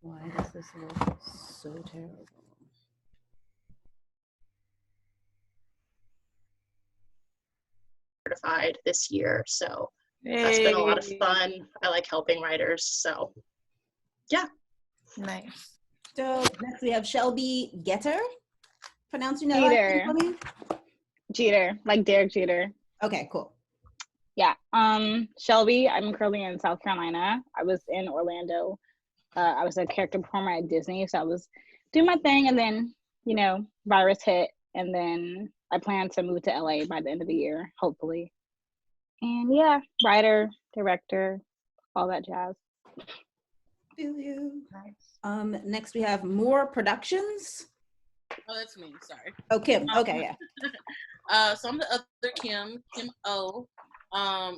Why does this look so terrible? Certified this year, so that's been a lot of fun. I like helping writers, so yeah. Nice. So next we have Shelby Getter. Pronouncing that Jeter. right for me? Jeter, like Derek Jeter. Okay, cool. Yeah. Shelby, I'm currently in South Carolina. I was in Orlando. I was a character performer at Disney, so I was doing my thing, and then, you know, virus hit, and then I plan to move to LA by the end of the year, hopefully. And yeah, writer, director, all that jazz. Feel you. Nice. Next we have More Productions. Oh, that's me. Sorry. Oh, Kim. Okay, yeah. So I'm the other Kim O.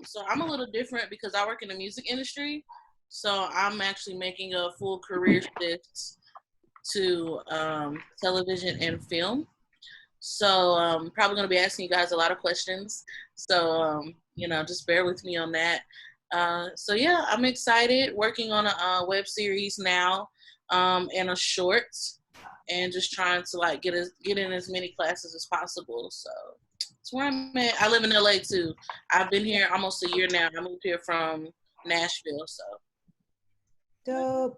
So I'm a little different because I work in the music industry. So I'm actually making a full career shift to television and film. So probably going to be asking you guys a lot of questions. So, you know, just bear with me on that. So yeah, I'm excited, working on a web series now and a short, and just trying to like get in as many classes as possible. So that's where I'm at. I live in LA too. I've been here almost a year now. I moved here from Nashville. So Dope.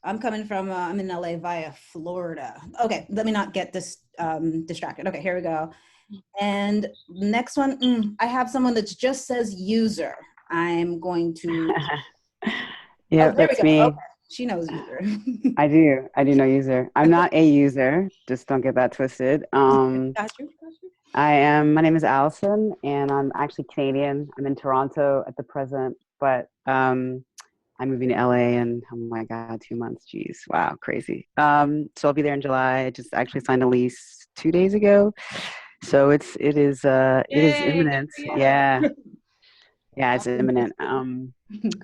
I'm coming from, I'm in LA via Florida. Okay, let me not get this distracted. Okay, here we go. And next one, I have someone that just says user. I'm going to. Yeah, oh, there that's we go. me. Okay. She knows user. I do know user. I'm not a user. Just don't get that twisted. Got you. My name is Allison, and I'm actually Canadian. I'm in Toronto at the present, but I'm moving to LA in, oh my God, 2 months. Jeez, wow, crazy. So I'll be there in July. I just actually signed a lease 2 days ago, so it is imminent. Yeah, it's imminent.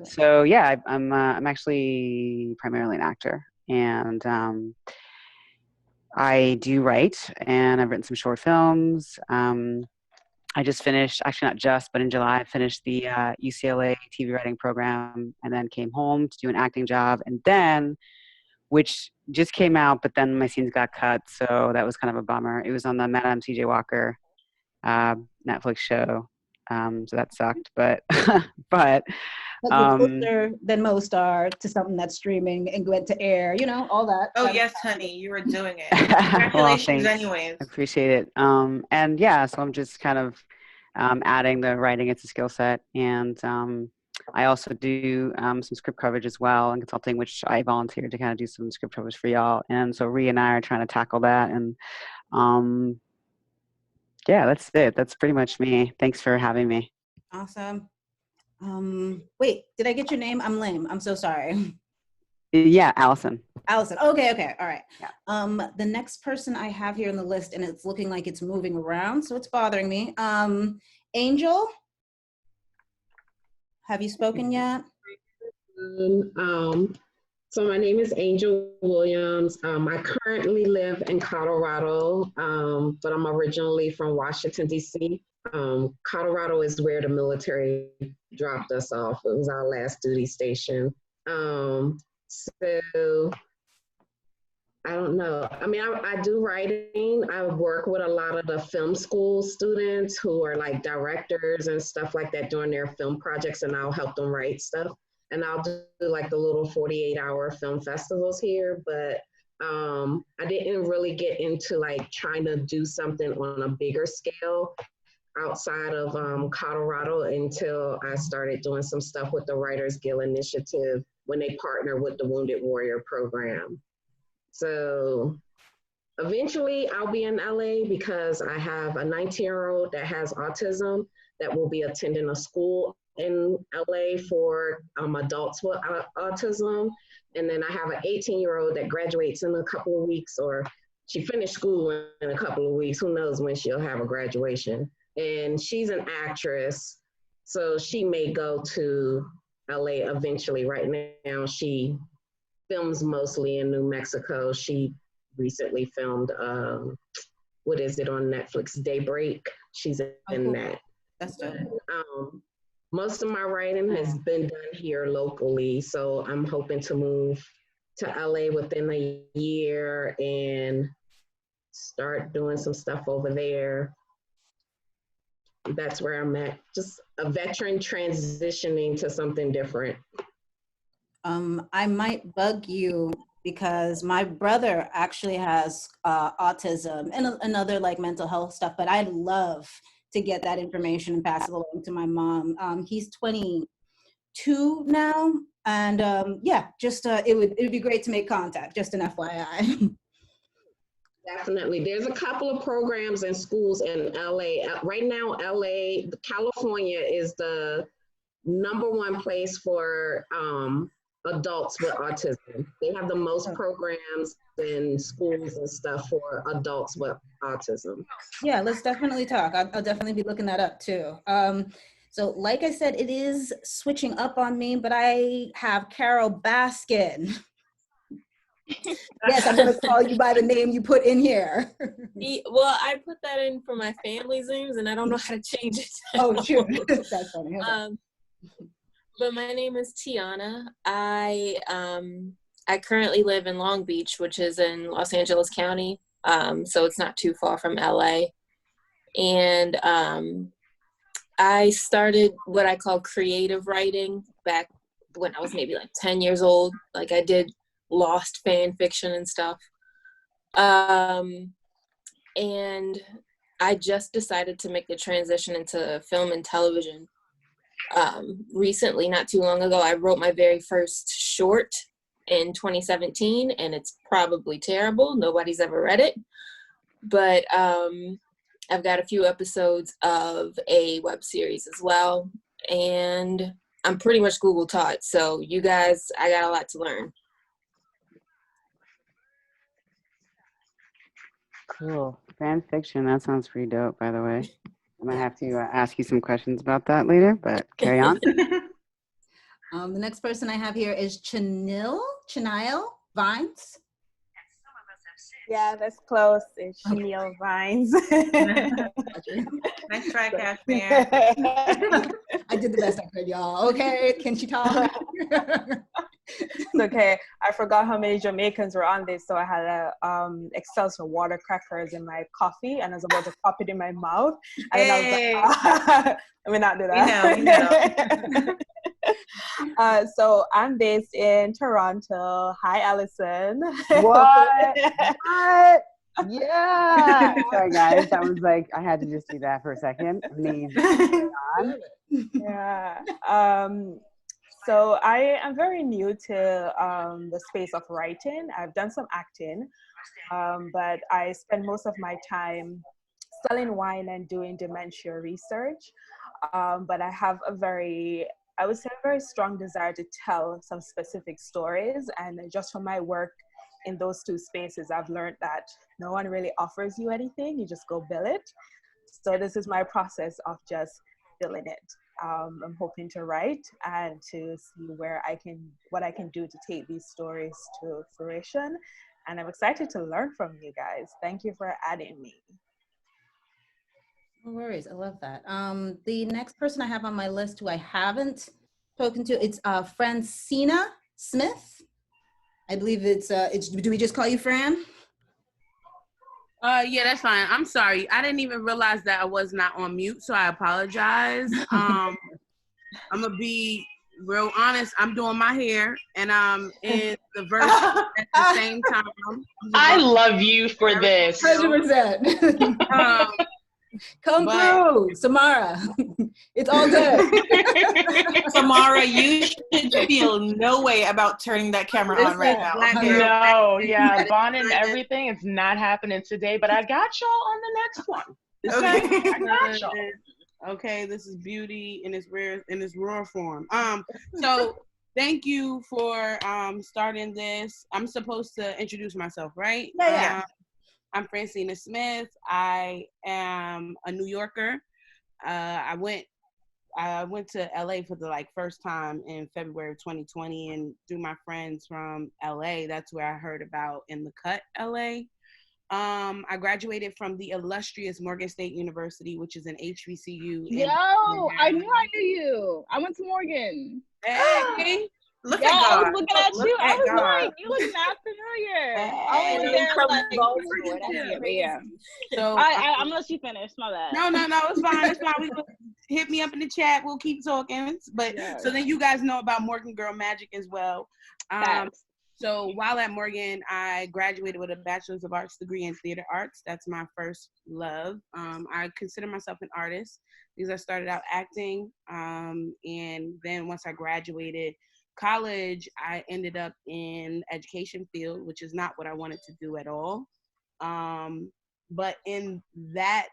So yeah, I'm actually primarily an actor, and I do write, and I've written some short films. I just finished, actually not just, but in July, I finished the UCLA TV writing program, and then came home to do an acting job, and then, which just came out, but then my scenes got cut, so that was kind of a bummer. It was on the Madam C.J. Walker Netflix show, so that sucked, but But you're closer than most are to something that's streaming and went to air, you know, all that. Oh, yes, honey, you were doing it. Congratulations, well, anyways. I appreciate it. And yeah, so I'm just kind of adding the writing as a skill set. And I also do some script coverage as well and consulting, which I volunteered to kind of do some script coverage for y'all. And so Rhea and I are trying to tackle that. And yeah, that's it. That's pretty much me. Thanks for having me. Awesome. Wait, did I get your name? I'm lame. I'm so sorry. Yeah, Allison. Allison. Okay. All right. Yeah. The next person I have here on the list, and it's looking like it's moving around, so it's bothering me. Angel, have you spoken yet? So my name is Angel Williams. I currently live in Colorado, but I'm originally from Washington, D.C. Colorado is where the military dropped us off. It was our last duty station. So I don't know. I mean, I do writing. I work with a lot of the film school students who are like directors and stuff like that during their film projects, and I'll help them write stuff. And I'll do like the little 48-hour film festivals here, but I didn't really get into like trying to do something on a bigger scale outside of Colorado until I started doing some stuff with the Writers Guild Initiative when they partner with the Wounded Warrior program. So eventually I'll be in LA because I have a 19-year-old that has autism that will be attending a school in LA for adults with autism. And then I have an 18-year-old that graduates in a couple of weeks, or she finished school in a couple of weeks. Who knows when she'll have a graduation. And she's an actress, so she may go to LA eventually. Right now, she films mostly in New Mexico. She recently filmed, what is it on Netflix? Daybreak. She's in that. That's dope. Most of my writing has been done here locally, so I'm hoping to move to LA within a year and start doing some stuff over there. That's where I'm at. Just a veteran transitioning to something different. I might bug you because my brother actually has autism and other like mental health stuff, but I'd love to get that information and pass it along to my mom. He's 22 now, and yeah, just it would be great to make contact. Just an FYI. Definitely. There's a couple of programs and schools in LA. Right now, LA, California is the #1 place for adults with autism. They have the most programs and schools and stuff for adults with autism. Yeah, let's definitely talk. I'll definitely be looking that up too. So like I said, it is switching up on me, but I have Carol Baskin. Yes, I'm going to call you by the name you put in here. Well, I put that in for my family's names, and I don't know how to change it. Oh, shoot. That's funny. But my name is Tiana. I currently live in Long Beach, which is in Los Angeles County, so it's not too far from LA. And I started what I call creative writing back when I was maybe like 10 years old. Like I did Lost fan fiction and stuff. And I just decided to make the transition into film and television. Recently, not too long ago, I wrote my very first short in 2017, and it's probably terrible. Nobody's ever read it. But I've got a few episodes of a web series as well. And I'm pretty much Google taught. So you guys, I got a lot to learn. Cool. Fan fiction. That sounds pretty dope, by the way. I might have to ask you some questions about that later, but carry on. The next person I have here is Chanil Vines. Yeah, that's close. It's Chanel Vines. Nice try, Cashmere. I did the best I could, y'all. Okay, can she talk? It's okay. I forgot how many Jamaicans were on this, so I had a Excelsior water crackers in my coffee, and I was about to pop it in my mouth, and then I was like, let me not do that. We know. So I'm based in Toronto. Hi, Allison. What? What? Yeah. Sorry, guys. That was like, I had to just do that for a second. Amazing. Yeah. So I am very new to the space of writing. I've done some acting, but I spend most of my time selling wine and doing dementia research. But I have I would say a very strong desire to tell some specific stories. And just from my work in those two spaces, I've learned that no one really offers you anything. You just go bill it. So this is my process of just billing it. I'm hoping to write and to see what I can do to take these stories to fruition. And I'm excited to learn from you guys. Thank you for adding me. No worries, I love that. The next person I have on my list who I haven't spoken to, it's Francina Smith. I believe it's do we just call you Fran? Yeah, that's fine. I'm sorry. I didn't even realize that I was not on mute, so I apologize. I'm gonna be real honest. I'm doing my hair, and I'm in the verse at the same time. I love you for this. 100%. Come through, Samara. It's all good. Samara, you should feel no way about turning that camera on right now. No, yeah, Bon and everything. It's not happening today, but I got y'all on the next one. Okay. I got y'all. Okay, this is beauty in its raw form. So thank you for starting this. I'm supposed to introduce myself, right? Yeah. I'm Francina Smith. I am a New Yorker. I went to LA for the first time in February of 2020, and through my friends from LA, that's where I heard about In the Cut LA. I graduated from the illustrious Morgan State University, which is an HBCU. Yo, I knew you. I went to Morgan. Hey. Look Yeah, at I God. was looking at Look you. I at was God. like, you look not familiar. Hey, I was there Curly like Baltimore. That's yeah, but crazy. yeah. So I'm gonna let you finish. My bad. no, it's fine. It's fine. We gonna hit me up in the chat. We'll keep talking. But Yes. so then you guys know about Morgan Girl Magic as well. Facts. So while at Morgan, I graduated with a Bachelor's of Arts degree in theater arts. That's my first love. I consider myself an artist because I started out acting. And then once I graduated college, I ended up in education field, which is not what I wanted to do at all. But in that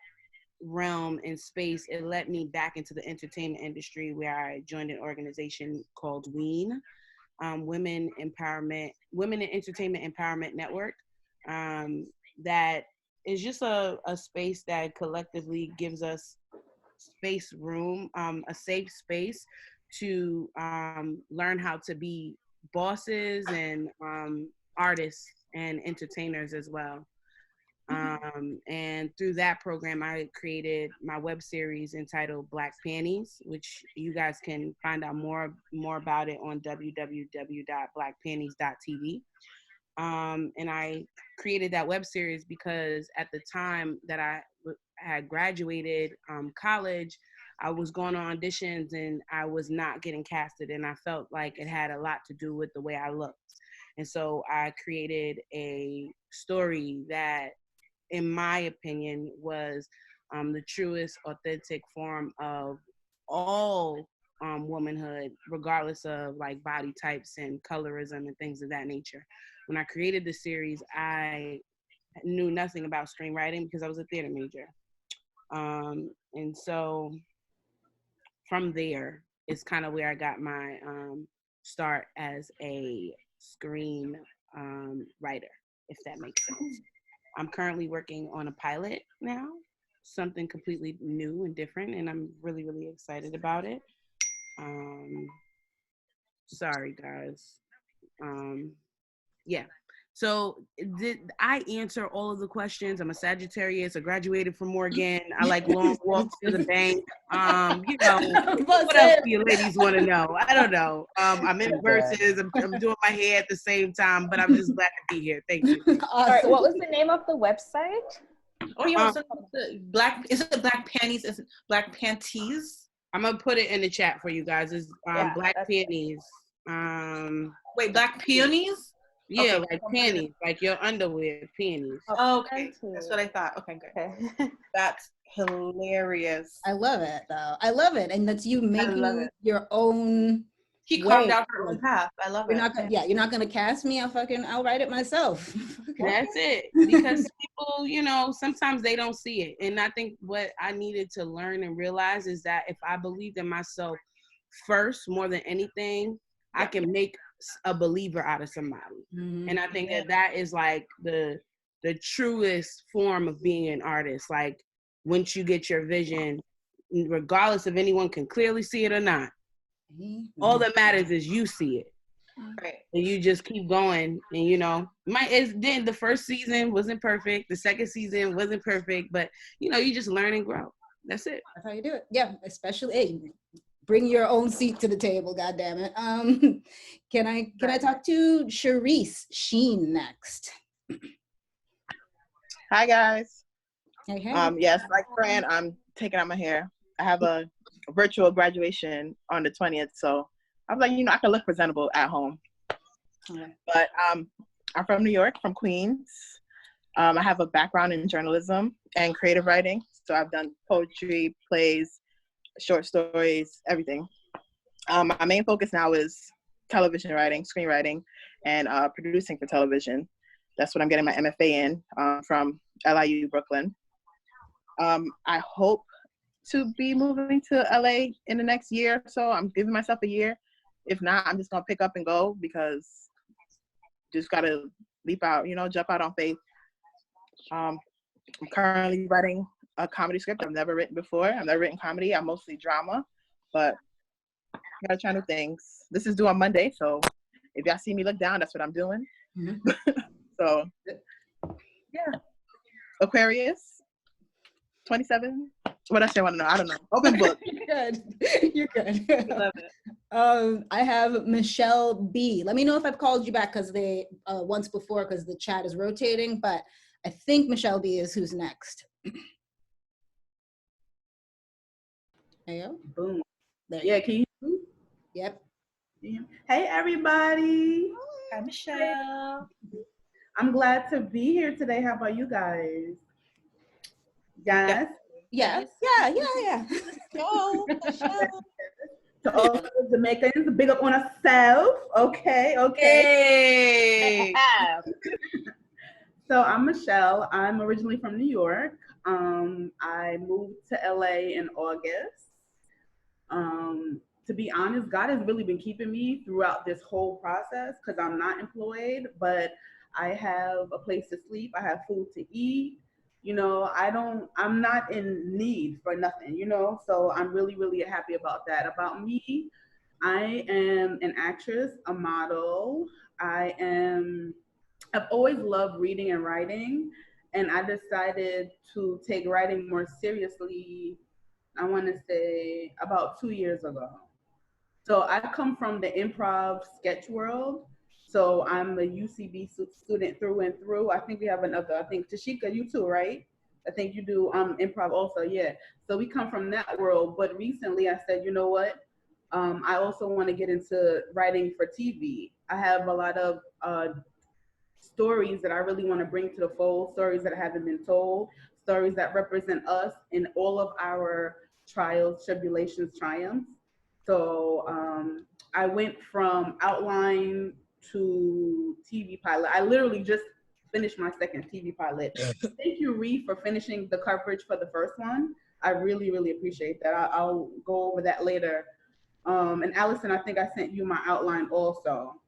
realm and space, it led me back into the entertainment industry where I joined an organization called WEEN. Women in Entertainment Empowerment Network. That is just a space that collectively gives us a safe space to learn how to be bosses and artists and entertainers as well. And through that program, I created my web series entitled Black Panties, which you guys can find out more about it on www.blackpanties.tv. And I created that web series because at the time that I had graduated college, I was going on auditions and I was not getting casted, and I felt like it had a lot to do with the way I looked. And so I created a story that, in my opinion, was the truest, authentic form of all womanhood, regardless of like body types and colorism and things of that nature. When I created the series, I knew nothing about screenwriting because I was a theater major. And so from there is kind of where I got my start as a screen writer, if that makes sense. I'm currently working on a pilot now, something completely new and different, and I'm really, really excited about it. Sorry, guys. Yeah. So did I answer all of the questions? I'm a Sagittarius. I graduated from Morgan. I like long walks to the bank. What else do you ladies want to know? I don't know. I'm in verses. I'm doing my hair at the same time, but I'm just glad to be here. Thank you. Awesome. All right, what was the name of the website? Oh, you also the Black, is it Black Panties? Is it Black Panties? I'm gonna put it in the chat for you guys. It's Black Panties. Wait, Black Peonies? Yeah, Okay. like panties, like your underwear panties. Oh, okay, that's what I thought. Okay, good. Okay. That's hilarious. I love it though. I love it, and that's you making your own. She carved out her own path. I love it. You're not gonna cast me. I'll write it myself. That's it. Because people, sometimes they don't see it. And I think what I needed to learn and realize is that if I believed in myself first, more than anything, I can make a believer out of somebody. Mm-hmm. And I think that is like the truest form of being an artist. Like once you get your vision, regardless if anyone can clearly see it or not, all that matters is you see it. Right. And you just keep going. And then the first season wasn't perfect. The second season wasn't perfect, but you just learn and grow. That's it. That's how you do it. Yeah, especially bring your own seat to the table, God damn it. Can I talk to Charisse Sheen next? Hi guys. Hey. Yes, like Fran, I'm taking out my hair. I have a virtual graduation on the 20th, so I was like, I can look presentable at home. Okay. But I'm from New York, from Queens. I have a background in journalism and creative writing, so I've done poetry, plays, short stories, everything. My main focus now is television writing, screenwriting, and producing for television. That's what I'm getting my MFA in from LIU Brooklyn. I hope to be moving to LA in the next year or so. I'm giving myself a year. If not, I'm just gonna pick up and go because just gotta leap out, jump out on faith. I'm currently writing a comedy script I've never written before. I've never written comedy. I'm mostly drama, but I gotta try new things. This is due on Monday, so if y'all see me look down, that's what I'm doing. Mm-hmm. So, yeah. Aquarius. 27. What else I want to know? I don't know. Open book. You're good. You're good. Love it. I have Michelle B. Let me know if I've called you back because they once before because the chat is rotating, but I think Michelle B is who's next. There you go. Boom. There Yeah, you can you hear me? Yep. Yeah. Hey, everybody. Hi, Michelle. I'm glad to be here today. How about you guys? Yes. Yeah. Yeah. Go, To all the Jamaicans, big up on ourselves. Okay. Hey. So I'm Michelle. I'm originally from New York. I moved to LA in August. To be honest, God has really been keeping me throughout this whole process because I'm not employed, but I have a place to sleep. I have food to eat. You know, I'm not in need for nothing, you know, so I'm really, really happy about that. About me, I am an actress, a model. I've always loved reading and writing, and I decided to take writing more seriously, I want to say about 2 years ago. So I come from the improv sketch world. So I'm a UCB student through and through. I think we have another, I think Tashika, you too, right? I think you do improv also, yeah. So we come from that world. But recently I said, you know what? I also want to get into writing for TV. I have a lot of stories that I really want to bring to the fold, stories that haven't been told, stories that represent us in all of our trials, tribulations, triumphs. So I went from outline to TV pilot. I literally just finished my second TV pilot. Thank you, Ree, for finishing the coverage for the first one. I really, really appreciate that. I'll go over that later. And Allison, I think I sent you my outline also.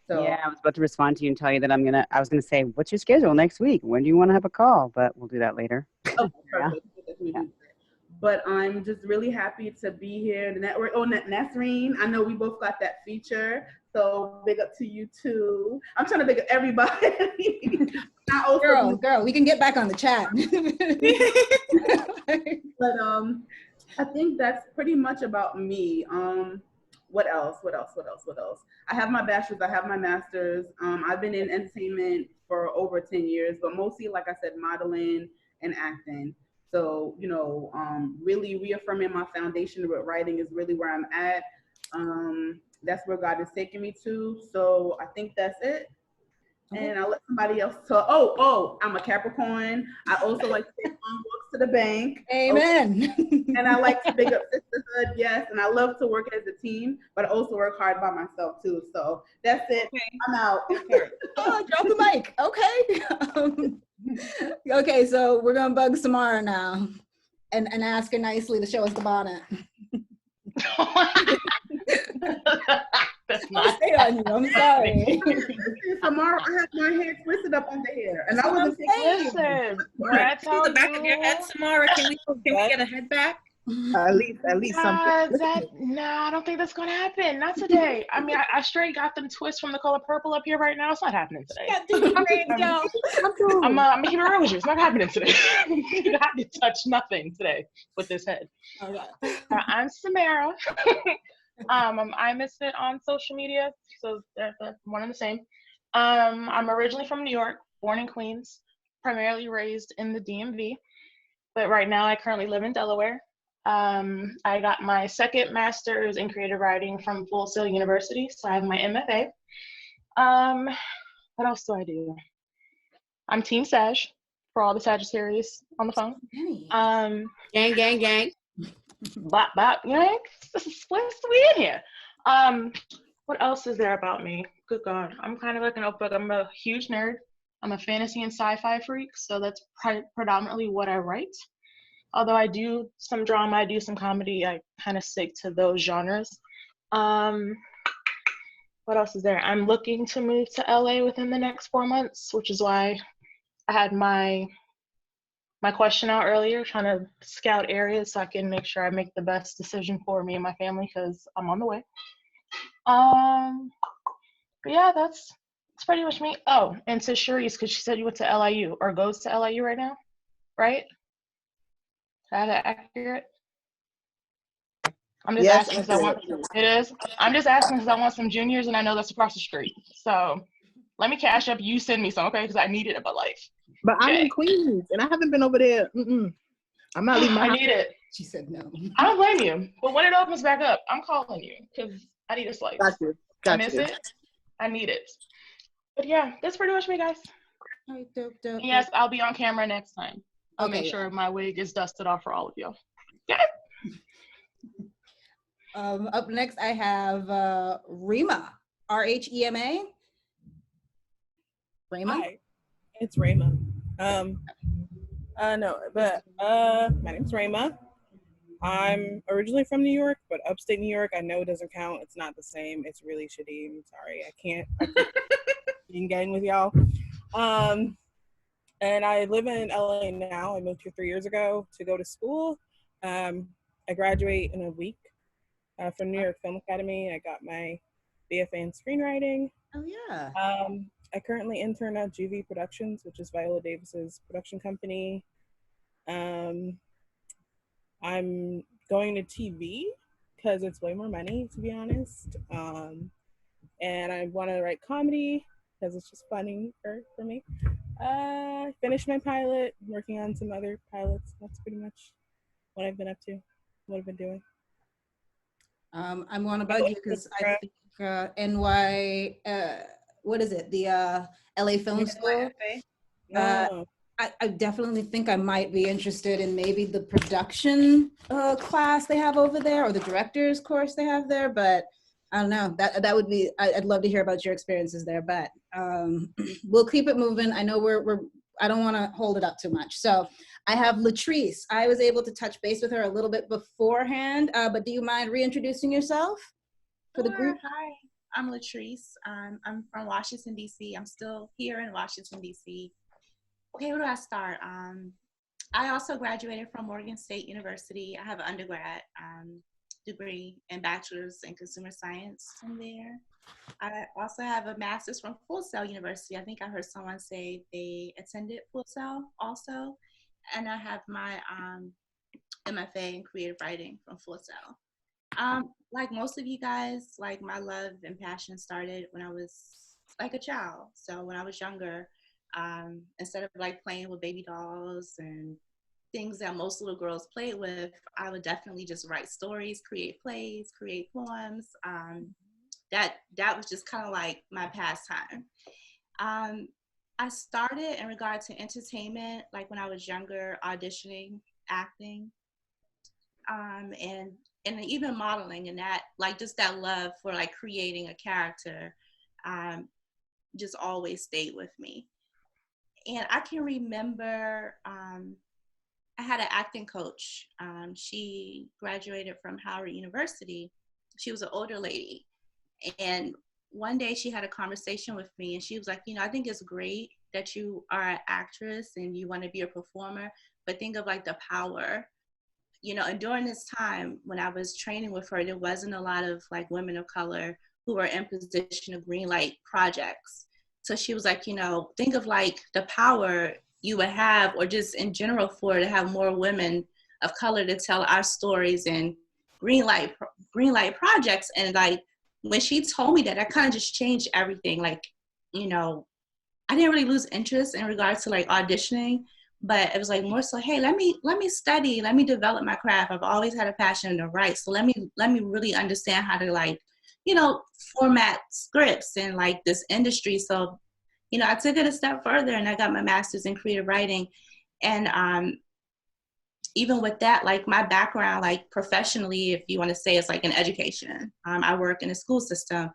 So, yeah, I was about to respond to you and tell you that I was gonna say, what's your schedule next week? When do you want to have a call? But we'll do that later. oh, perfect. Yeah. But I'm just really happy to be here. The network. Oh, Nasreen, I know we both got that feature. So big up to you too. I'm trying to big up everybody. Girl, we can get back on the chat. But I think that's pretty much about me. What else? I have my bachelor's, I have my master's. I've been in entertainment for over 10 years, but mostly, like I said, modeling and acting. So, you know, really reaffirming my foundation with writing is really where I'm at. That's where God is taking me to. So I think that's it. And I'll let somebody else talk. Oh, I'm a Capricorn. I also like to take long walks to the bank. Amen. Okay. And I like to big up sisterhood, yes. And I love to work as a team, but I also work hard by myself too. So that's it. Okay. I'm out. Oh, drop the mic. Okay. Okay, so we're gonna bug Samara now and ask her nicely to show us the bonnet. That's not stay on you. I'm sorry. Tomorrow I have my hair twisted up under here, and I wasn't Listen, when I tell the back you, of your head, Samara, can we get a head back? At least something. No, I don't think that's gonna happen. Not today. I mean, I straight got them twists from the color purple up here right now. It's not happening today. I'm gonna keep it real with you. It's not happening today. You have to touch nothing today with this head. Okay. I'm Samara. I miss it on social media, so that's one and the same. I'm originally from New York, born in Queens, primarily raised in the DMV, but right now I currently live in Delaware. I got my second master's in creative writing from Full Sail University, so I have my MFA. What else do I do? I'm Team Sag for all the Sagittarius on the phone. Gang. Bop, bop, yank. What's we in here? What else is there about me? Good God, I'm kind of like an notebook. I'm a huge nerd. I'm a fantasy and sci-fi freak, so that's predominantly what I write. Although I do some drama, I do some comedy, I kind of stick to those genres. What else is there? I'm looking to move to LA within the next 4 months, which is why I had my question out earlier, trying to scout areas so I can make sure I make the best decision for me and my family because I'm on the way. But yeah, that's pretty much me. Oh, and to Cherise, because she said you went to LIU or goes to LIU right now, right? that accurate? I'm just Yes, asking because I want, it is. I'm just asking because I want some juniors and I know that's across the street. So let me cash up, you send me some, okay? Because I need it in my life. but I'm in Okay. Queens and I haven't been over there. I'm not leaving my I house. need it. She said no. I don't blame you. But when it opens back up, I'm calling you because I need a slice. Got you. I miss it. I need it. But yeah, that's pretty much me, guys. All right, dope, dope. Yes, I'll be on camera next time. I'll Okay, make sure my wig is dusted off for all of you. Yeah. Up next, I have Rima, R-H-E-M-A. Rima? Hi, it's Rama. No, but my name's Rama. I'm originally from New York, but upstate New York, I know it doesn't count. It's not the same. It's really shitty. I'm sorry. I can't be gang with y'all. And I live in LA now. I moved here 3 years ago to go to school. I graduate in a week from New York Film Academy. I got my BFA in screenwriting. Oh, yeah. I currently intern at GV Productions, which is Viola Davis's production company. I'm going to TV because it's way more money, to be honest. And I want to write comedy because it's just funny for me. I finished my pilot, working on some other pilots. That's pretty much what I've been up to, what I've been doing. I'm going to bug you because I think NY, what is it? The LA Film School. I definitely think I might be interested in maybe the production class they have over there or the director's course they have there, but I don't know. That would be, I'd love to hear about your experiences there, but we'll keep it moving. I know I don't want to hold it up too much. So I have Latrice. I was able to touch base with her a little bit beforehand, but do you mind reintroducing yourself for the group? Hi, I'm Latrice. I'm from Washington, D.C. I'm still here in Washington, D.C. Okay, where do I start? I also graduated from Morgan State University. I have an undergrad degree and bachelor's in consumer science from there. I also have a master's from Full Sail University. I think I heard someone say they attended Full Sail also. And I have my MFA in creative writing from Full Sail. Like most of you guys, like my love and passion started when I was like a child. So when I was younger, instead of like playing with baby dolls and things that most little girls play with, I would definitely just write stories, create plays, create poems. That was just kind of like my pastime. I started in regard to entertainment, like when I was younger, auditioning, acting, and even modeling, and that, like, just that love for like creating a character, just always stayed with me. And I can remember I had an acting coach. She graduated from Howard University. She was an older lady. And one day she had a conversation with me and she was like, I think it's great that you are an actress and you want to be a performer, but think of like the power, and during this time when I was training with her, there wasn't a lot of like women of color who were in position of green light projects. So she was like, think of like the power you would have, or just in general to have more women of color to tell our stories in green light projects. And like, when she told me that kind of just changed everything. Like, I didn't really lose interest in regards to like auditioning, but it was like more so, hey, let me study, let me develop my craft. I've always had a passion to write. So let me really understand how to like, format scripts and like this industry. So, I took it a step further and I got my master's in creative writing. And even with that, like my background, like professionally, if you want to say, it's like in education. I work in a school system.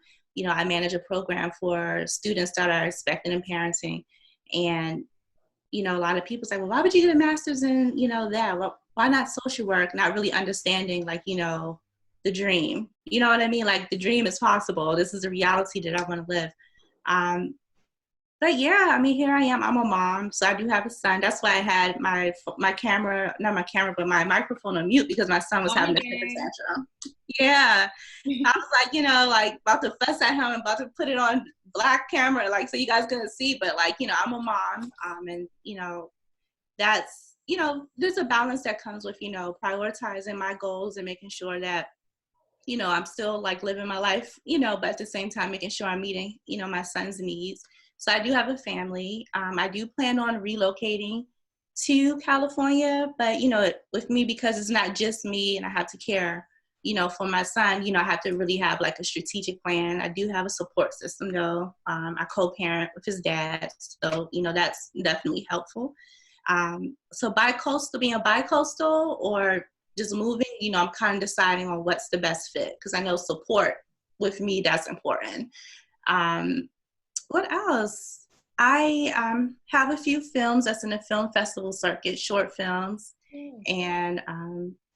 I manage a program for students that are expecting and parenting. And, a lot of people say, well, why would you get a master's in, that? Well, why not social work? Not really understanding, like, the dream. You know what I mean? Like the dream is possible. This is a reality that I want to live. But yeah, I mean, here I am. I'm a mom, so I do have a son. That's why I had my microphone on mute, because my son was having a temper tantrum. Yeah, I was like, like about to fuss at him, about to put it on black camera, like so you guys gonna see. But like, I'm a mom, and that's you know, there's a balance that comes with, you know, prioritizing my goals and making sure that, you know, I'm still like living my life, you know, but at the same time, making sure I'm meeting, you know, my son's needs. So I do have a family. I do plan on relocating to California, but, you know, with me, because it's not just me and I have to care, you know, for my son, you know, I have to really have like a strategic plan. I do have a support system though. I co-parent with his dad. So, you know, that's definitely helpful. So being a bi-coastal or just moving, you know, I'm kind of deciding on what's the best fit because I know support with me, that's important. What else? I have a few films that's in the film festival circuit, short films. And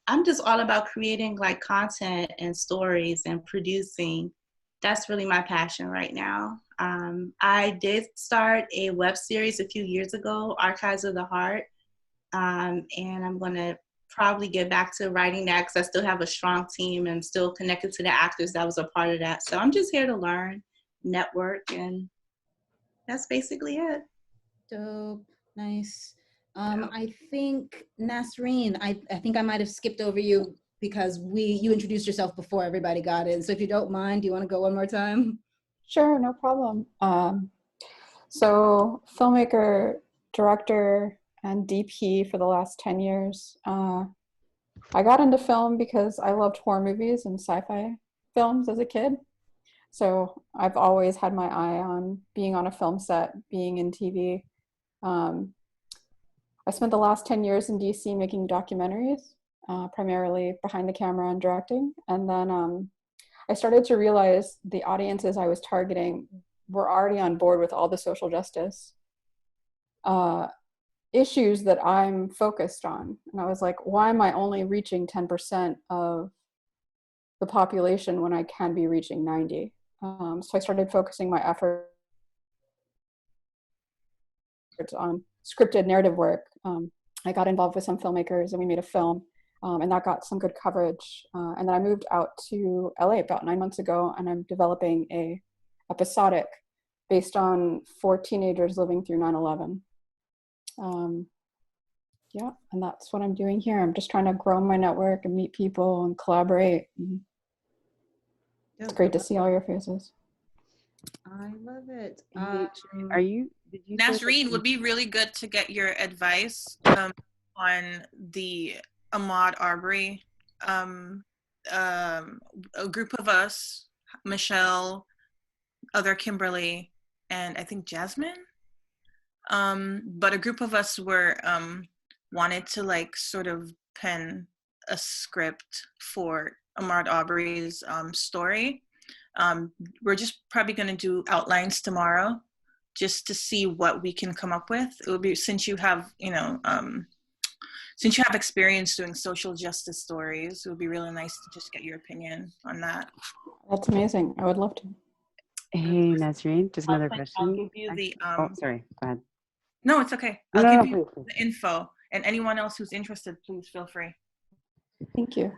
I'm just all about creating like content and stories and producing. That's really my passion right now. I did start a web series a few years ago, Archives of the Heart. And I'm going to probably get back to writing that because I still have a strong team and still connected to the actors that was a part of that. So I'm just here to learn, network, and that's basically it. Dope. Nice. I think Nasreen, I think I might have skipped over you because you introduced yourself before everybody got in. So if you don't mind, do you want to go one more time? Sure, no problem. So filmmaker, director, and DP for the last 10 years. I got into film because I loved horror movies and sci-fi films as a kid. So I've always had my eye on being on a film set, being in TV. I spent the last 10 years in DC making documentaries, primarily behind the camera and directing. And then I started to realize the audiences I was targeting were already on board with all the social justice issues that I'm focused on. And I was like, why am I only reaching 10% of the population when I can be reaching 90? So I started focusing my efforts on scripted narrative work. I got involved with some filmmakers and we made a film and that got some good coverage. And then I moved out to LA about 9 months ago and I'm developing a episodic based on 4 teenagers living through 9/11. Yeah, and that's what I'm doing here. I'm just trying to grow my network and meet people and collaborate. It's great to see all your faces. I love it. Are you? Did you? Nasreen, would be really good to get your advice on the Ahmaud Arbery. A group of us, Michelle, other Kimberly, and I think Jasmine. But a group of us were wanted to like sort of pen a script for Ahmaud Arbery's story. We're just probably going to do outlines tomorrow just to see what we can come up with. It would be, since you have, since you have experience doing social justice stories, it would be really nice to just get your opinion on that. That's amazing. I would love to. Hey, Nasreen, just another question. I'll give you the oh, sorry. Go ahead. No, it's okay. No, I'll no, give no, you please. the info, and anyone else who's interested, please feel free. Thank you.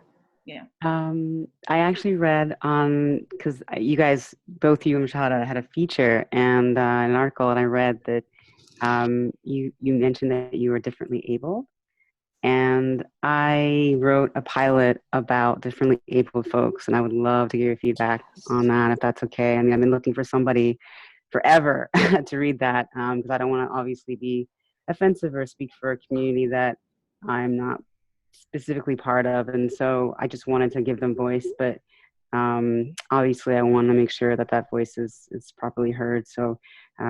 Yeah. I actually read on, because you guys, both you and Michelle had a feature and an article, and I read that you mentioned that you were differently abled. And I wrote a pilot about differently abled folks, and I would love to get your feedback on that, if that's okay. I mean, I've been looking for somebody forever to read that, because I don't want to obviously be offensive or speak for a community that I'm not specifically part of. And so I just wanted to give them voice, but obviously I want to make sure that that voice is properly heard. So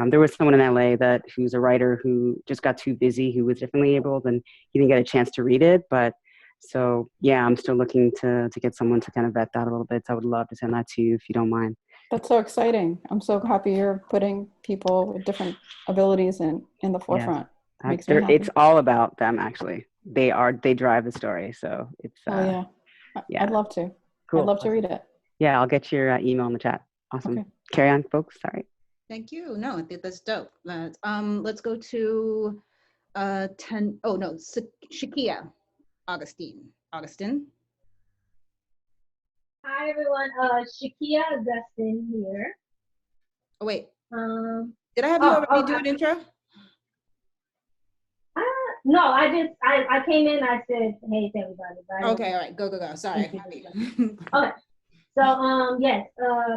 there was someone in LA who's a writer who just got too busy, who was differently abled, and he didn't get a chance to read it. But so yeah, I'm still looking to get someone to kind of vet that a little bit. So I would love to send that to you if you don't mind. That's so exciting. I'm so happy you're putting people with different abilities in the forefront. Yes. Makes me happy. It's all about them, actually. They drive the story. So it's oh yeah. I'd love to. Cool. I'd love to read it. Yeah, I'll get your email in the chat. Awesome. Okay. Carry on, folks. Sorry. Thank you. No, I think that's dope. Let's go to Shakia Augustine. Hi everyone, Shakia Augustine here. Oh wait. Did I have you already do an intro? No, I came in. I said hey to everybody. Okay, all right, go. Sorry. Okay. So yes,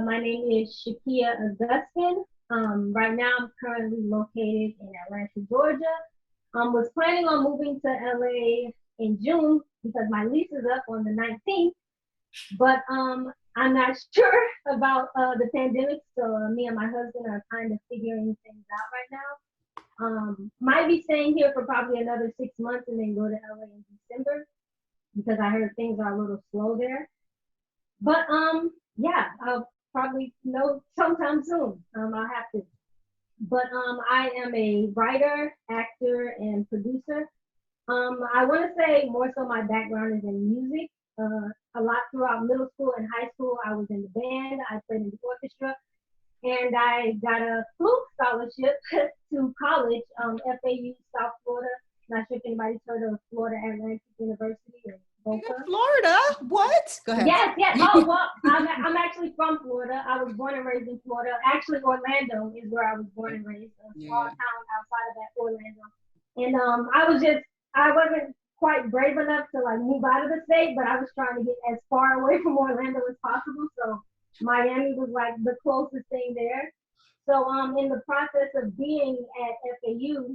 my name is Shakia Augustine. Right now I'm currently located in Atlanta, Georgia. Was planning on moving to LA in June because my lease is up on the 19th, but I'm not sure about the pandemic, so me and my husband are kind of figuring things out right now. Might be staying here for probably another 6 months and then go to LA in December because I heard things are a little slow there. But yeah, I'll probably know sometime soon. I'll have to. But I am a writer, actor, and producer. I want to say more so my background is in music. A lot throughout middle school and high school, I was in the band. I played in the orchestra, and I got a flute scholarship to college, FAU, South Florida. Not sure if anybody's heard of Florida Atlantic University or Boca. Florida? What? Go ahead. Yes. Oh, well, I'm actually from Florida. I was born and raised in Florida. Actually, Orlando is where I was born and raised, a small town outside of that, Orlando. And I wasn't quite brave enough to like move out of the state, but I was trying to get as far away from Orlando as possible. So Miami was like the closest thing there. So in the process of being at FAU,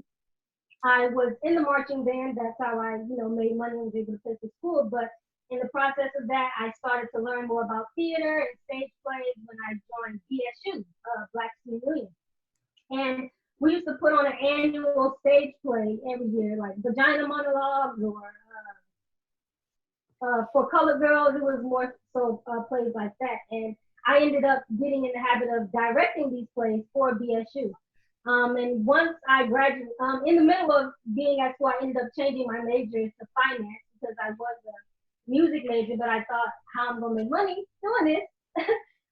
I was in the marching band. That's how I, made money and was able to pay for school. But in the process of that, I started to learn more about theater and stage plays when I joined BSU, Black Student Union. And we used to put on an annual stage play every year, like Vagina Monologues or for colored girls, it was more so plays like that. And I ended up getting in the habit of directing these plays for BSU. And once I graduated, in the middle of being at school, I ended up changing my major to finance because I was a music major, but I thought, how I'm gonna make money doing this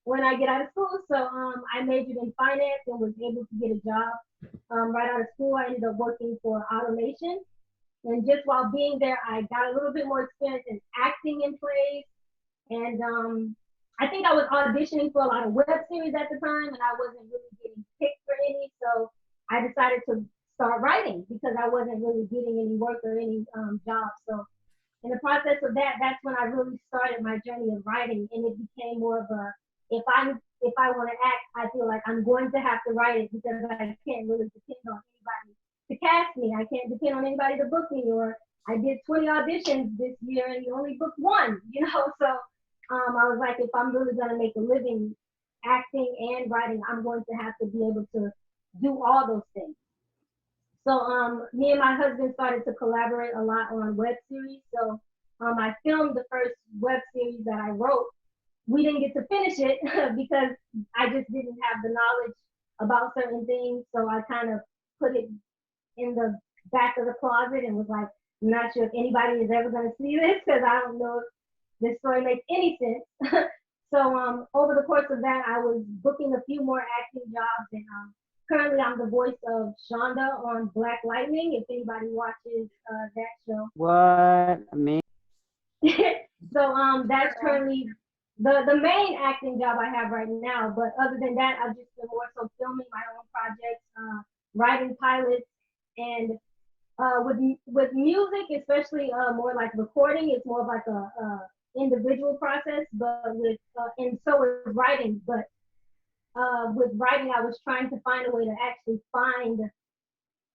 when I get out of school. So I majored in finance and was able to get a job right out of school. I ended up working for automation. And just while being there, I got a little bit more experience in acting in plays. And I think I was auditioning for a lot of web series at the time, and I wasn't really getting picked for any. So I decided to start writing because I wasn't really getting any work or any jobs. So in the process of that, that's when I really started my journey of writing, and it became more of a if I want to act, I feel like I'm going to have to write it because I can't really depend on anybody to cast me. I can't depend on anybody to book me, or I did 20 auditions this year and you only booked one, So I was like, if I'm really gonna make a living acting and writing, I'm going to have to be able to do all those things. So me and my husband started to collaborate a lot on web series. So I filmed the first web series that I wrote. We didn't get to finish it because I just didn't have the knowledge about certain things. So I kind of put it in the back of the closet and was like, I'm not sure if anybody is ever going to see this because I don't know if this story makes any sense. So over the course of that, I was booking a few more acting jobs, and currently I'm the voice of Shonda on Black Lightning, if anybody watches that show. What? I mean. So that's currently the main acting job I have right now. But other than that, I've just been more so filming my own projects, writing pilots, and with music, especially more like recording, it's more of like a individual process. But with and so with writing, but with writing, I was trying to find a way to actually find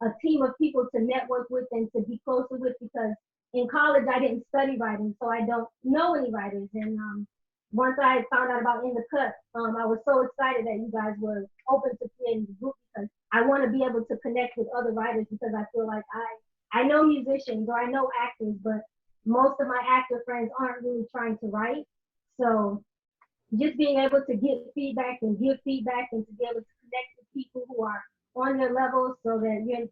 a team of people to network with and to be closer with, because in college I didn't study writing, so I don't know any writers. And once I found out about In the Cut, I was so excited that you guys were open to creating the group, because I want to be able to connect with other writers, because I feel like I know musicians or I know actors, but most of my actor friends aren't really trying to write. So just being able to get feedback and give feedback and to be able to connect with people who are on your level so that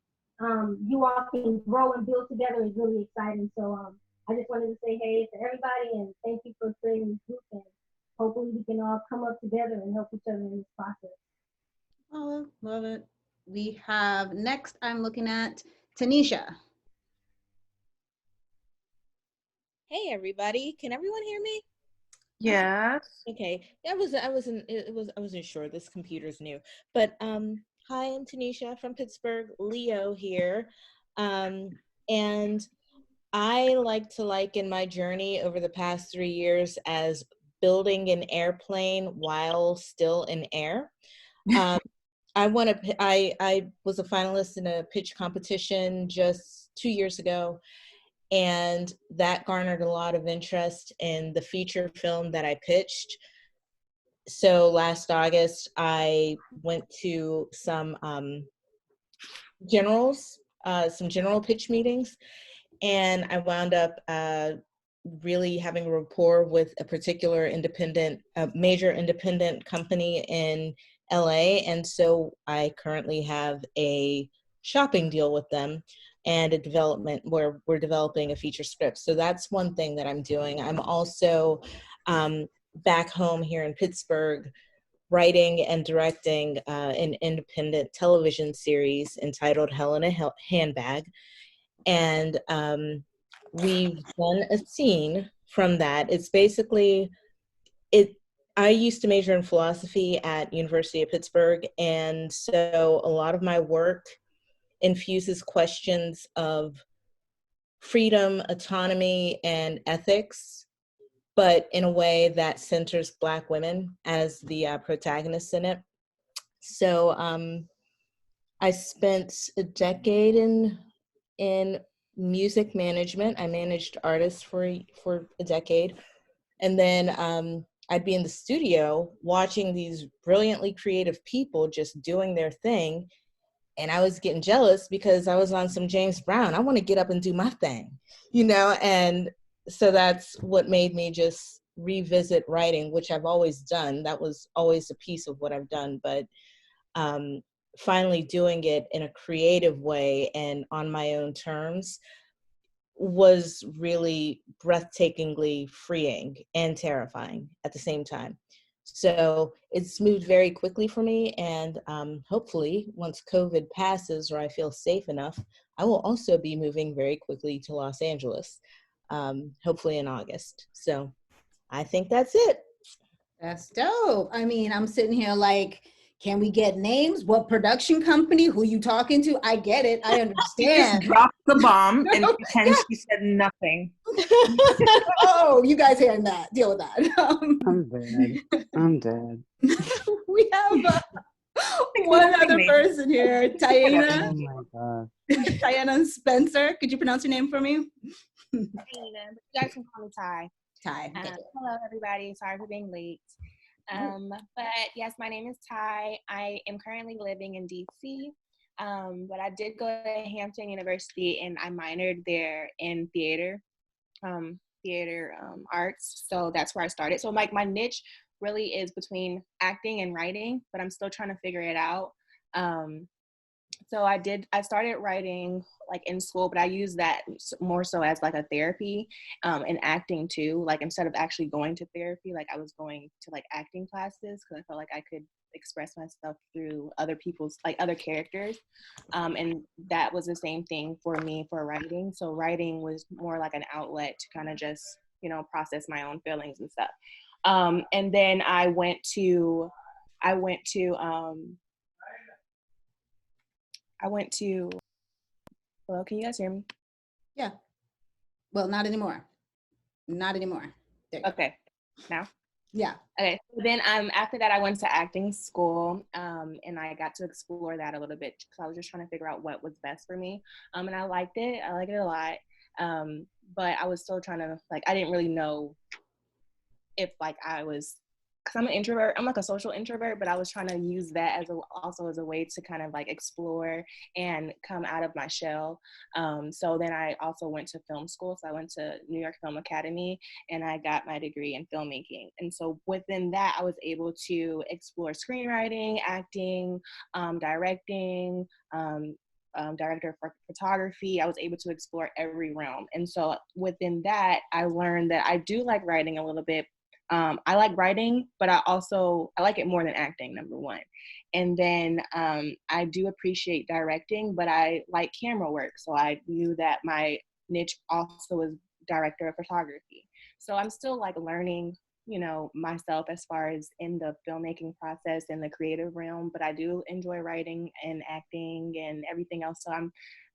you all can grow and build together is really exciting. So I just wanted to say hey to everybody and thank you for creating this group, and hopefully we can all come up together and help each other in this process. Oh, love it. We have next, I'm looking at Tanisha. Hey everybody, can everyone hear me? Yes. Okay. I wasn't sure. This computer's new. But hi, I'm Tanisha from Pittsburgh, Leo here. And I like to liken my journey over the past 3 years as building an airplane while still in air. Um, I was a finalist in a pitch competition just 2 years ago, and that garnered a lot of interest in the feature film that I pitched. So last August, I went to some some general pitch meetings, and I wound up really having a rapport with a particular major independent company in LA. And so I currently have a shopping deal with them and a development where we're developing a feature script. So that's one thing that I'm doing. I'm also back home here in Pittsburgh writing and directing an independent television series entitled Hell in a Handbag. And we've done a scene from that. It's basically, I used to major in philosophy at University of Pittsburgh, and so a lot of my work infuses questions of freedom, autonomy, and ethics, but in a way that centers Black women as the protagonists in it. So I spent a decade in music management. I managed artists for a decade, and then I'd be in the studio watching these brilliantly creative people just doing their thing, and I was getting jealous because I was on some James Brown. I want to get up and do my thing, and so that's what made me just revisit writing, which I've always done. That was always a piece of what I've done, but finally doing it in a creative way and on my own terms was really breathtakingly freeing and terrifying at the same time. So it's moved very quickly for me, and hopefully once COVID passes or I feel safe enough, I will also be moving very quickly to Los Angeles, hopefully in August. So I think that's it. That's dope. I mean, I'm sitting here like, can we get names? What production company? Who you talking to? I get it. I understand. Just dropped the bomb and pretend she said nothing. Oh, you guys hearing that? Deal with that. I'm dead. I'm dead. We have one other person here, Tiana. Oh my God. Tiana Spencer. Could you pronounce your name for me? You guys can call me Ty. Ty. Hello, everybody. Sorry for being late. But yes, my name is Ty. I am currently living in DC, but I did go to Hampton University and I minored there in theater arts. So that's where I started. So like my niche really is between acting and writing, but I'm still trying to figure it out. So I started writing like in school, but I use that more so as like a therapy, and acting too. Like instead of actually going to therapy, like I was going to like acting classes because I felt like I could express myself through other people's, like other characters. And that was the same thing for me for writing. So writing was more like an outlet to kind of just, process my own feelings and stuff. And then I went to, hello, can you guys hear me? Yeah. Well, not anymore. Not anymore. Okay. Now? Yeah. Okay. So then after that, I went to acting school, and I got to explore that a little bit because I was just trying to figure out what was best for me. And I liked it. I liked it a lot. But I was still trying to, like, I didn't really know if, like, because I'm an introvert. I'm like a social introvert, but I was trying to use that also as a way to kind of like explore and come out of my shell. So then I also went to film school. So I went to New York Film Academy and I got my degree in filmmaking. And so within that, I was able to explore screenwriting, acting, directing, director for photography. I was able to explore every realm. And so within that, I learned that I do like writing a little bit. I like writing, but I like it more than acting, number one. And then I do appreciate directing, but I like camera work. So I knew that my niche also is director of photography. So I'm still like learning, myself as far as in the filmmaking process and the creative realm, but I do enjoy writing and acting and everything else. So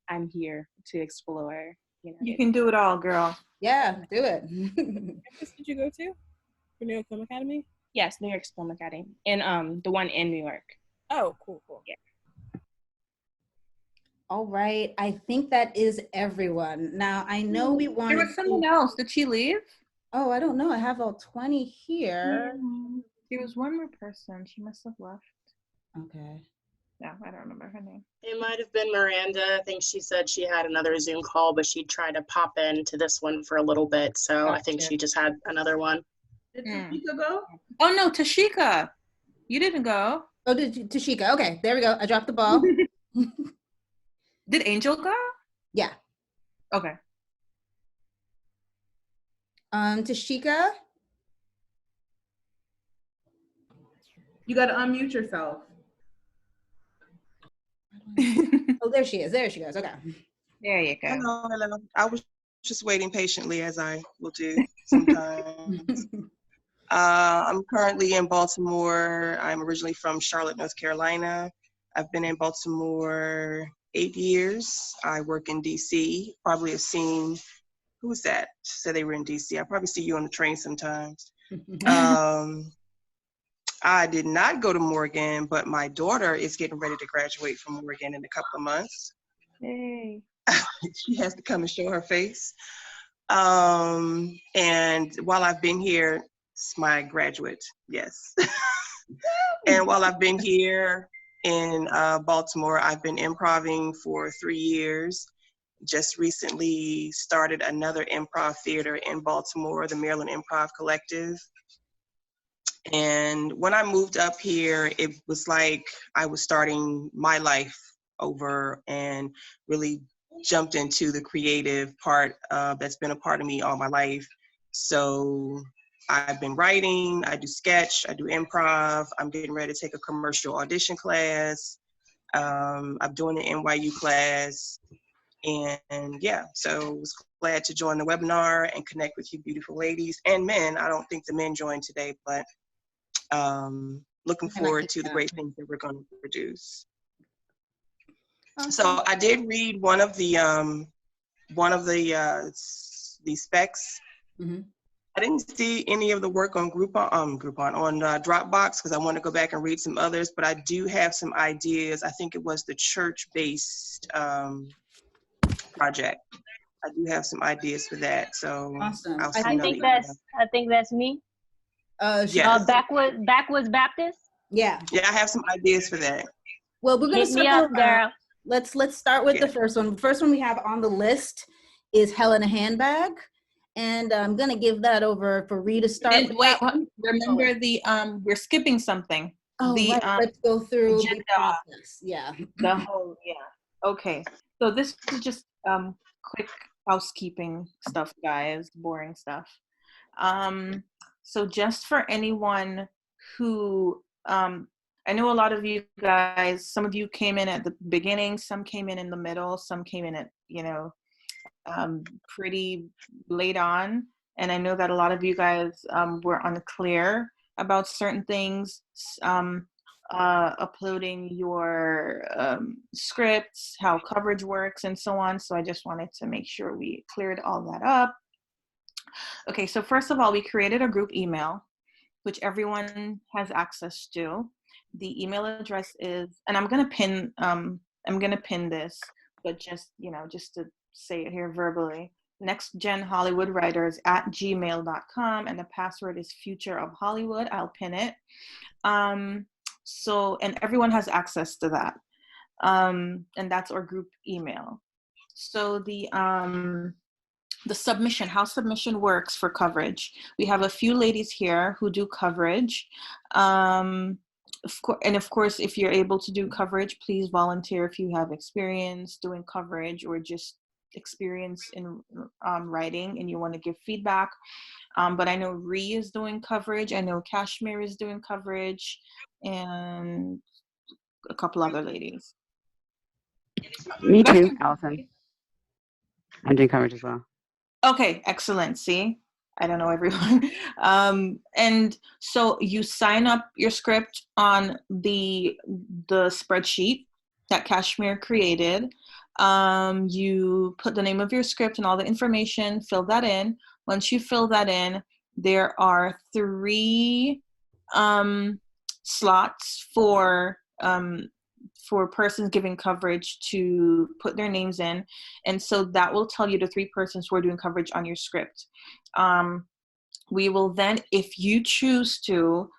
I'm here to explore. You know, You can do it all, girl. Yeah, do it. Campus did you go to for New York Film Academy? Yes, New York Film Academy, and the one in New York. Oh, cool. Yeah. All right. I think that is everyone. Now, I know we wanted There was someone else. Did she leave? Oh, I don't know. I have all 20 here. There was one more person. She must have left. Okay. No, I don't remember her name. It might have been Miranda. I think she said she had another Zoom call, but she tried to pop into this one for a little bit. So I think she just had another one. Did Tashika go? Oh, no, Tashika. You didn't go. Oh, Tashika. Okay, there we go. I dropped the ball. Did Angel go? Yeah. Okay. Tashika. You got to unmute yourself. Oh, there she is. There she goes. Okay. There you go. Hello. I was just waiting patiently, as I will do sometimes. I'm currently in Baltimore. I'm originally from Charlotte, North Carolina. I've been in Baltimore 8 years. I work in DC. Probably have seen, who was that? Said they were in DC. I probably see you on the train sometimes. I did not go to Morgan, but my daughter is getting ready to graduate from Morgan in a couple of months. Hey. She has to come and show her face. And while I've been here, it's my graduate, yes. And while I've been here in Baltimore, I've been improvising for 3 years. Just recently started another improv theater in Baltimore, the Maryland Improv Collective. And when I moved up here, it was like I was starting my life over and really jumped into the creative part that's been a part of me all my life. So I've been writing, I do sketch, I do improv. I'm getting ready to take a commercial audition class. I'm doing an NYU class. And yeah, so I was glad to join the webinar and connect with you beautiful ladies and men. I don't think the men joined today, but looking forward to the great things that we're going to produce. So I did read one of the specs. Mm-hmm. I didn't see any of the work on Groupon on Dropbox because I want to go back and read some others, but I do have some ideas. I think it was the church-based project. I do have some ideas for that. So awesome. I think that's me. Yes. Backwoods Baptist. Yeah. Yeah, I have some ideas for that. Well, we're gonna Hit me up, girl. Let's start with the first one. The first one we have on the list is Hell in a Handbag, and I'm gonna give that over for Ree to start. And wait, remember we're skipping something. Oh, right. Let's go through the process. Yeah. The whole Okay. So this is just quick housekeeping stuff, guys. Boring stuff. So just for anyone who I know a lot of you guys, some of you came in at the beginning, some came in the middle, some came in at, pretty late on. And I know that a lot of you guys were unclear about certain things, uploading your scripts, how coverage works, and so on. So I just wanted to make sure we cleared all that up. Okay, so first of all, we created a group email, which everyone has access to. The email address is, and I'm gonna pin this, but just to say it here verbally, nextgenhollywoodwriters@gmail.com, and the password is Future of Hollywood. I'll pin it. So, and everyone has access to that, and that's our group email. So the submission, how submission works for coverage. We have a few ladies here who do coverage. Of course, if you're able to do coverage, please volunteer if you have experience doing coverage or just experience in writing and you want to give feedback. But I know Ree is doing coverage. I know Kashmir is doing coverage, and a couple other ladies. Me too, Allison. I'm doing coverage as well. Okay, excellent. See, I don't know everyone. And so you sign up your script on the spreadsheet that Kashmir created. You put the name of your script and all the information, fill that in. Once you fill that in, there are 3 slots for persons giving coverage to put their names in. And so that will tell you the 3 persons who are doing coverage on your script. We will then, if you choose to,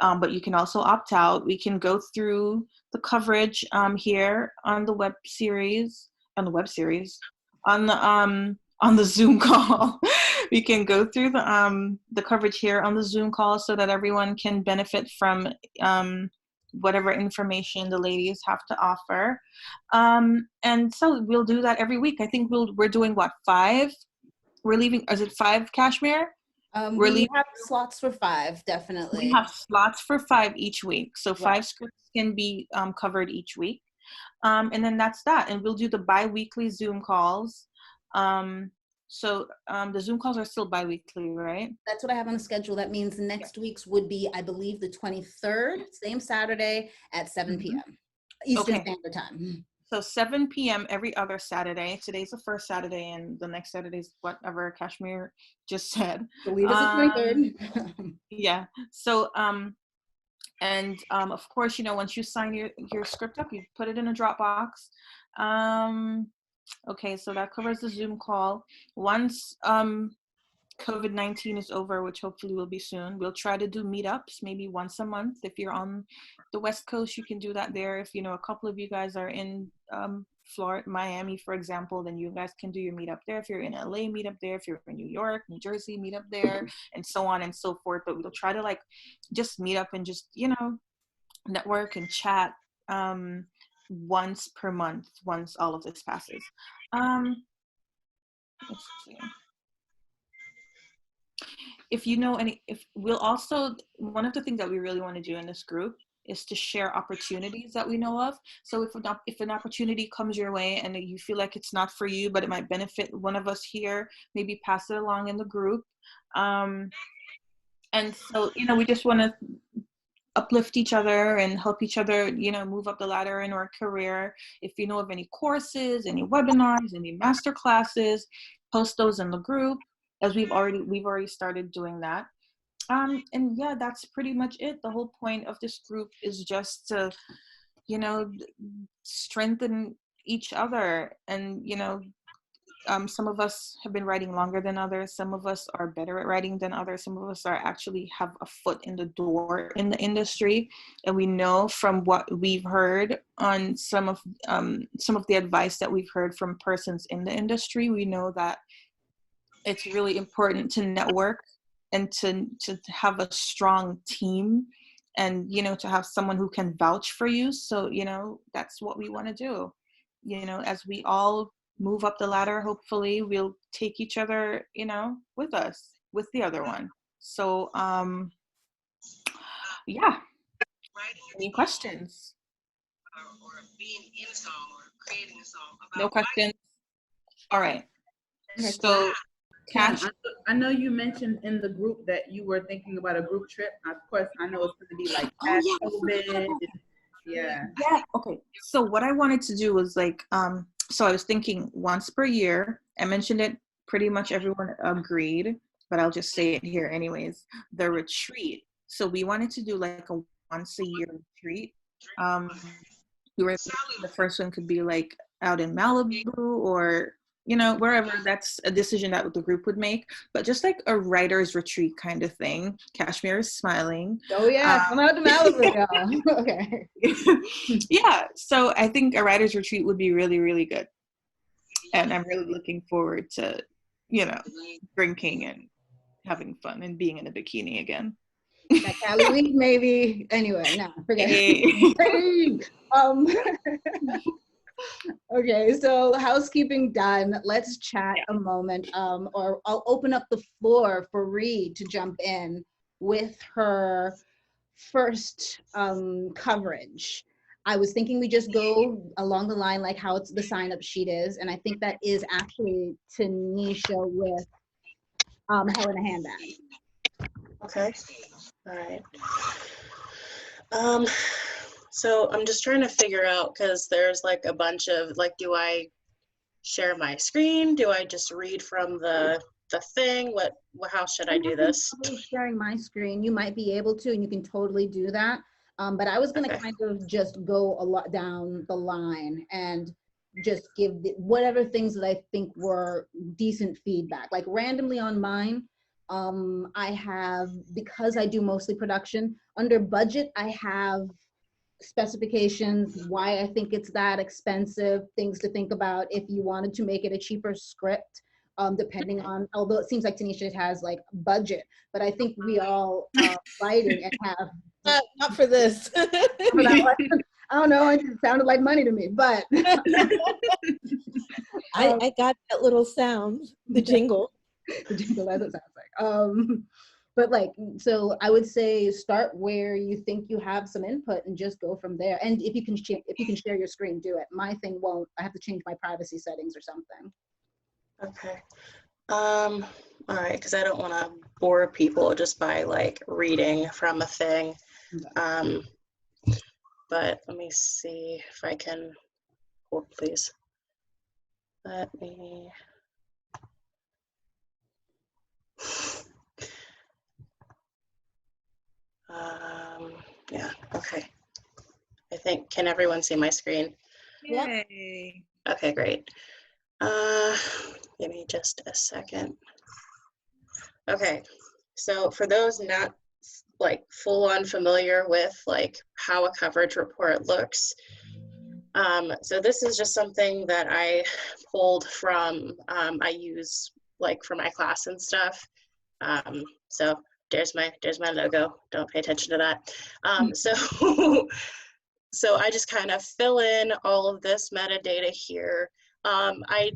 but you can also opt out, we can go through the coverage here on the web series, on the Zoom call. We can go through the coverage here on the Zoom call so that everyone can benefit from whatever information the ladies have to offer. And so we'll do that every week. I think we're doing what, 5? We're leaving, is it 5, Kashmir? We have slots for 5, definitely. We have slots for 5 each week. So 5 scripts can be covered each week. And then that's that. And we'll do the bi-weekly Zoom calls. So the Zoom calls are still bi-weekly, right? That's what I have on the schedule. That means next week's would be, I believe, the 23rd, same Saturday at 7 p.m. Eastern Standard Time. So 7 p.m. every other Saturday. Today's the first Saturday, and the next Saturday is whatever Kashmir just said. I believe it's the 23rd. Yeah. So, of course, once you sign your script up, you put it in a Dropbox. Okay, so that covers the Zoom call. Once COVID-19 is over, which hopefully will be soon, we'll try to do meetups maybe once a month. If you're on the West Coast, you can do that there. If a couple of you guys are in Florida, Miami, for example, then you guys can do your meetup there. If you're in LA, meet up there. If you're in New York, New Jersey, meet up there, and so on and so forth. But we'll try to just meet up and just network and chat once per month, once all of this passes. Let's see. If we'll also, one of the things that we really want to do in this group is to share opportunities that we know of. So if an opportunity comes your way and you feel like it's not for you, but it might benefit one of us here, maybe pass it along in the group. And so, we just want to uplift each other and help each other, move up the ladder in our career. If you know of any courses, any webinars, any master classes, post those in the group, as we've already started doing that. And yeah, that's pretty much it. The whole point of this group is just to, strengthen each other. And, some of us have been writing longer than others. Some of us are better at writing than others. Some of us actually have a foot in the door in the industry. And we know from what we've heard on some of the advice that we've heard from persons in the industry, we know that it's really important to network and to have a strong team and, to have someone who can vouch for you. So, that's what we want to do. As we all move up the ladder, hopefully we'll take each other, with us, with the other one. So, yeah. Any questions? Or being in a song or creating a song. No questions? All right. So, Cash, I know you mentioned in the group that you were thinking about a group trip. Of course, I know it's going to be like COVID. Yeah. Okay. So what I wanted to do was so I was thinking once per year. I mentioned it, pretty much everyone agreed, but I'll just say it here anyways. The retreat. So we wanted to do a once a year retreat. We were thinking the first one could be out in Malibu or wherever. That's a decision that the group would make, but just a writer's retreat kind of thing. Kashmir is smiling. Oh yeah, come out to Malibu, y'all. Okay. Yeah, so I think a writer's retreat would be really, really good. And I'm really looking forward to, drinking and having fun and being in a bikini again. That Cali week, maybe. Anyway, no, forget it. Okay, so housekeeping done. Let's chat a moment, or I'll open up the floor for Reed to jump in with her first coverage. I was thinking we just go along the line like how the sign-up sheet is, and I think that is actually Tanisha with Helena Handbag. Okay. All right. So I'm just trying to figure out, because there's a bunch of do I share my screen? Do I just read from the thing? How should I do this? Sharing my screen, you might be able to, and you can totally do that. But I was going to kind of just go a lot down the line and just give whatever things that I think were decent feedback. Like randomly on mine, I have, because I do mostly production, under budget, I have specifications, why I think it's that expensive, things to think about if you wanted to make it a cheaper script, depending on, although it seems like Tanisha has like budget, but I think we all writing and have not for this. for that one. I don't know, it just sounded like money to me, but I got that little sound, the jingle. The jingle, as it sounds like. But like, so I would say start where you think you have some input and just go from there. And if you can share your screen, do it. My thing won't. I have to change my privacy settings or something. Okay. All right, because I don't want to bore people just by like reading from a thing. But let me see if I can, hold please. Let me, yeah, okay. I think, can everyone see my screen? Yay. Okay, great. Give me just a second. Okay, so for those not like full on familiar with like how a coverage report looks, so this is just something that I pulled from, I use like for my class and stuff. So there's my logo. Don't pay attention to that. So I just kind of fill in all of this metadata here. I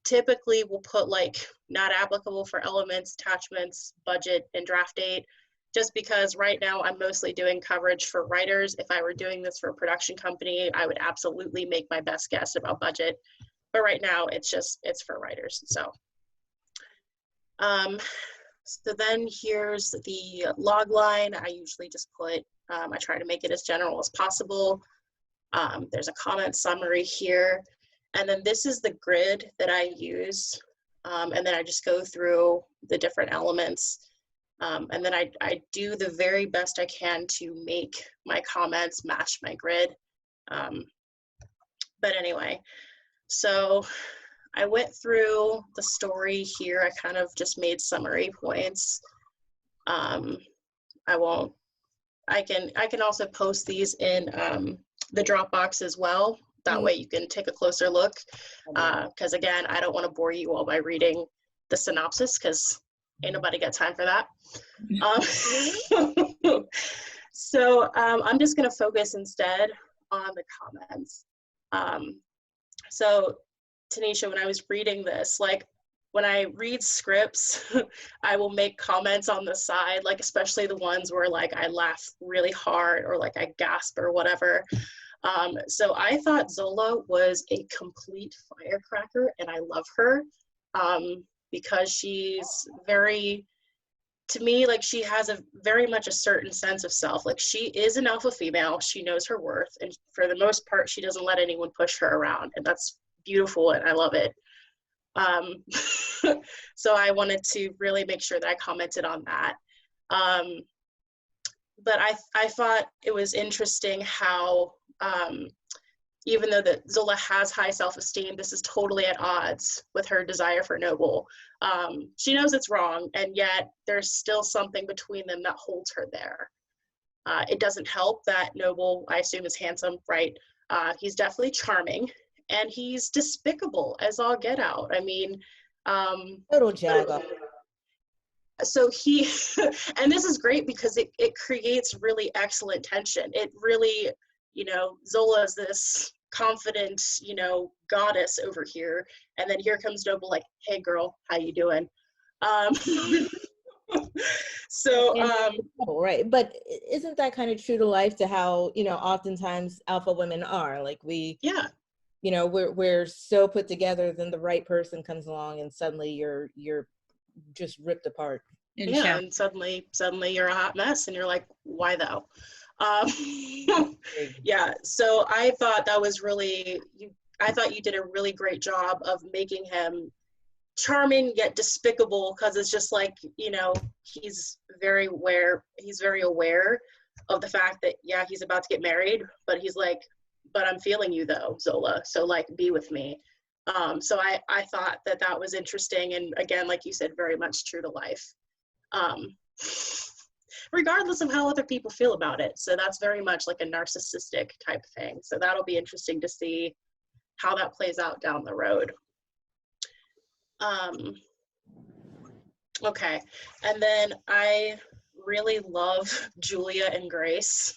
typically will put like not applicable for elements, attachments, budget, and draft date, just because right now I'm mostly doing coverage for writers. If I were doing this for a production company, I would absolutely make my best guess about budget. But right now it's for writers. So, so then here's the log line. I usually just put, I try to make it as general as possible. There's a comment summary here. And then this is the grid that I use. And then I just go through the different elements. And then I do the very best I can to make my comments match my grid. But anyway, so I went through the story here. I kind of just made summary points. I can also post these in the Dropbox as well. That way you can take a closer look. Because again, I don't want to bore you all by reading the synopsis because ain't nobody got time for that. So I'm just gonna focus instead on the comments. So Tanisha, when I was reading this, like when I read scripts, I will make comments on the side, like especially the ones where like I laugh really hard or like I gasp or whatever. So I thought Zola was a complete firecracker, and I love her because she's very, to me, like she has a very much a certain sense of self. Like she is an alpha female, she knows her worth, and for the most part, she doesn't let anyone push her around, and that's beautiful, and I love it. So I wanted to really make sure that I commented on that. But I thought it was interesting how, even though that Zola has high self-esteem, this is totally at odds with her desire for Noble. She knows it's wrong, and yet there's still something between them that holds her there. It doesn't help that Noble, I assume, is handsome, right? He's definitely charming, and he's despicable as all get out. I mean, total jago. So he, and this is great because it creates really excellent tension. It really, you know, Zola is this confident, you know, goddess over here, and then here comes Noble like, hey girl, how you doing? Right, but isn't that kind of true to life, to how, you know, oftentimes alpha women are like, yeah, you know, we're so put together, then the right person comes along and suddenly you're just ripped apart. Yeah, and suddenly you're a hot mess, and you're like, why though? Yeah, so I thought that was really, I thought you did a really great job of making him charming yet despicable, because it's just like, you know, he's very aware of the fact that, yeah, he's about to get married, but he's like, but I'm feeling you though, Zola, so like be with me. So I thought that was interesting, and again, like you said, very much true to life, regardless of how other people feel about it. So that's very much like a narcissistic type thing. So that'll be interesting to see how that plays out down the road. Okay, and then I really love Julia and Grace.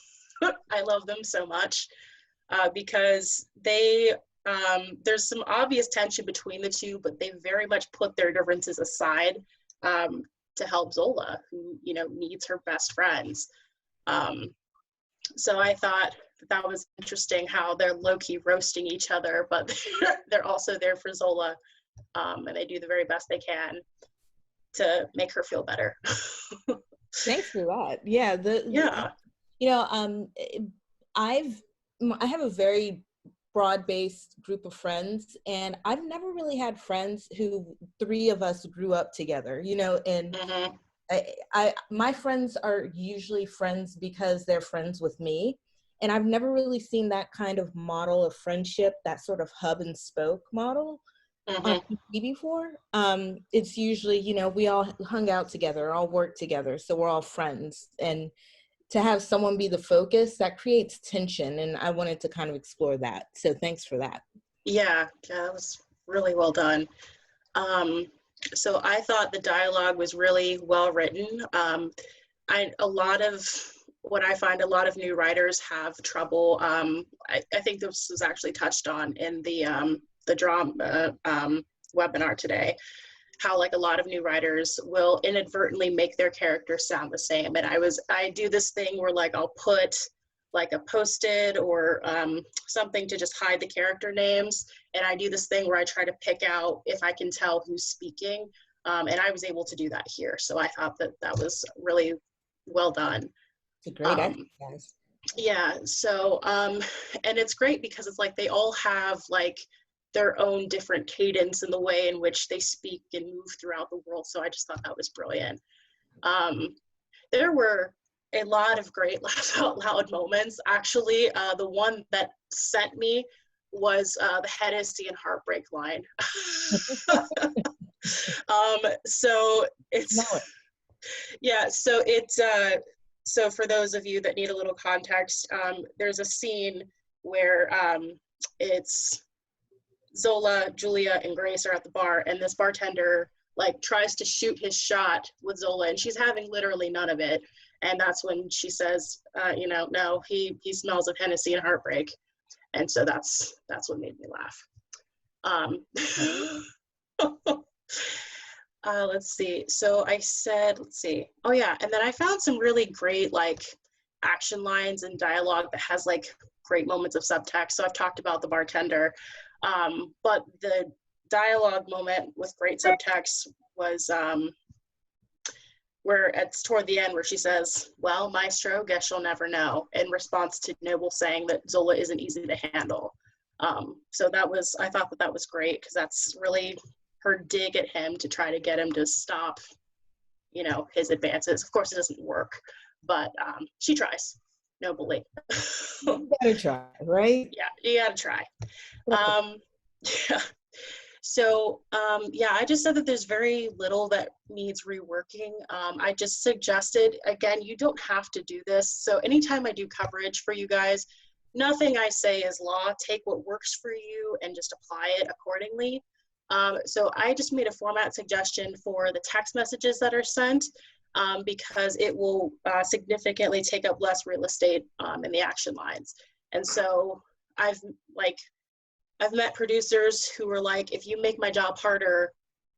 I love them so much because they, there's some obvious tension between the two, but they very much put their differences aside to help Zola, who, you know, needs her best friends. So I thought that was interesting how they're low-key roasting each other, but they're also there for Zola, and they do the very best they can to make her feel better. Thanks for that. Yeah. You know, I have a very broad-based group of friends, and I've never really had friends who 3 of us grew up together, you know, and my friends are usually friends because they're friends with me. And I've never really seen that kind of model of friendship, that sort of hub and spoke model on TV before. It's usually, you know, we all hung out together, all worked together, so we're all friends. And to have someone be the focus, that creates tension, and I wanted to kind of explore that. So thanks for that. Yeah, that was really well done. So I thought the dialogue was really well written. A lot of what I find a lot of new writers have trouble. I think this was actually touched on in the drama webinar today, how like a lot of new writers will inadvertently make their characters sound the same. And I do this thing where like I'll put like a post-it or something to just hide the character names. And I do this thing where I try to pick out if I can tell who's speaking. And I was able to do that here. So I thought that was really well done. It's a great exercise. Yeah, so, and it's great because it's like they all have like their own different cadence in the way in which they speak and move throughout the world. So I just thought that was brilliant. There were a lot of great laugh out loud moments. Actually, the one that sent me was the Hennessy and Heartbreak line. So it's, yeah, so it's, so for those of you that need a little context, there's a scene where it's Zola, Julia, and Grace are at the bar, and this bartender like tries to shoot his shot with Zola, and she's having literally none of it. And that's when she says, you know, no, he smells of Hennessy and heartbreak. And so that's what made me laugh. Let's see. So I said, let's see. Oh yeah, and then I found some really great like action lines and dialogue that has like great moments of subtext. So I've talked about the bartender, but the dialogue moment with great subtext was where it's toward the end where she says, well, Maestro, guess you'll never know, in response to Noble saying that Zola isn't easy to handle. So I thought that was great, because that's really her dig at him to try to get him to stop, you know, his advances. Of course it doesn't work, but she tries nobly. You gotta try, right? Yeah, you gotta try. Yeah. So, yeah, I just said that there's very little that needs reworking. I just suggested, again, you don't have to do this. So anytime I do coverage for you guys, nothing I say is law. Take what works for you and just apply it accordingly. So I just made a format suggestion for the text messages that are sent, because it will significantly take up less real estate in the action lines. And so I've met producers who were like, if you make my job harder,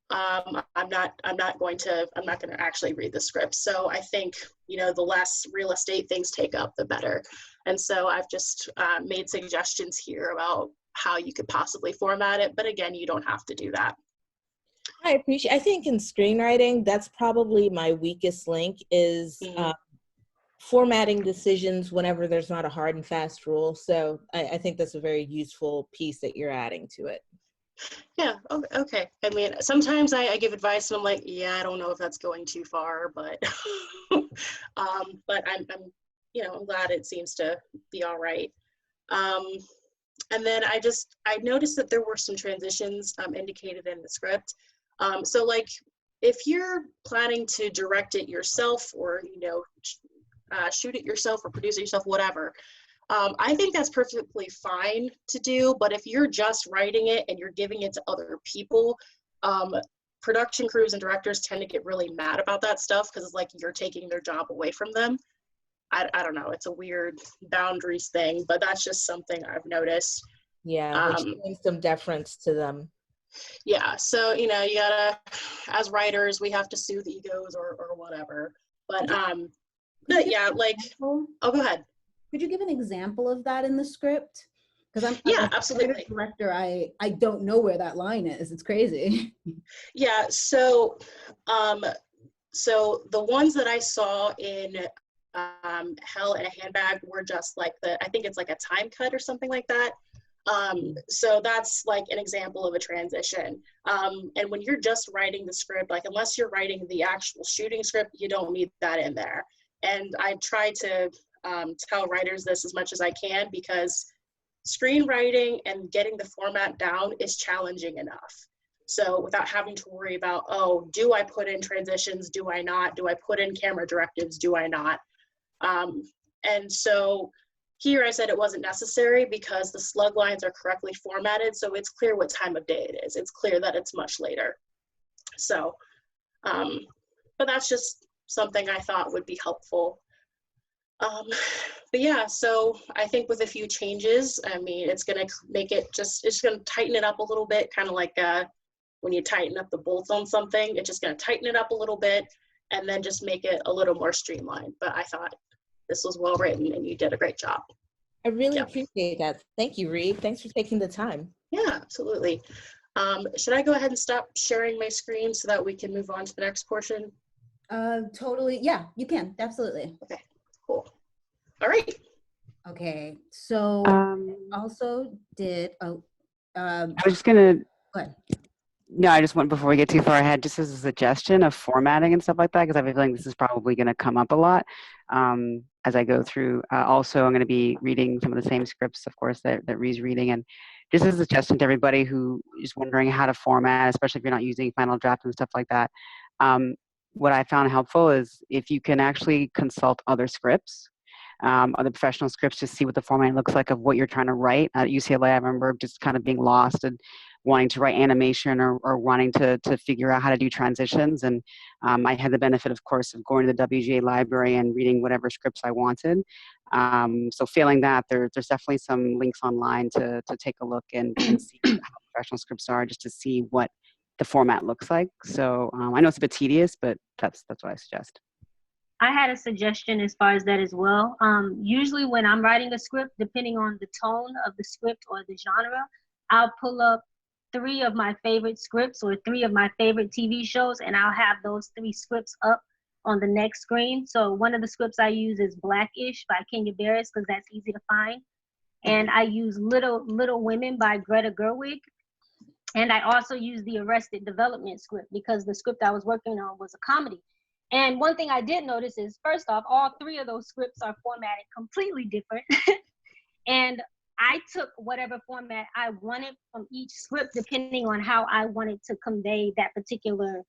I'm not going to actually read the script. So I think, you know, the less real estate things take up, the better. And so I've just made suggestions here about how you could possibly format it. But again, you don't have to do that. I think in screenwriting, that's probably my weakest link is formatting decisions whenever there's not a hard and fast rule. So I think that's a very useful piece that you're adding to it. Yeah, okay. I mean, sometimes I give advice and I'm like, yeah, I don't know if that's going too far, but but I'm I'm glad it seems to be all right. And then I noticed that there were some transitions indicated in the script. So like if you're planning to direct it yourself or, shoot it yourself or produce it yourself, whatever, I think that's perfectly fine to do. But if you're just writing it and you're giving it to other people, production crews and directors tend to get really mad about that stuff because it's like you're taking their job away from them. I don't know, it's a weird boundaries thing, but that's just something I've noticed. Yeah, like showing some deference to them. Yeah, so you gotta, as writers, we have to soothe egos or whatever. But yeah, like, oh, go ahead. Could you give an example of that in the script? Because I'm absolutely a director. I don't know where that line is. It's crazy. Yeah, so so the ones that I saw in Hell in a Handbag were just like I think it's like a time cut or something like that. So that's like an example of a transition. And when you're just writing the script, like unless you're writing the actual shooting script, you don't need that in there. And I try to tell writers this as much as I can because screenwriting and getting the format down is challenging enough. So without having to worry about, oh, do I put in transitions? Do I not? Do I put in camera directives? Do I not? And so here I said it wasn't necessary because the slug lines are correctly formatted. So it's clear what time of day it is. It's clear that it's much later. So, but that's just something I thought would be helpful. But yeah, so I think with a few changes, I mean, it's going to make it it's going to tighten it up a little bit, kind of like when you tighten up the bolts on something, it's just going to tighten it up a little bit and then just make it a little more streamlined. But I thought this was well written and you did a great job. I really appreciate that. Thank you, Reed. Thanks for taking the time. Yeah, absolutely. Should I go ahead and stop sharing my screen so that we can move on to the next portion? Totally. Yeah, you can. Absolutely. Okay, cool. All right. Okay. So also did, I was just gonna, go ahead. no, I just want, before we get too far ahead, just as a suggestion of formatting and stuff like that, because I have a feeling this is probably going to come up a lot as I go through. Also, I'm going to be reading some of the same scripts, of course, that Ree's reading. And just as a suggestion to everybody who is wondering how to format, especially if you're not using Final Draft and stuff like that, what I found helpful is if you can actually consult other scripts, other professional scripts, to see what the format looks like of what you're trying to write. At UCLA, I remember just kind of being lost and wanting to write animation or wanting to figure out how to do transitions. And I had the benefit, of course, of going to the WGA library and reading whatever scripts I wanted. So failing that, there's definitely some links online to take a look and see how professional scripts are, just to see what the format looks like. So I know it's a bit tedious, but that's what I suggest. I had a suggestion as far as that as well. Usually when I'm writing a script, depending on the tone of the script or the genre, I'll pull up 3 of my favorite scripts or 3 of my favorite TV shows, and I'll have those 3 scripts up on the next screen. So one of the scripts I use is Blackish by Kenya Barris, because that's easy to find. And I use Little Women by Greta Gerwig. And I also use the Arrested Development script because the script I was working on was a comedy. And one thing I did notice is, first off, all 3 of those scripts are formatted completely different. And I took whatever format I wanted from each script, depending on how I wanted to convey that particular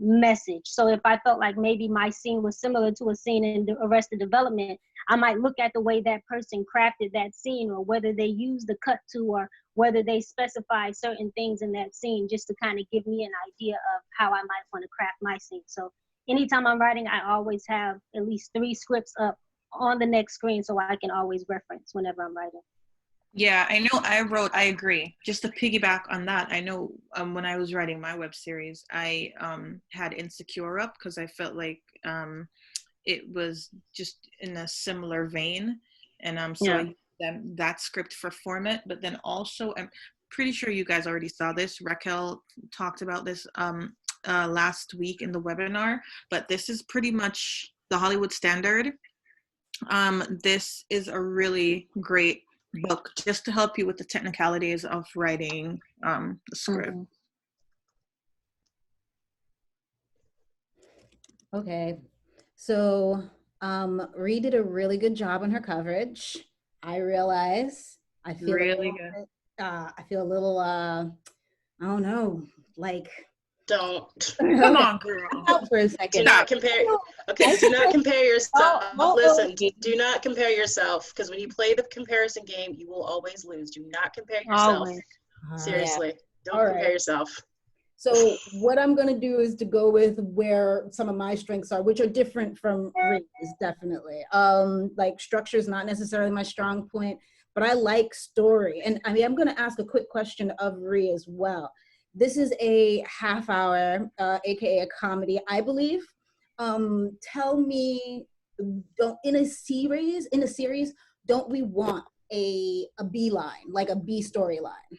message. So if I felt like maybe my scene was similar to a scene in Arrested Development, I might look at the way that person crafted that scene, or whether they use the cut to, or whether they specify certain things in that scene, just to kind of give me an idea of how I might want to craft my scene. So anytime I'm writing, I always have at least 3 scripts up on the next screen so I can always reference whenever I'm writing. Yeah, I know I agree. Just to piggyback on that, I know when I was writing my web series, I had Insecure up because I felt like it was just in a similar vein. And so I used that script for format, but then also, I'm pretty sure you guys already saw this. Raquel talked about this last week in the webinar, but this is pretty much the Hollywood standard This is a really great book just to help you with the technicalities of writing the script. Okay, so Ree did a really good job on her coverage. I realize I feel really good. I feel a little I don't know, like don't. Come on, girl. Out for a second. Do not compare. Okay, do not compare yourself. Listen, do not compare yourself, because when you play the comparison game, you will always lose. Do not compare yourself. Always. Seriously, don't All compare right. yourself. So what I'm going to do is to go with where some of my strengths are, which are different from Ree's, definitely. Like structure is not necessarily my strong point, but I like story. And I mean, I'm going to ask a quick question of Ree as well. This is a half hour, AKA a comedy, I believe. Tell me, in a series, don't we want a B line, like a B storyline?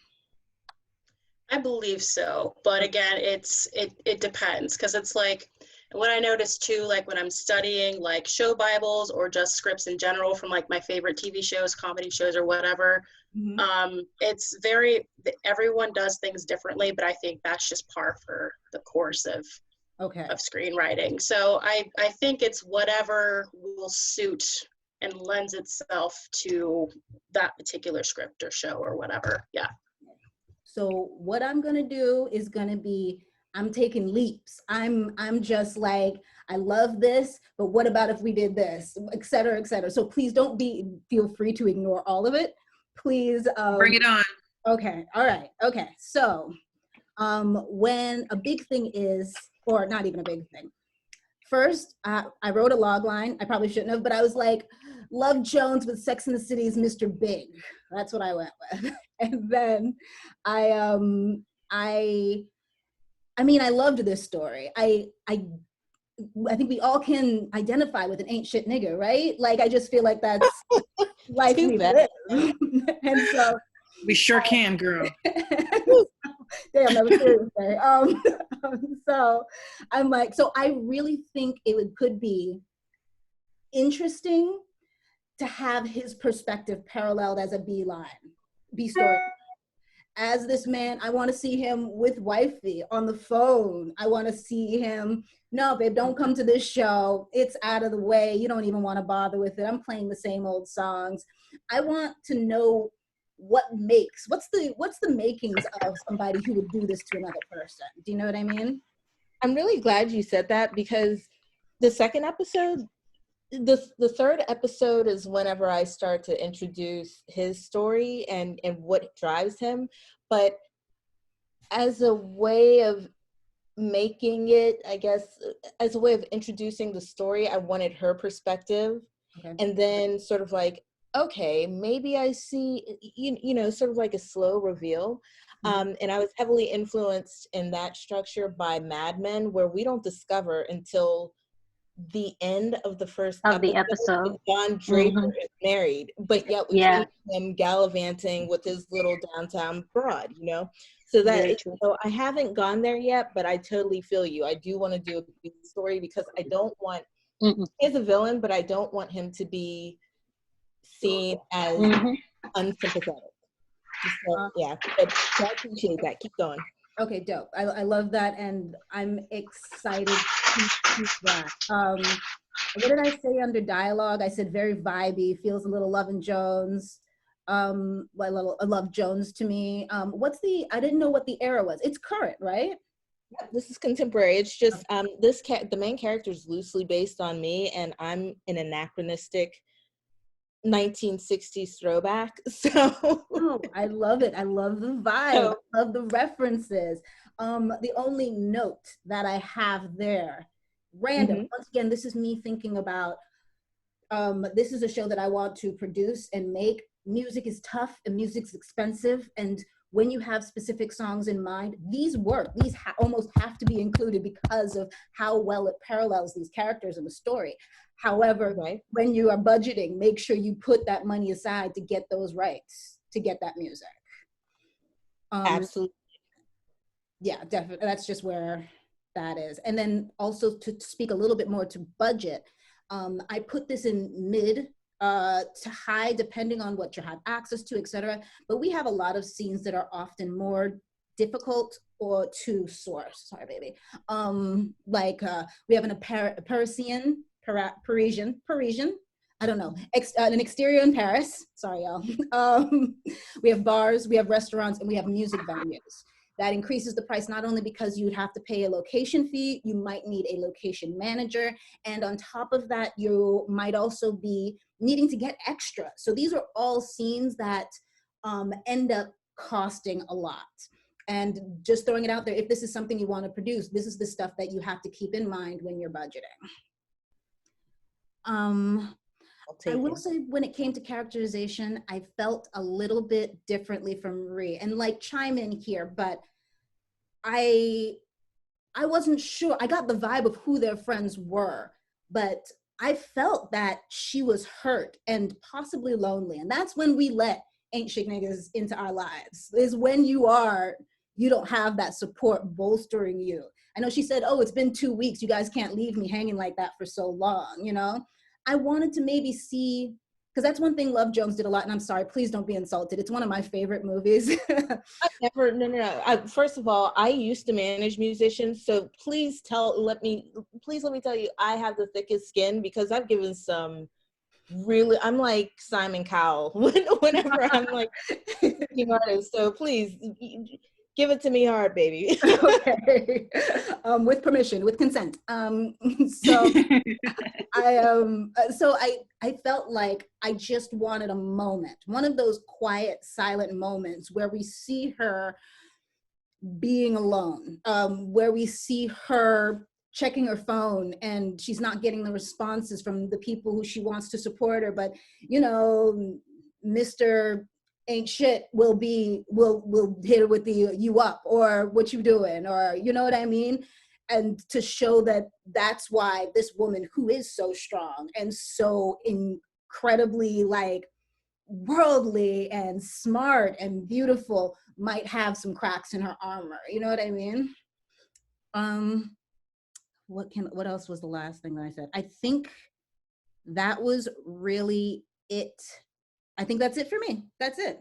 I believe so, but again, it depends, because it's like what I noticed too, like when I'm studying like show Bibles or just scripts in general from like my favorite TV shows, comedy shows, or whatever. It's everyone does things differently, but I think that's just par for the course of screenwriting. So I think it's whatever will suit and lends itself to that particular script or show or whatever. Yeah. So what I'm gonna do is gonna be, I'm taking leaps. I'm just like, I love this, but what about if we did this, et cetera, et cetera. So please don't feel free to ignore all of it. Please. Bring it on. Okay, all right, okay. So when a big thing is, or not even a big thing. First, I wrote a log line. I probably shouldn't have, but I was like, Love Jones with Sex and the City's Mr. Big. That's what I went with. And then I mean, I loved this story. I think we all can identify with an ain't shit nigga, right? Like, I just feel like that's life we live. And so we sure can, girl. Damn, that was serious. So I'm like, so I really think could be interesting to have his perspective paralleled as a B story. As this man, I want to see him with wifey on the phone. I want to see him, no, babe, don't come to this show. It's out of the way. You don't even want to bother with it. I'm playing the same old songs. I want to know what's the makings of somebody who would do this to another person. Do you know what I mean? I'm really glad you said that, because the second episode, the third episode is whenever I start to introduce his story and what drives him. But as a way of making it, I guess, as a way of introducing the story, I wanted her perspective. And then sort of like, okay, maybe I see, you know, sort of like a slow reveal. And I was heavily influenced in that structure by Mad Men, where we don't discover until the end of the first episode that Don Draper is married, but yet we see him gallivanting with his little downtown broad, you know? So so I haven't gone there yet, but I totally feel you. I do want to do a story, because I don't want, he's a villain, but I don't want him to be seen as unsympathetic. So, yeah, but I appreciate that. Keep going. Okay, dope. I love that, and I'm excited to see that. What did I say under dialogue? I said very vibey, feels a little Love and Jones. Love Jones to me. I didn't know what the era was. It's current, right? Yeah, this is contemporary. It's just the main character is loosely based on me, and I'm an anachronistic 1960s throwback. So oh, I love it. I love the vibe. I love the references. The only note that I have there, random. Once again, this is me thinking about, this is a show that I want to produce and make. Music is tough and music's expensive. And when you have specific songs in mind, these almost have to be included because of how well it parallels these characters in the story. However, when you are budgeting, make sure you put that money aside to get those rights, to get that music. Absolutely. Yeah, definitely. That's just where that is. And then also to speak a little bit more to budget, I put this in mid to hide depending on what you have access to, etc. But we have a lot of scenes that are often more difficult or to source. Sorry, baby. We have Parisian. I don't know, an exterior in Paris. Sorry, y'all. We have bars, we have restaurants, and we have music venues. That increases the price not only because you'd have to pay a location fee, you might need a location manager, and on top of that, you might also be needing to get extra. So these are all scenes that end up costing a lot. And just throwing it out there, if this is something you want to produce, this is the stuff that you have to keep in mind when you're budgeting. I will say when it came to characterization, I felt a little bit differently from Marie, and like chime in here, but I wasn't sure. I got the vibe of who their friends were, but I felt that she was hurt and possibly lonely. And that's when we let ain't shit niggas into our lives, is when you don't have that support bolstering you. I know she said, oh, it's been 2 weeks. You guys can't leave me hanging like that for so long, you know? I wanted to maybe see, because that's one thing Love Jones did a lot, and I'm sorry, please don't be insulted. It's one of my favorite movies. No. First of all, I used to manage musicians, so please let me tell you, I have the thickest skin because I've given some really, I'm like Simon Cowell whenever I'm like an artist. So please give it to me hard, baby. Okay. With permission, with consent. So I felt like I just wanted a moment, one of those quiet, silent moments where we see her being alone, where we see her checking her phone and she's not getting the responses from the people who she wants to support her, but you know, Mr. Ain't shit will hit her with the you up or what you doing, or you know what I mean? And to show that that's why this woman who is so strong and so incredibly like worldly and smart and beautiful might have some cracks in her armor. You know what I mean? What else was the last thing that I said? I think that was really it. I think that's it for me. That's it.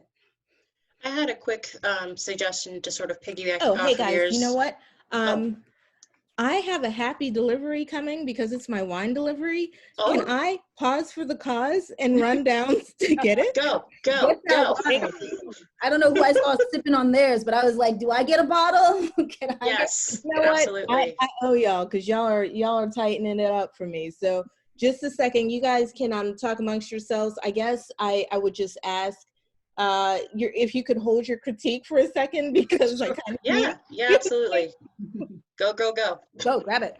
I had a quick suggestion to sort of piggyback Oh, off hey of guys, yours. you know what? I have a happy delivery coming because it's my wine delivery. Oh. Can I pause for the cause and run down to get it? Go. I don't know who I saw sipping on theirs, but I was like, do I get a bottle? Can I Yes, you know absolutely. What? I owe y'all because y'all are tightening it up for me. So just a second, you guys can talk amongst yourselves. I guess I would just ask if you could hold your critique for a second because I kind of yeah, absolutely. Go grab it.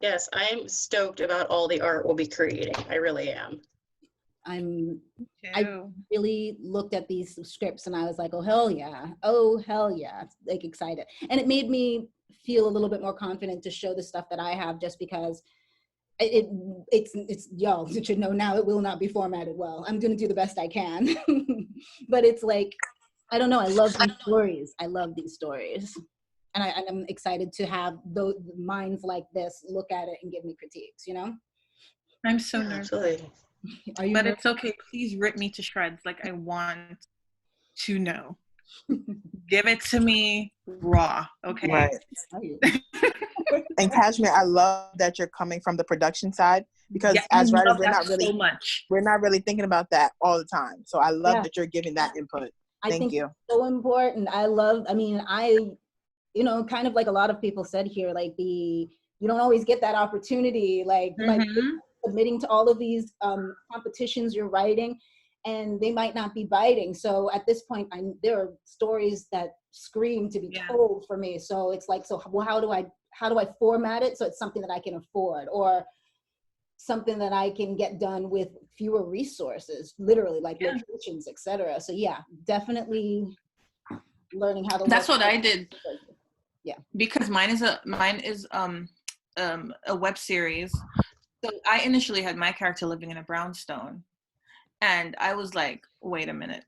Yes, I am stoked about all the art we'll be creating. I really am. I really looked at these scripts and I was like, oh hell yeah, like excited. And it made me feel a little bit more confident to show the stuff that I have, just because it's y'all should know now, it will not be formatted well. I'm gonna do the best I can. But it's like, I don't know, I love these stories. I love these stories. And I'm excited to have those minds like this look at it and give me critiques, you know? I'm so nervous. Absolutely. Are you but nervous? it's okay. Please rip me to shreds. Like, I want to know. Give it to me raw, okay? Right. And Kashmir, I love that you're coming from the production side, because as writers, we're not really thinking about that all the time. So I love that you're giving that input. Thank you. It's so important. You know, kind of like a lot of people said here, like you don't always get that opportunity, like submitting to all of these competitions you're writing, and they might not be biting. So at this point, there are stories that scream to be told for me. So it's like, well, how do I format it so it's something that I can afford, or something that I can get done with fewer resources, literally, like locations, etc. So yeah, definitely learning how to. That's what I did. Yeah, because mine is a web series. So I initially had my character living in a brownstone, and I was like, wait a minute,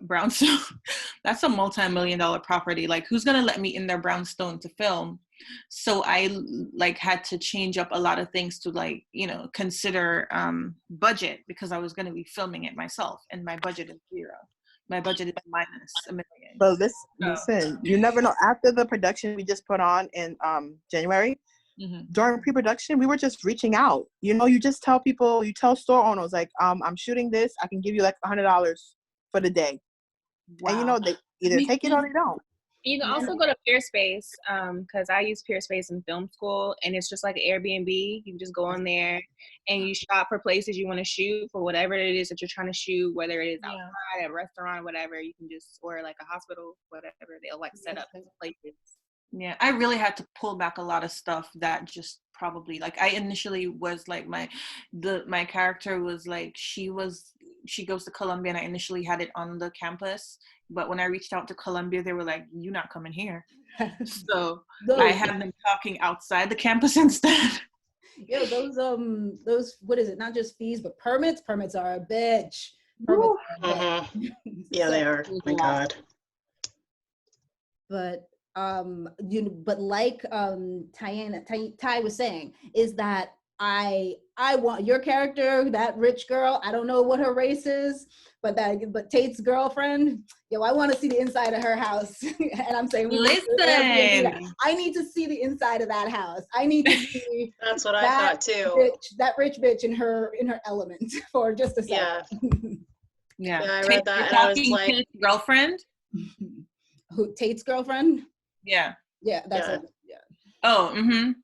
brownstone. That's a multi-million-dollar property. Like, who's gonna let me in their brownstone to film? So I like had to change up a lot of things to like, you know, consider budget, because I was going to be filming it myself, and my budget is zero. My budget is minus $1 million. But listen, you never know. After the production we just put on in January, during pre-production, we were just reaching out. You know, you just tell people, you tell store owners like, I'm shooting this. I can give you like $100 for the day. Wow. And you know, they either take it or they don't. You can also go to Peerspace, because I use Peerspace in film school, and it's just like an Airbnb. You can just go on there and you shop for places you want to shoot for whatever it is that you're trying to shoot, whether it is outside, at a restaurant, whatever. You can just, or like a hospital, whatever. They'll like set up places. Yeah, I really had to pull back a lot of stuff that just probably, like, I initially was like, my character was like, she goes to Columbia, and I initially had it on the campus, but when I reached out to Columbia, they were like, you're not coming here. So I had them talking outside the campus instead. Yeah, those, what is it, not just fees but permits are a bitch. Permits are a bitch. Yeah, they are. Oh my God. But but like Ty was saying, is that I want your character, that rich girl, I don't know what her race is, but Tate's girlfriend, yo, I want to see the inside of her house. And I'm saying, listen, I need to see the inside of that house. I need to see that's what I thought too. That rich bitch in her element for just a second. Yeah. I read that and I was like, Tate's girlfriend? Who, Tate's girlfriend? Yeah. Yeah, that's it. Yeah. Oh,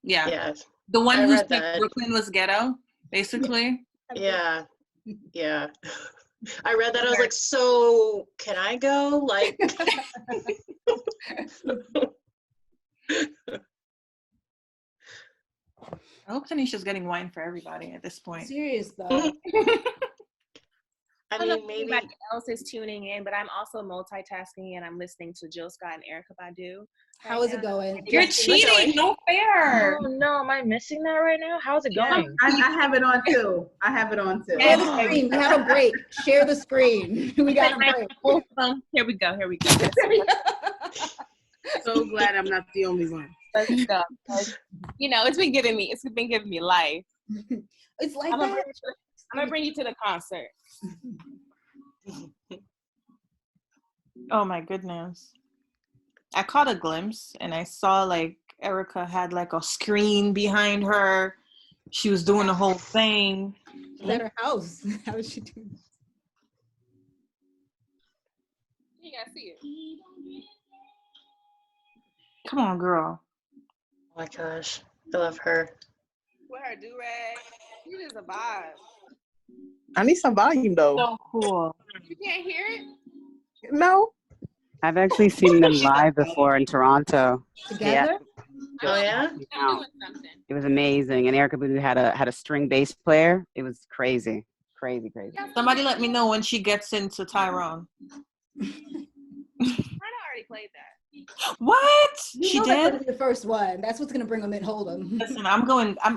yeah. Yeah. The one who said Brooklyn was ghetto, basically. Yeah. Yeah. I read that. I was like, so can I go? Like, I hope Tanisha's getting wine for everybody at this point. Serious though. I mean, maybe anybody else is tuning in, but I'm also multitasking and I'm listening to Jill Scott and Erykah Badu. How is it going? You're cheating. No fair. Oh no, am I missing that right now? How's it going? I have it on too. Share the screen. We have a break. Share the screen. We got a break. Here we go. So glad I'm not the only one. You know, it's been giving me life. It's like I'm that. gonna bring you to the concert. Oh my goodness. I caught a glimpse and I saw like Erykah had like a screen behind her. She was doing the whole thing. She's at her house. How is she doing this? You gotta see it. Come on, girl. Oh my gosh. I love her. With her do-rag. She is a vibe. I need some volume though. So cool. You can't hear it? No. I've actually seen them live before in Toronto. Together? Yeah. Oh yeah? It was amazing. And Erykah Badu had a string bass player. It was crazy. Crazy. Somebody let me know when she gets into Tyrone. I already played that. What? She did? That's gonna be the first one. That's what's gonna bring them in. Hold them. Listen, I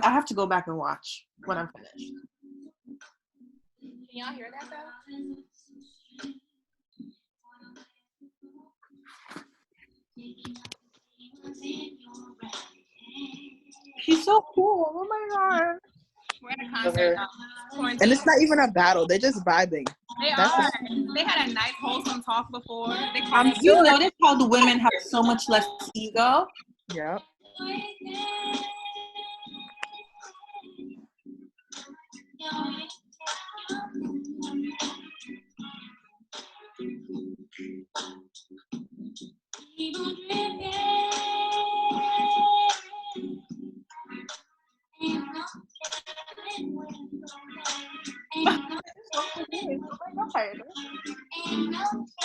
have to go back and watch when I'm finished. Can y'all hear that though? She's so cool. Oh my god. We're at a concert. And it's not even a battle. They're just vibing. They They had a nice wholesome talk before. You notice how the women have so much less ego? Yeah.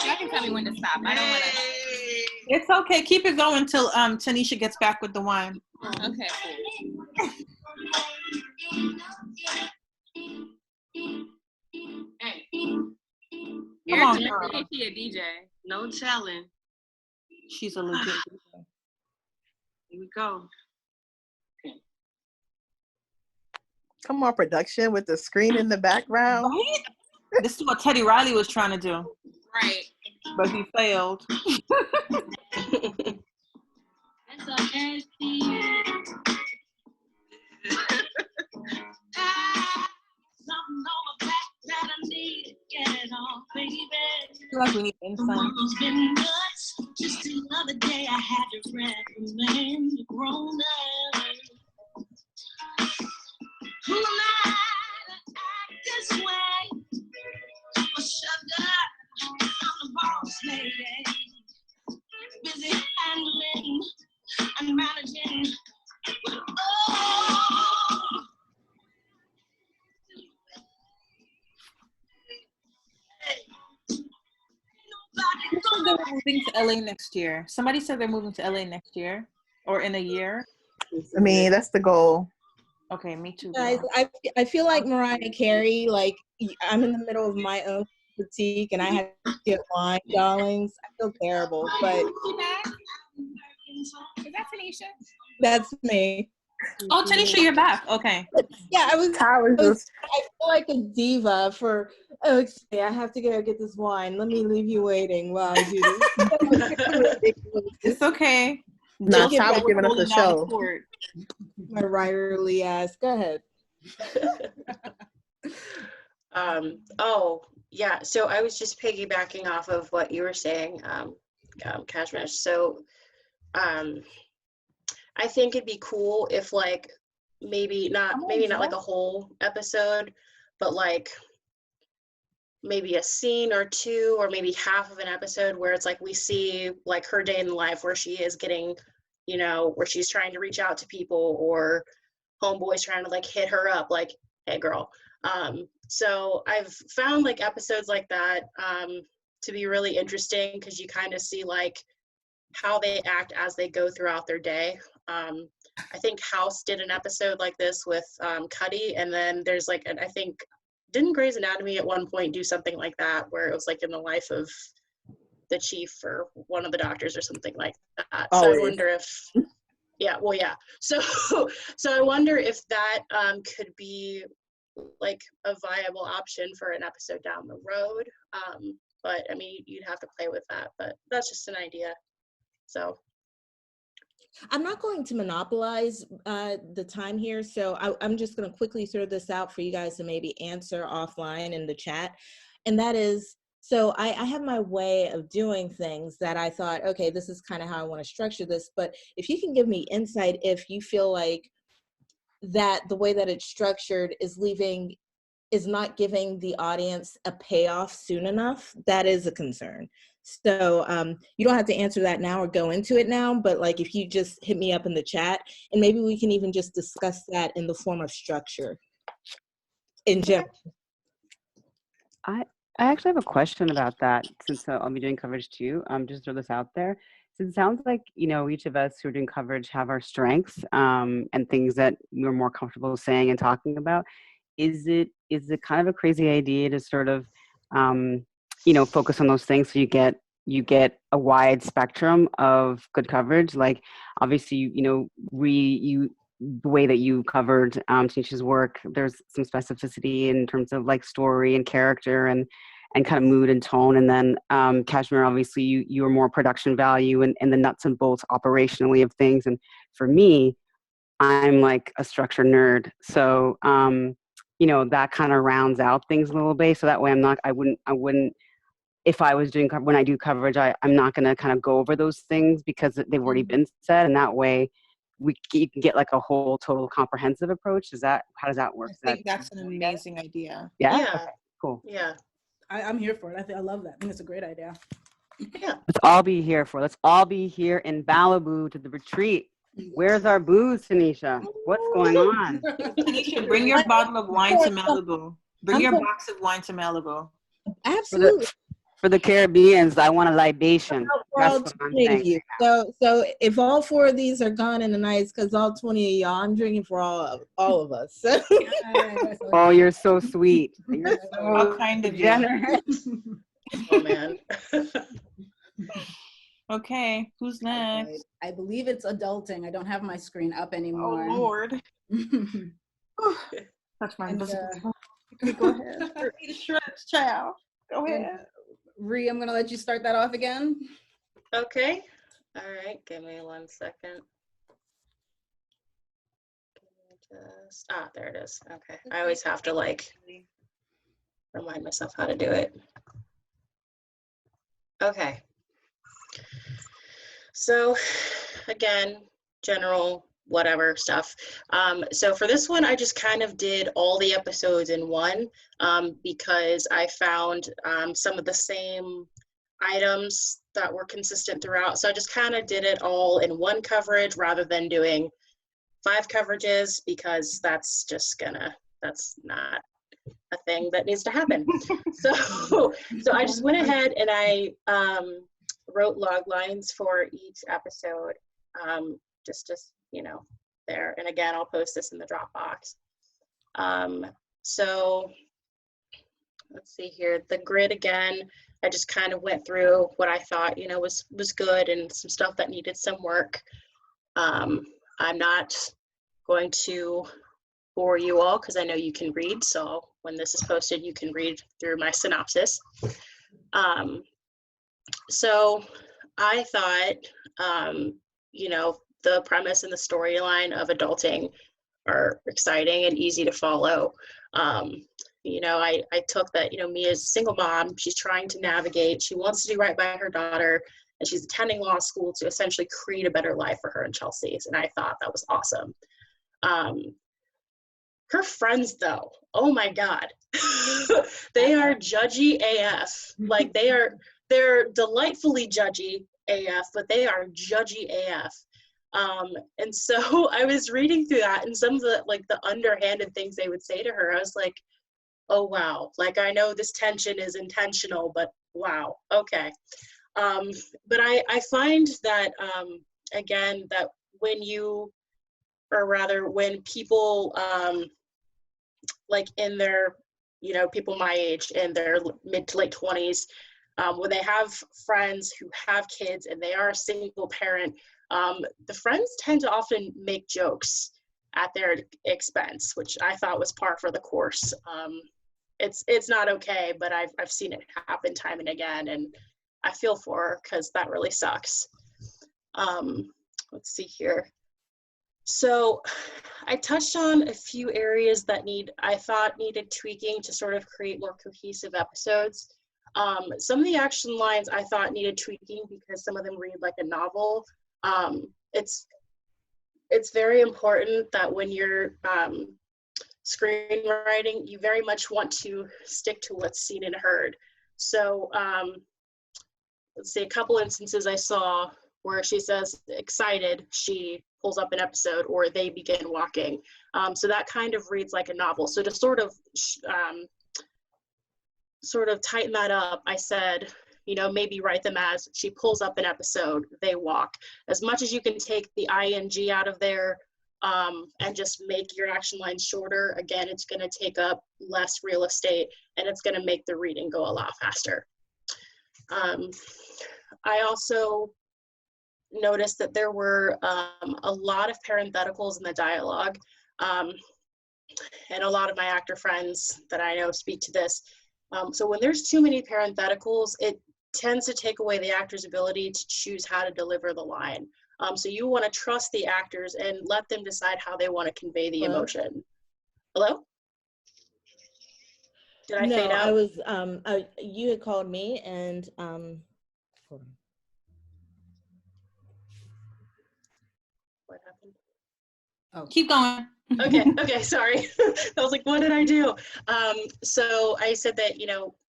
Y'all can tell me when to stop. I don't want to. It's okay. Keep it going till Tanisha gets back with the wine. Okay, cool. Hey. Come on, girl. Is she a DJ? No telling. She's a legit DJ. Here we go. Come on, production with the screen in the background. Right? This is what Teddy Riley was trying to do. Right. But he failed. I feel like we need insight. Just another day I had to recommend grown up. Who am I to act this way? Oh, shut up, I'm the boss lady. Busy handling and managing. Oh. Who said they were moving to LA next year? Somebody said they're moving to LA next year or in a year. I mean, that's the goal. Okay, me too. Guys, I feel like Mariah Carey. Like I'm in the middle of my own boutique, and I had to get wine, darlings. I feel terrible, but Is that Tanisha? that's me. Oh, Tanisha, you're back. Okay. Yeah, I feel like a diva for. Oh, excuse me, I have to go get this wine. Let me leave you waiting while I do this. It's okay. Nah, Ty was giving us a show. My writerly ass. Go ahead. Oh, yeah. So I was just piggybacking off of what you were saying, Kashmir. So, I think it'd be cool if like maybe not like a whole episode, but like maybe a scene or two, or maybe half of an episode where it's like we see like her day in life where she is getting, you know, where she's trying to reach out to people, or homeboys trying to like hit her up like, hey girl. So I've found like episodes like that to be really interesting, because you kind of see like how they act as they go throughout their day. I think House did an episode like this with Cuddy, and then there's like I think didn't Grey's Anatomy at one point do something like that, where it was like in the life of the chief or one of the doctors or something like that. So I wonder if so I wonder if that could be like a viable option for an episode down the road. But I mean, you'd have to play with that, but that's just an idea. So I'm not going to monopolize the time here, so I'm just going to quickly throw this out for you guys to maybe answer offline in the chat. And that is, so I have my way of doing things that I thought, okay, this is kind of how I want to structure this. But if you can give me insight, if you feel like that the way that it's structured is not giving the audience a payoff soon enough, that is a concern. So you don't have to answer that now or go into it now, but like if you just hit me up in the chat, and maybe we can even just discuss that in the form of structure in general. I actually have a question about that, since I'll be doing coverage too. Just throw this out there. So it sounds like, you know, each of us who are doing coverage have our strengths and things that we're more comfortable saying and talking about. Is it kind of a crazy idea to sort of, you know, focus on those things so you get a wide spectrum of good coverage? Like, obviously, you know, the way that you covered Tanisha's work, there's some specificity in terms of like story and character and kind of mood and tone. And then Kashmir, obviously you are more production value and the nuts and bolts operationally of things. And for me, I'm like a structure nerd. So, you know, that kind of rounds out things a little bit. So that way I wouldn't, if I was doing, when I do coverage, I'm not going to kind of go over those things because they've already been said. And that way you can get like a whole total comprehensive approach. How does that work? I think that's an amazing idea. Yeah? Yeah. Okay, cool. Yeah. I'm here for it. I love that. I think it's a great idea. Yeah. Let's all be here in Malibu to the retreat. Where's our booze, Tanisha? What's going on? Tanisha, bring your bottle of wine to Malibu. Bring your box of wine to Malibu. Absolutely. For the Caribbeans, I want a libation. That's All what I'm 20 of saying. you. So if all 4 of these are gone in the night, it's because all 20 of y'all, I'm drinking for all of us. Oh, you're so sweet. You're so How kind of you. generous. Oh man. Okay, who's next? I believe it's adulting. I don't have my screen up anymore. Oh Lord. That's my invisible. Okay, go ahead. Eat shreds, child. Go ahead. Ree, I'm gonna let you start that off again. Okay. All right. Give me 1 second. There it is. Okay. I always have to like remind myself how to do it. Okay. So again, general whatever stuff. So for this one, I just kind of did all the episodes in one because I found some of the same items that were consistent throughout. So I just kind of did it all in one coverage rather than doing 5 coverages, because that's not a thing that needs to happen. So I just went ahead and I wrote log lines for each episode, just there. And again, I'll post this in the Dropbox. So let's see here, the grid again, I just kind of went through what I thought, was good and some stuff that needed some work. I'm not going to bore you all because I know you can read. So when this is posted, you can read through my synopsis. So I thought, the premise and the storyline of adulting are exciting and easy to follow. I took that, Mia's a single mom. She's trying to navigate. She wants to do right by her daughter, and she's attending law school to essentially create a better life for her and Chelsea's. And I thought that was awesome. Her friends, though, oh my God, they are judgy AF. Like they're delightfully judgy AF, but they are judgy AF. And so I was reading through that, and some of the underhanded things they would say to her, I was like, oh wow, like I know this tension is intentional, but wow, okay. But I find that again, that when people like in their, people my age in their mid to late 20s, when they have friends who have kids and they are a single parent, the friends tend to often make jokes at their expense, which I thought was par for the course. It's not okay, but I've seen it happen time and again, and I feel for her because that really sucks. Let's see here. So I touched on a few areas that I thought needed tweaking to sort of create more cohesive episodes. Some of the action lines I thought needed tweaking because some of them read like a novel. It's very important that when you're screenwriting, you very much want to stick to what's seen and heard. So let's see, a couple instances I saw where she says excited, she pulls up an episode, or they begin walking. So that kind of reads like a novel. So to sort of tighten that up, I said, maybe write them as she pulls up an episode, they walk. As much as you can take the ing out of there and just make your action lines shorter, again, it's going to take up less real estate and it's going to make the reading go a lot faster. I also noticed that there were a lot of parentheticals in the dialogue, and a lot of my actor friends that I know speak to this. So when there's too many parentheticals, it tends to take away the actor's ability to choose how to deliver the line. So you want to trust the actors and let them decide how they want to convey the emotion. Hello? Did I fade out? I was, you had called me and, hold on. What happened? Oh, keep going. Okay, sorry. I was like, what did I do? So I said that,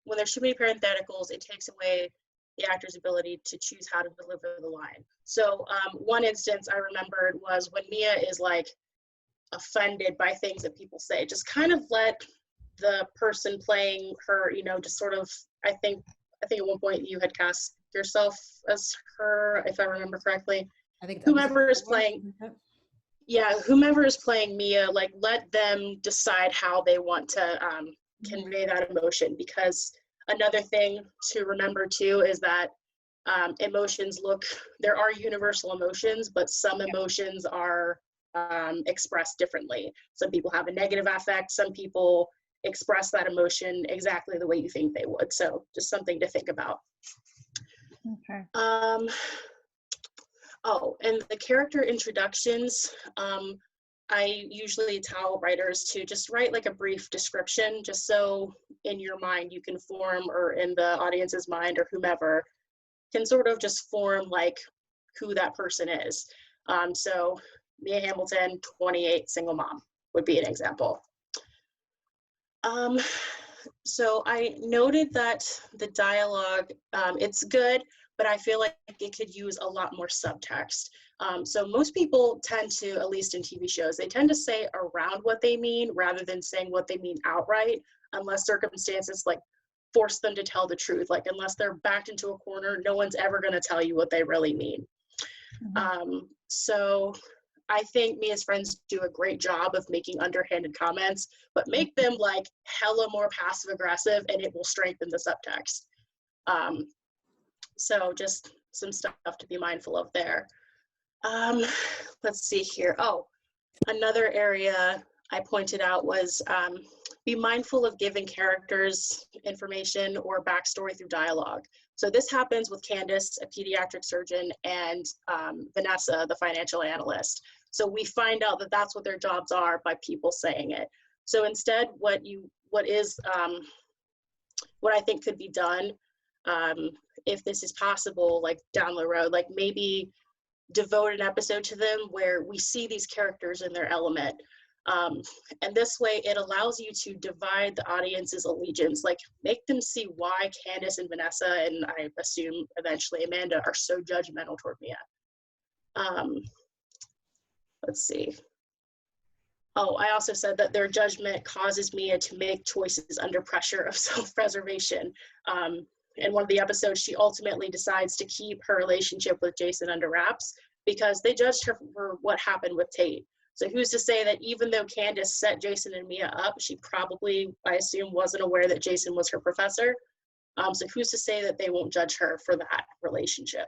when there's too many parentheticals, it takes away the actor's ability to choose how to deliver the line. So one instance I remembered was when Mia is like offended by things that people say, just kind of let the person playing her, just sort of, I think at one point you had cast yourself as her, if I remember correctly. I think whomever is playing Mia, like let them decide how they want to convey that emotion, because another thing to remember too is that there are universal emotions, but some emotions are expressed differently. Some people have a negative affect, some people express that emotion exactly the way you think they would. So just something to think about. Okay. Oh, and the character introductions, I usually tell writers to just write like a brief description, just so in your mind you can form, or in the audience's mind or whomever can sort of just form like who that person is. So Mia Hamilton, 28, single mom would be an example. So I noted that the dialogue, it's good, but I feel like it could use a lot more subtext. So most people tend to, at least in TV shows, they tend to say around what they mean rather than saying what they mean outright, unless circumstances like force them to tell the truth. Like unless they're backed into a corner, no one's ever going to tell you what they really mean. So I think Mia's friends do a great job of making underhanded comments, but make them like hella more passive aggressive, and it will strengthen the subtext. So just some stuff to be mindful of there. Let's see here. Oh, another area I pointed out was be mindful of giving characters information or backstory through dialogue. So this happens with Candace, a pediatric surgeon, and Vanessa, the financial analyst. So we find out that that's what their jobs are by people saying it. So instead, what I think could be done, if this is possible, like down the road, like maybe devote an episode to them where we see these characters in their element. And this way it allows you to divide the audience's allegiance, like make them see why Candace and Vanessa, and I assume eventually Amanda, are so judgmental toward Mia. Let's see. Oh, I also said that their judgment causes Mia to make choices under pressure of self-preservation. In one of the episodes, she ultimately decides to keep her relationship with Jason under wraps because they judged her for what happened with Tate. So who's to say that even though Candace set Jason and Mia up, she probably, I assume, wasn't aware that Jason was her professor. So who's to say that they won't judge her for that relationship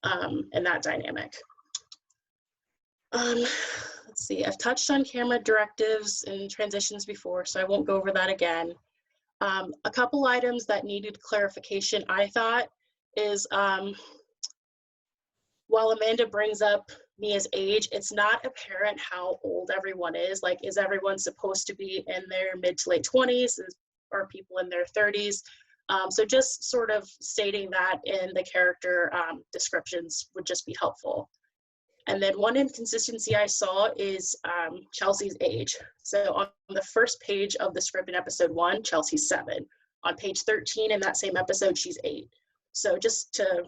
and that dynamic? Let's see, I've touched on camera directives and transitions before, so I won't go over that again. A couple items that needed clarification, I thought, is while Amanda brings up Mia's age, it's not apparent how old everyone is. Like, is everyone supposed to be in their mid to late 20s? Are people in their 30s? So just sort of stating that in the character descriptions would just be helpful. And then one inconsistency I saw is Chelsea's age. So on the first page of the script in episode 1, Chelsea's 7. On page 13 in that same episode, she's 8. So just to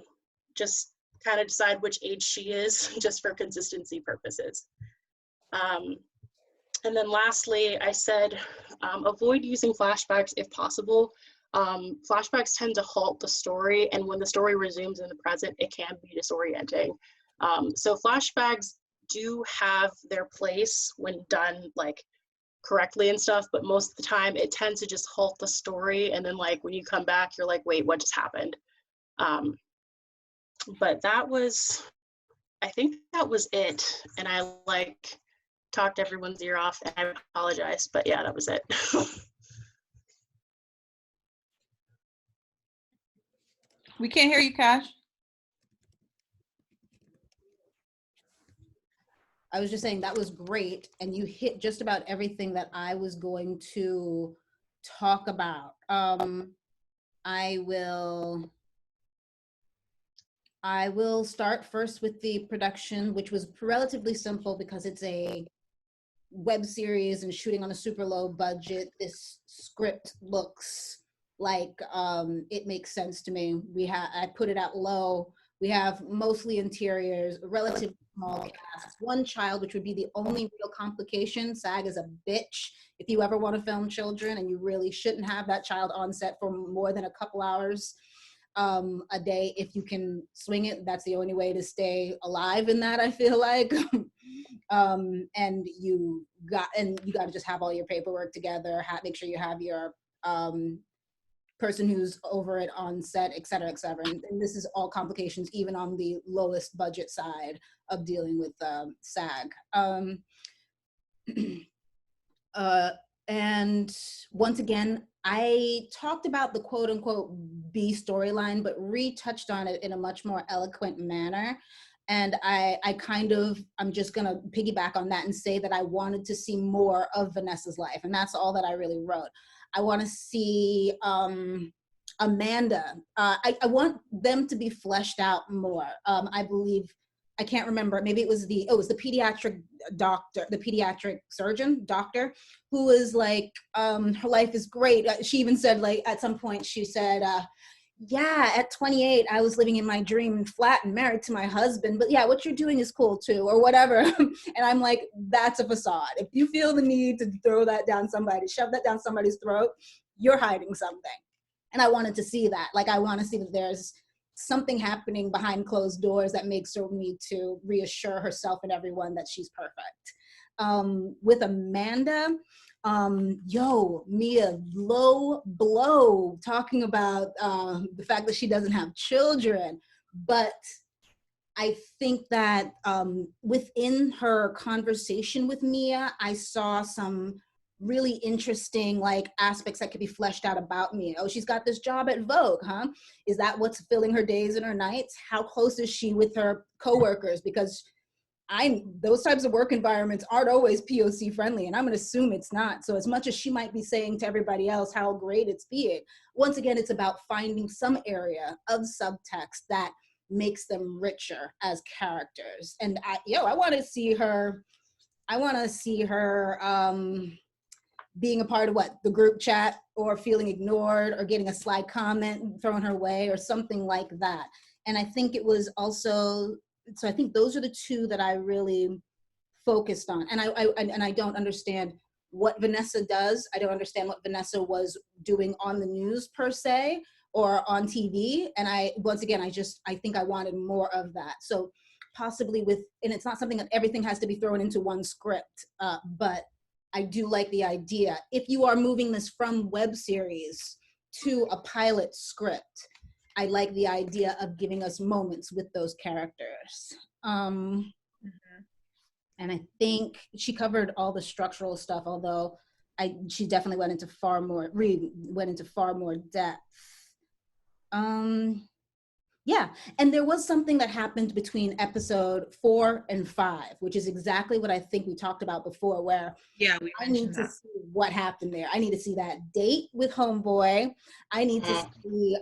kind of decide which age she is, just for consistency purposes. And then lastly, I said avoid using flashbacks if possible. Flashbacks tend to halt the story, and when the story resumes in the present, it can be disorienting. So flashbacks do have their place when done like correctly and stuff, but most of the time it tends to just halt the story, and then like when you come back, you're like, wait, what just happened? But that was, I think that was it. And I like talked everyone's ear off, and I apologize, but yeah, that was it. We can't hear you, Cash. I was just saying that was great, and you hit just about everything that I was going to talk about. I will start first with the production, which was relatively simple because it's a web series and shooting on a super low budget. This script looks like it makes sense to me. I put it out low. We have mostly interiors, relatively small cast. One child, which would be the only real complication. SAG is a bitch if you ever want to film children, and you really shouldn't have that child on set for more than a couple hours a day. If you can swing it, that's the only way to stay alive in that, I feel like. And you got to just have all your paperwork together, make sure you have your person who's over it on set, et cetera, et cetera. And this is all complications, even on the lowest budget side of dealing with SAG. And once again, I talked about the quote unquote B storyline, but retouched on it in a much more eloquent manner. And I'm just gonna piggyback on that and say that I wanted to see more of Vanessa's life. And that's all that I really wrote. I wanna see Amanda. I want them to be fleshed out more. I believe, I can't remember, maybe it was the pediatric doctor, the pediatric surgeon, doctor, who was like, her life is great. She even said, like, at some point, she said, yeah, at 28, I was living in my dream flat and married to my husband, but yeah, what you're doing is cool too, or whatever. And I'm like, that's a facade. If you feel the need to throw that down somebody, shove that down somebody's throat, you're hiding something. And I wanted to see that. Like, I want to see that there's something happening behind closed doors that makes her need to reassure herself and everyone that she's perfect. With Amanda, Mia, low blow, talking about the fact that she doesn't have children. But I think that within her conversation with Mia, I saw some really interesting like aspects that could be fleshed out about Mia. Oh, she's got this job at Vogue, huh? Is that what's filling her days and her nights? How close is she with her coworkers? Because those types of work environments aren't always POC friendly, and I'm gonna assume it's not. So as much as she might be saying to everybody else how great it's being, once again, it's about finding some area of subtext that makes them richer as characters. And I want to see her being a part of the group chat, or feeling ignored, or getting a sly comment thrown her way, or something like that. And I think it was also, so I think those are the two that I really focused on. And I don't understand what Vanessa does. I don't understand what Vanessa was doing on the news per se, or on TV. And I think I wanted more of that. So possibly and it's not something that everything has to be thrown into one script, but I do like the idea. If you are moving this from web series to a pilot script, I like the idea of giving us moments with those characters. And I think she covered all the structural stuff, although she definitely went into far more depth. Yeah, and there was something that happened between episode 4 and 5, which is exactly what I think we talked about before, where I need to see what happened there. I need to see that date with Homeboy. I need to see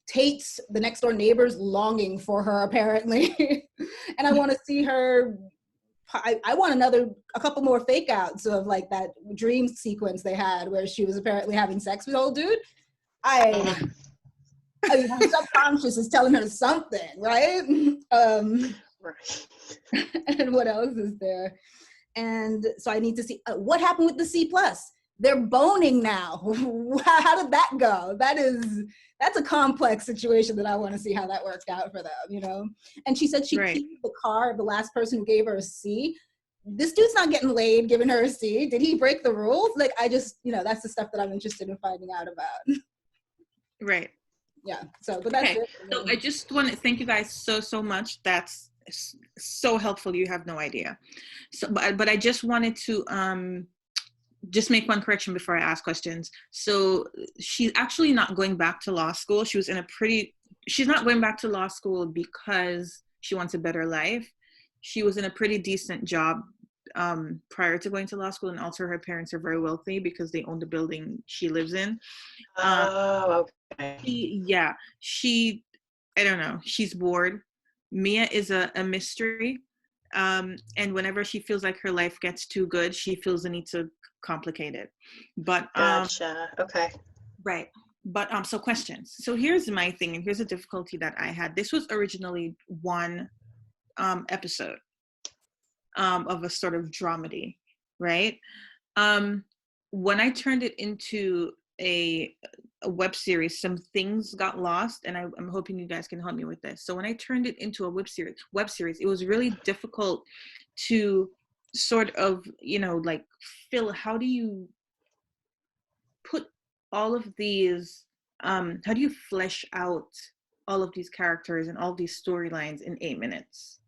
Tate's, the next door neighbors, longing for her apparently. And I want to see her. I want a couple more fake outs of like that dream sequence they had where she was apparently having sex with old dude. I mean, her subconscious is telling her something, right? Right. And what else is there? And so I need to see what happened with the C+. They're boning now. How did that go? That's a complex situation that I want to see how that worked out for them, you know? And she said she kept the car of the last person who gave her a C. This dude's not getting laid, giving her a C. Did he break the rules? Like, that's the stuff that I'm interested in finding out about. Right. Yeah, so, but that's it. So I just want to thank you guys so much. That's so helpful. You have no idea. So, but I just wanted to just make one correction before I ask questions. So she's actually not going back to law school. She's not going back to law school because she wants a better life. She was in a pretty decent job prior to going to law school, and also her parents are very wealthy because they own the building she lives in. Oh, okay. I don't know, she's bored. Mia is a mystery, and whenever she feels like her life gets too good, she feels the need to complicate it. But gotcha. Okay. Right. But so questions. So here's my thing, and here's a difficulty that I had. This was originally one episode of a sort of dramedy, right? When I turned it into a web series, some things got lost, and I'm hoping you guys can help me with this. So when I turned it into a web series, it was really difficult to sort of, like how do you put all of these, how do you flesh out all of these characters and all these storylines in 8 minutes?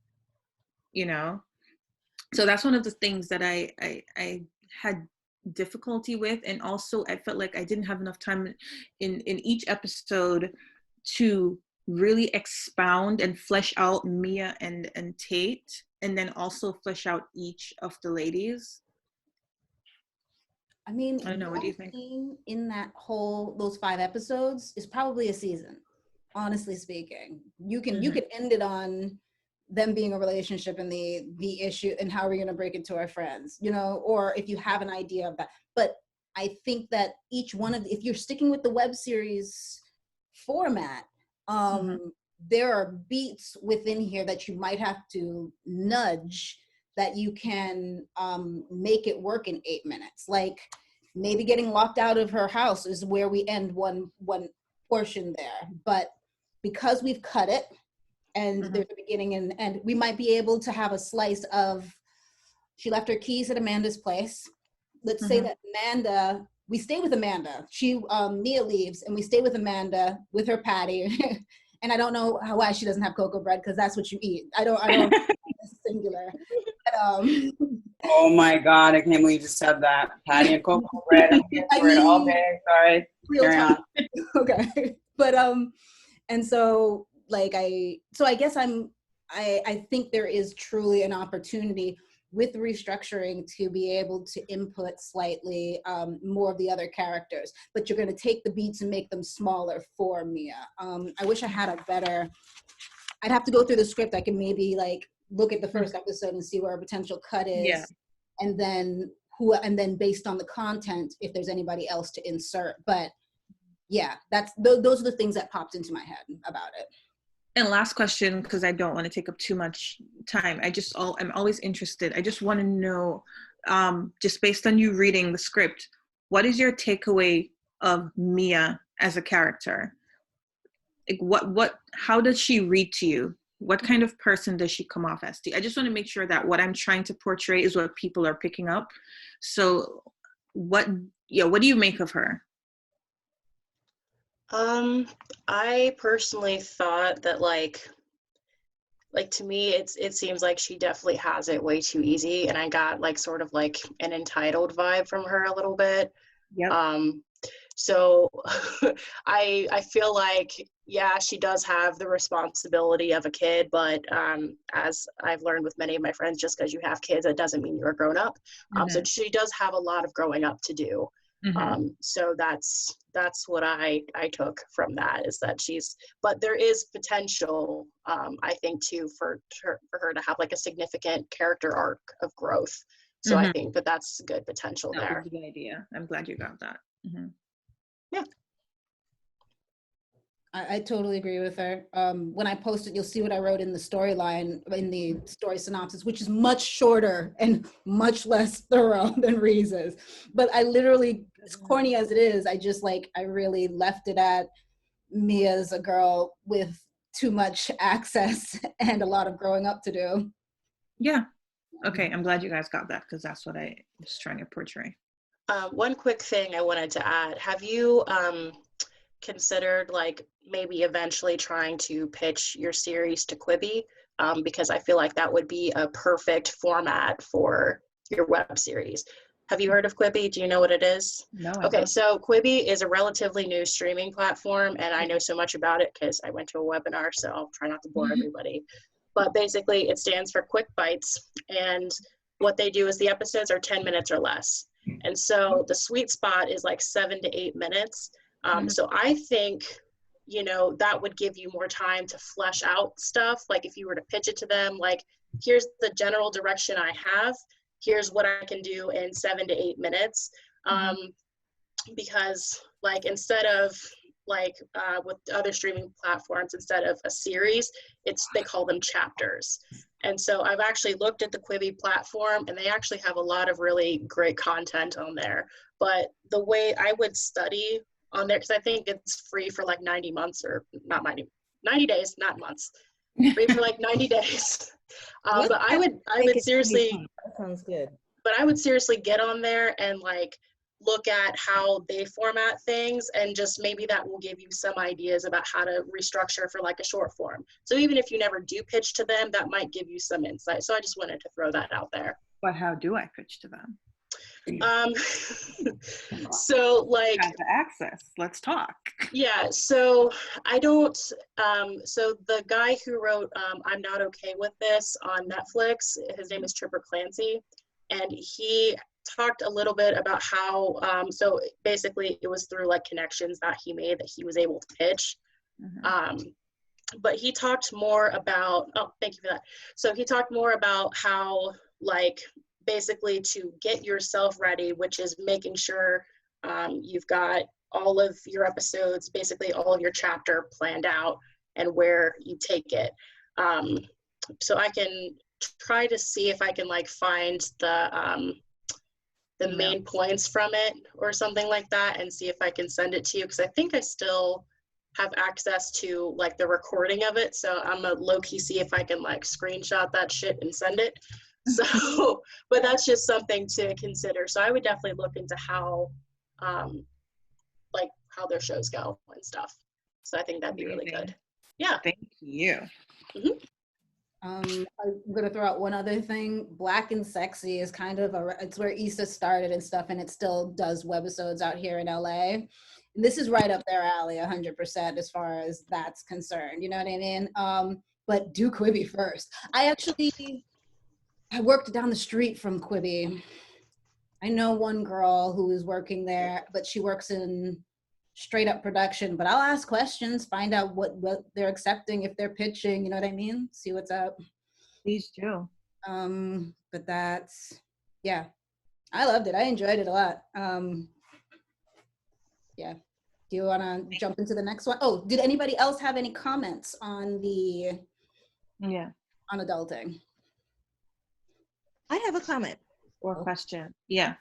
So that's one of the things that I had difficulty with. And also I felt like I didn't have enough time in each episode to really expound and flesh out Mia and Tate, and then also flesh out each of the ladies. I mean, I don't know, what do you think? In those 5 episodes is probably a season, honestly speaking. You can end it on them being a relationship and the issue and how we're going to break it to our friends, you know, or if you have an idea of that. But I think that each one of if you're sticking with the web series format, there are beats within here that you might have to nudge that you can make it work in 8 minutes. Like maybe getting locked out of her house is where we end one portion there. But because we've cut it and there's a beginning and end, we might be able to have a slice of, she left her keys at Amanda's place. Let's say that Amanda, we stay with Amanda. Mia leaves and we stay with Amanda with her patty. And I don't know why she doesn't have cocoa bread, because that's what you eat. I don't singular. But, oh my God, I can't believe you just said that. Patty and cocoa bread. I'm here for it all day. Sorry. Carry on. Okay. But and so like I guess I think there is truly an opportunity with restructuring to be able to input slightly more of the other characters, but you're going to take the beats and make them smaller for Mia. I wish I had I'd have to go through the script. I can maybe like look at the first episode and see where a potential cut is, and then based on the content, if there's anybody else to insert. But yeah, those are the things that popped into my head about it. And last question, because I don't want to take up too much time. I'm always interested. I just want to know, just based on you reading the script, what is your takeaway of Mia as a character? Like how does she read to you? What kind of person does she come off as to you? I just want to make sure that what I'm trying to portray is what people are picking up. So what do you make of her? I personally thought that like to me it seems like she definitely has it way too easy, and I got like sort of like an entitled vibe from her a little bit. So I feel like, yeah, she does have the responsibility of a kid, but as I've learned with many of my friends, just because you have kids, it doesn't mean you're a grown up. So she does have a lot of growing up to do. So that's what I took from that, is that but there is potential, I think too, for her to have like a significant character arc of growth. So I think that's good potential there. That would be a good idea. I'm glad you got that. Yeah. I totally agree with her. When I post it, you'll see what I wrote in the storyline, in the story synopsis, which is much shorter and much less thorough than Reese's. But I literally, as corny as it is, I really left it at Mia's a girl with too much access and a lot of growing up to do. Yeah. Okay, I'm glad you guys got that, because that's what I was trying to portray. One quick thing I wanted to add. Have you considered like maybe eventually trying to pitch your series to Quibi? Because I feel like that would be a perfect format for your web series. Have you heard of Quibi? Do you know what it is? No. Okay, so Quibi is a relatively new streaming platform, and I know so much about it because I went to a webinar, so I'll try not to bore everybody. But basically, it stands for Quick Bites, and what they do is the episodes are 10 minutes or less. And so the sweet spot is like 7 to 8 minutes. So I think, that would give you more time to flesh out stuff. Like if you were to pitch it to them, like, here's the general direction I have. Here's what I can do in 7 to 8 minutes. Because like, instead of like with other streaming platforms, instead of a series, they call them chapters. And so I've actually looked at the Quibi platform, and they actually have a lot of really great content on there. But the way I would study on there, because I think it's free for like 90 months, or not 90 days, not months, free for like 90 days. But I would seriously, that sounds good. But I would seriously get on there and like look at how they format things, and just maybe that will give you some ideas about how to restructure for like a short form. So even if you never do pitch to them, that might give you some insight. So I just wanted to throw that out there. But how do I pitch to them? So like have the access. Let's talk. Yeah, so I don't, so the guy who wrote I'm Not Okay With This on Netflix, his name is Tripper Clancy, and he talked a little bit about how, so basically it was through like connections that he made that he was able to pitch. But he talked more about, oh, thank you for that. So he talked more about how like basically to get yourself ready, which is making sure you've got all of your episodes, basically all of your chapter planned out and where you take it. So I can try to see if I can like find the main points from it or something like that and see if I can send it to you, because I think I still have access to like the recording of it. So I'm a low-key see if I can like screenshot that shit and send it. So, but that's just something to consider. So I would definitely look into how, like how their shows go and stuff. So I think that'd be really good. Yeah. Thank you. I'm gonna throw out one other thing. Black and Sexy is kind of it's where Issa started and stuff, and it still does webisodes out here in LA. And this is right up their alley, 100% as far as that's concerned. You know what I mean? But do Quibi first. I worked down the street from Quibi. I know one girl who is working there, but she works in straight up production. But I'll ask questions, find out what they're accepting, if they're pitching, you know what I mean? See what's up. Please do. But that's, yeah, I loved it. I enjoyed it a lot. Yeah. Do you want to jump into the next one? Oh, did anybody else have any comments on the, on adulting? I have a comment or question. Yeah.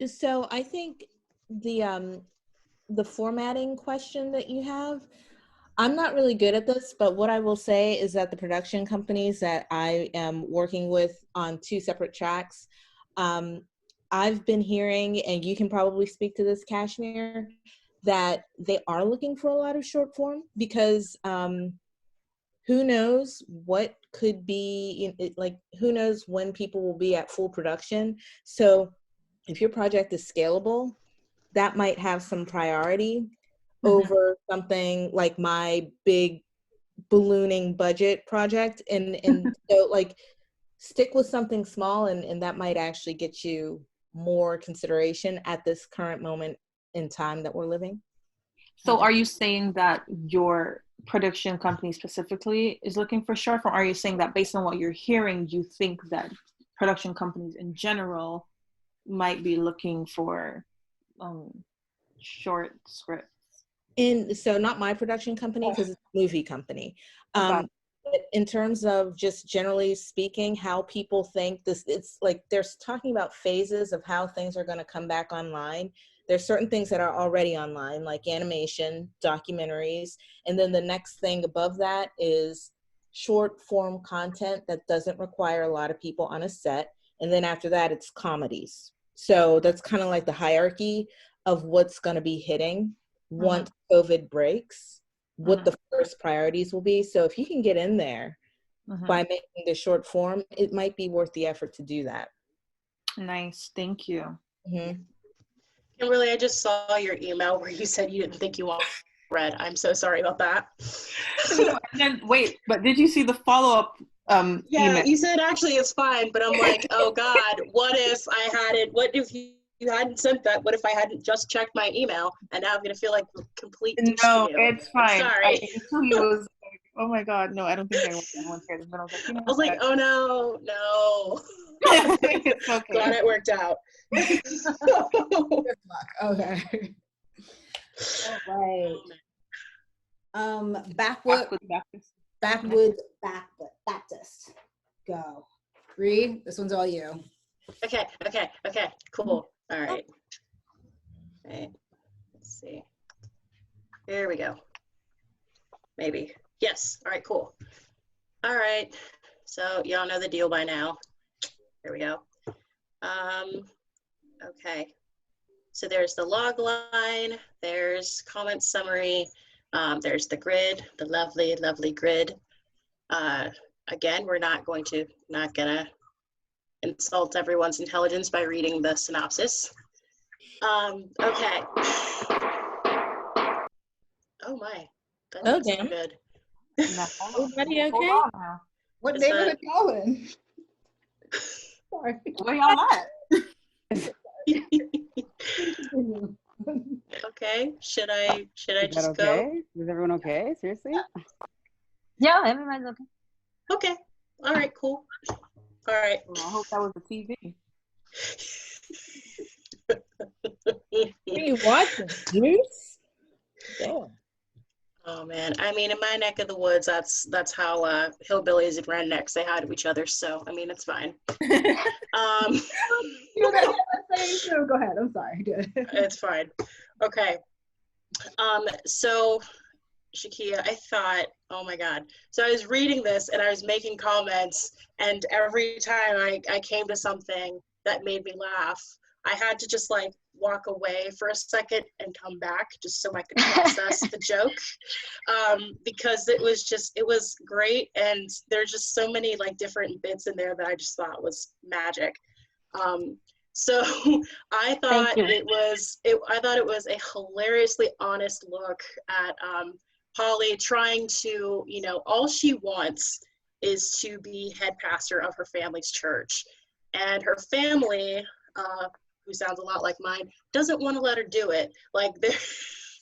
So I think the formatting question that you have, I'm not really good at this, but what I will say is that the production companies that I am working with on 2 separate tracks, I've been hearing, and you can probably speak to this, Kashmir, that they are looking for a lot of short form because who knows what could be, like, who knows when people will be at full production. So if your project is scalable, that might have some priority over something like my big ballooning budget project. And so like stick with something small and that might actually get you more consideration at this current moment in time that we're living. So are you saying that your production company specifically is looking for short form? Or are you saying that based on what you're hearing, you think that production companies in general might be looking for short scripts? And so not my production company, because it's a movie company. But in terms of just generally speaking, how people think this, it's like they're talking about phases of how things are going to come back online. There's certain things that are already online, like animation, documentaries. And then the next thing above that is short form content that doesn't require a lot of people on a set. And then after that, it's comedies. So that's kind of like the hierarchy of what's going to be hitting once COVID breaks, what the first priorities will be. So if you can get in there by making the short form, it might be worth the effort to do that. Nice, thank you. Kimberly, I just saw your email where you said you didn't think you want read. I'm so sorry about that. And then, wait, but did you see the follow-up yeah, email? you said actually it's fine, but I'm like, oh God, what if I had it? What if you hadn't sent that? What if I hadn't just checked my email? And now I'm gonna feel like a complete douche No, to you. it's fine. I'm sorry. Until he was like, oh my God, no, I don't think I want to hear this. But I was like, you know, I was like, oh no. It's okay. Glad it worked out. Good luck. Okay. All right. Backwoods Baptist. Go. Bree, this one's all you. Okay, cool. All right. Let's see. There we go. Maybe. Yes. All right, cool. All right. So y'all know the deal by now. Here we go. Okay. So there's the log line, there's comment summary, there's the grid, the lovely, lovely grid. Again, we're not gonna insult everyone's intelligence by reading the synopsis. Okay. Oh my, that Oh, looks so damn. good. Everybody okay? What Is neighborhood that- y'all in? Sorry. Where y'all at? Okay, should I Is that just go? okay? Is everyone okay? Seriously? Yeah, everybody's okay. Okay, all right, cool. All right. Well, I hope that was the TV. What are you watching, Juice? Damn. Oh man, I mean, in my neck of the woods, that's how hillbillies and rednecks say hi to each other. So I mean, it's fine. Go ahead. I'm sorry. It's fine. Okay. So Shakia, I thought, oh my God. So I was reading this and I was making comments, and every time I came to something that made me laugh, I had to just like walk away for a second and come back just so I could process the joke, because it was great, and there's just so many like different bits in there that I just thought was magic. So I thought it was a hilariously honest look at Polly trying to, all she wants is to be head pastor of her family's church, and her family, who sounds a lot like mine, doesn't want to let her do it. Like there,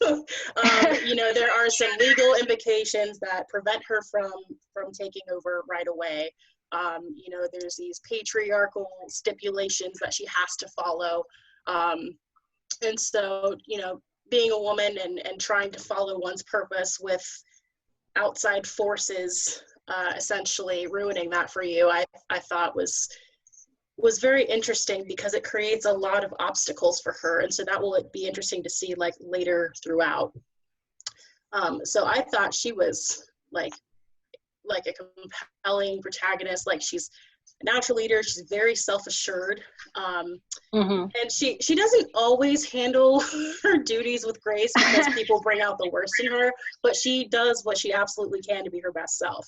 there are some legal implications that prevent her from taking over right away. There's these patriarchal stipulations that she has to follow. And so, being a woman and trying to follow one's purpose with outside forces essentially ruining that for you, I thought was very interesting, because it creates a lot of obstacles for her. And so that will be interesting to see like later throughout. So I thought she was like a compelling protagonist. Like, she's a natural leader. She's very self-assured. And she doesn't always handle her duties with grace, because people bring out the worst in her, but she does what she absolutely can to be her best self.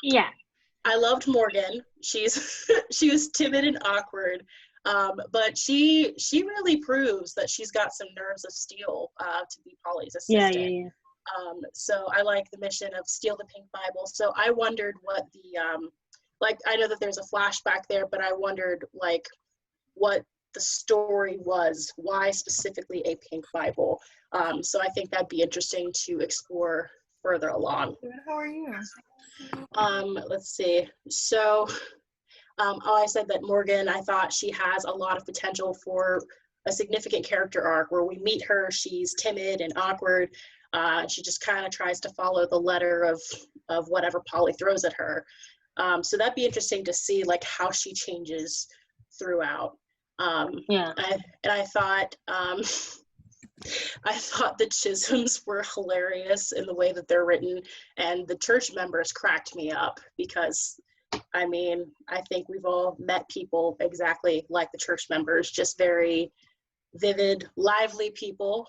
Yeah. I loved Morgan. She was timid and awkward, but she really proves that she's got some nerves of steel to be Polly's assistant. Yeah. So I like the mission of steal the pink Bible. So I wondered what the I know that there's a flashback there, but I wondered like what the story was, why specifically a pink Bible. So I think that'd be interesting to explore further along. How are you? Let's see. So I said that Morgan, I thought she has a lot of potential for a significant character arc where we meet her. She's timid and awkward. She just kind of tries to follow the letter of whatever Polly throws at her. So that'd be interesting to see like how she changes throughout. I thought the Chisholms were hilarious in the way that they're written, and the church members cracked me up, because I mean, I think we've all met people exactly like the church members, just very vivid, lively people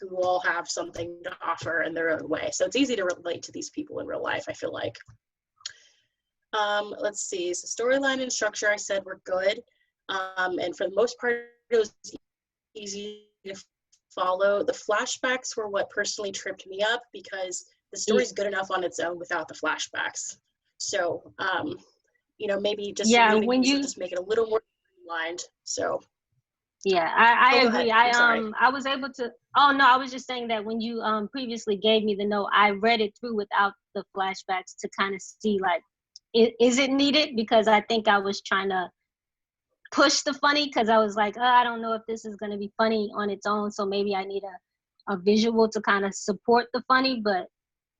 who all have something to offer in their own way. So it's easy to relate to these people in real life, I feel like. Let's see, so storyline and structure I said were good. And for the most part, it was easy to follow. The flashbacks were what personally tripped me up, because the story's good enough on its own without the flashbacks. So, maybe just just make it a little more streamlined. So. Yeah, I agree. Ahead. I was able to. Oh no, I was just saying that when you previously gave me the note, I read it through without the flashbacks to kind of see like, is it needed? Because I think I was trying to push the funny, because I was like, I don't know if this is going to be funny on its own, so maybe I need a visual to kind of support the funny. But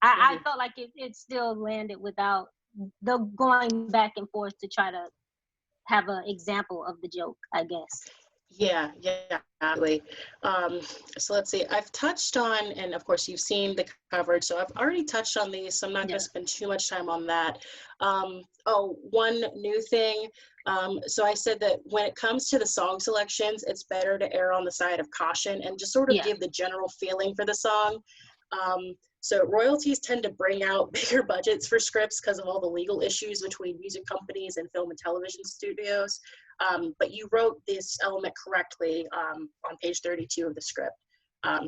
I felt like it still landed without the going back and forth to try to have an example of the joke, I guess. Yeah, absolutely. So let's see, I've touched on, and of course you've seen the coverage, so I've already touched on these, so I'm not going to spend too much time on that. Oh, one new thing. So I said that when it comes to the song selections, it's better to err on the side of caution and just sort of give the general feeling for the song. So royalties tend to bring out bigger budgets for scripts because of all the legal issues between music companies and film and television studios. But you wrote this element correctly on page 32 of the script.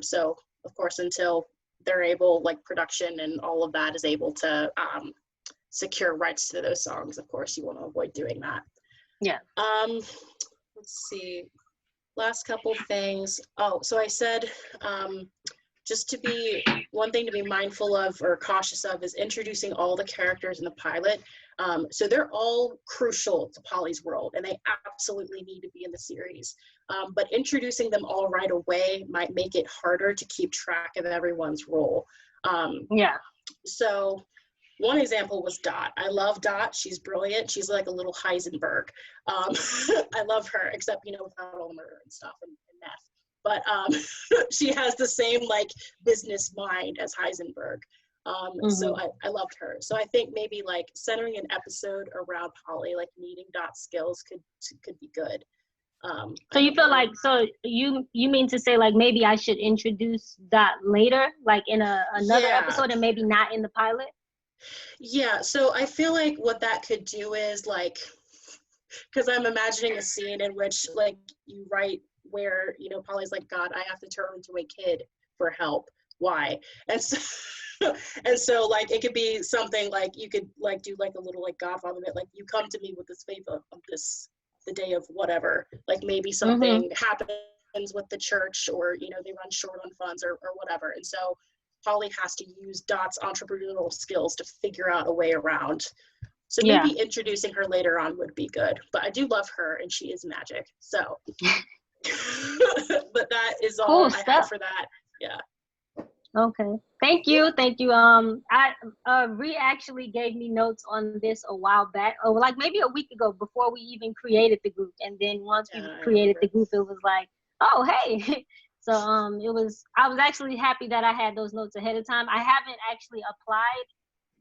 So of course, until they're able, like production and all of that is able to secure rights to those songs, of course, you want to avoid doing that. Yeah. Let's see, last couple things. Oh, so I said, just to be, one thing to be mindful of or cautious of is introducing all the characters in the pilot. So they're all crucial to Polly's world and they absolutely need to be in the series. But introducing them all right away might make it harder to keep track of everyone's role. Yeah. So one example was Dot. I love Dot. She's brilliant. She's like a little Heisenberg. I love her, except, you know, without all the murder and stuff and meth. But she has the same like business mind as Heisenberg. So I loved her. So I think maybe like centering an episode around Polly, like needing Dot's skills could be good. So you feel like, so you mean to say like maybe I should introduce Dot later, like in another episode and maybe not in the pilot? Yeah, so I feel like what that could do is like, because I'm imagining a scene in which like you write where, you know, Polly's like, God, I have to turn into a kid for help. Why? And so, and so like it could be something like you could like do like a little like Godfather bit, like you come to me with this favor of this, the day of whatever, like maybe something happens with the church or, you know, they run short on funds or whatever. And so Polly has to use Dot's entrepreneurial skills to figure out a way around. So maybe introducing her later on would be good. But I do love her and she is magic. So, but that is all I have for that. Yeah. Okay. Thank you. Ree actually gave me notes on this a while back, or like maybe a week ago before we even created the group. And then once we created the group, it was like, oh, hey. So I was actually happy that I had those notes ahead of time. I haven't actually applied.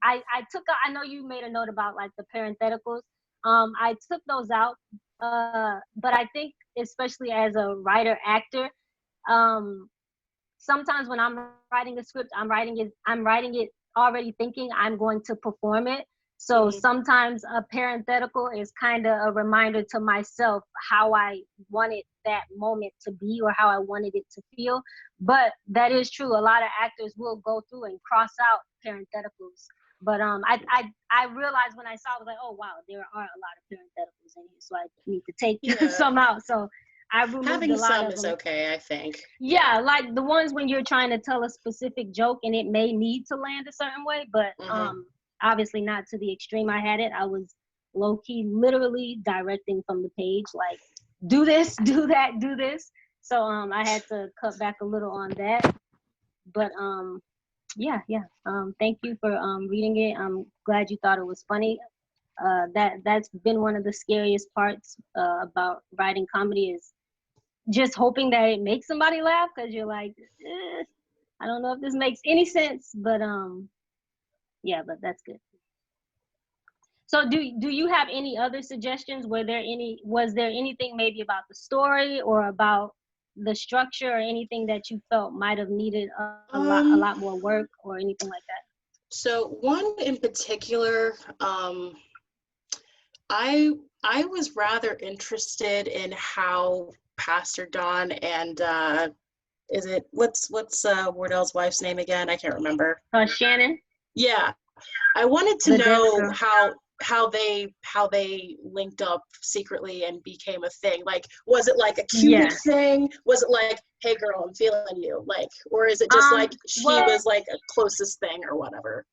I know you made a note about like the parentheticals. I took those out, but I think especially as a writer actor, sometimes when I'm writing a script, I'm writing it already thinking I'm going to perform it. So sometimes a parenthetical is kind of a reminder to myself how I wanted that moment to be or how I wanted it to feel. But that is true. A lot of actors will go through and cross out parentheticals. But I realized when I saw it, I was like, oh wow, there are a lot of parentheticals in here, so I need to take some out. So I removed having a lot some of is them. okay, I think. Yeah, like the ones when you're trying to tell a specific joke and it may need to land a certain way, but obviously not to the extreme I had it. I was low-key literally directing from the page, like do this, do that, do this. So I had to cut back a little on that. But yeah. Thank you for reading it. I'm glad you thought it was funny. That's been one of the scariest parts about writing comedy is just hoping that it makes somebody laugh, because you're like, I don't know if this makes any sense, but yeah, but that's good. So do you have any other suggestions? Was there anything maybe about the story or about the structure or anything that you felt might have needed a lot more work or anything like that? So one in particular, I was rather interested in how Pastor Don and what's Wardell's wife's name again? I can't remember. Shannon. Yeah, I wanted to know how they linked up secretly and became a thing. Like, was it like a Cupid thing? Was it like, hey girl, I'm feeling you? Like, or is it just like she was like a closest thing or whatever?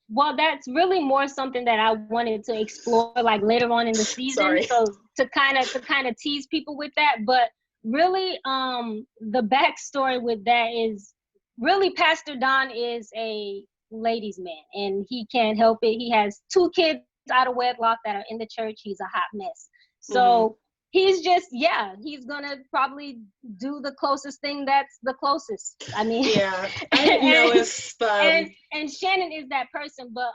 Well, that's really more something that I wanted to explore like later on in the season. Sorry. So to kind of tease people with that. But really, the backstory with that is really Pastor Don is a ladies' man and he can't help it. He has 2 kids out of wedlock that are in the church. He's a hot mess. So he's just, yeah, he's gonna probably do the closest thing that's the closest. I mean, yeah, I didn't know if and Shannon is that person, but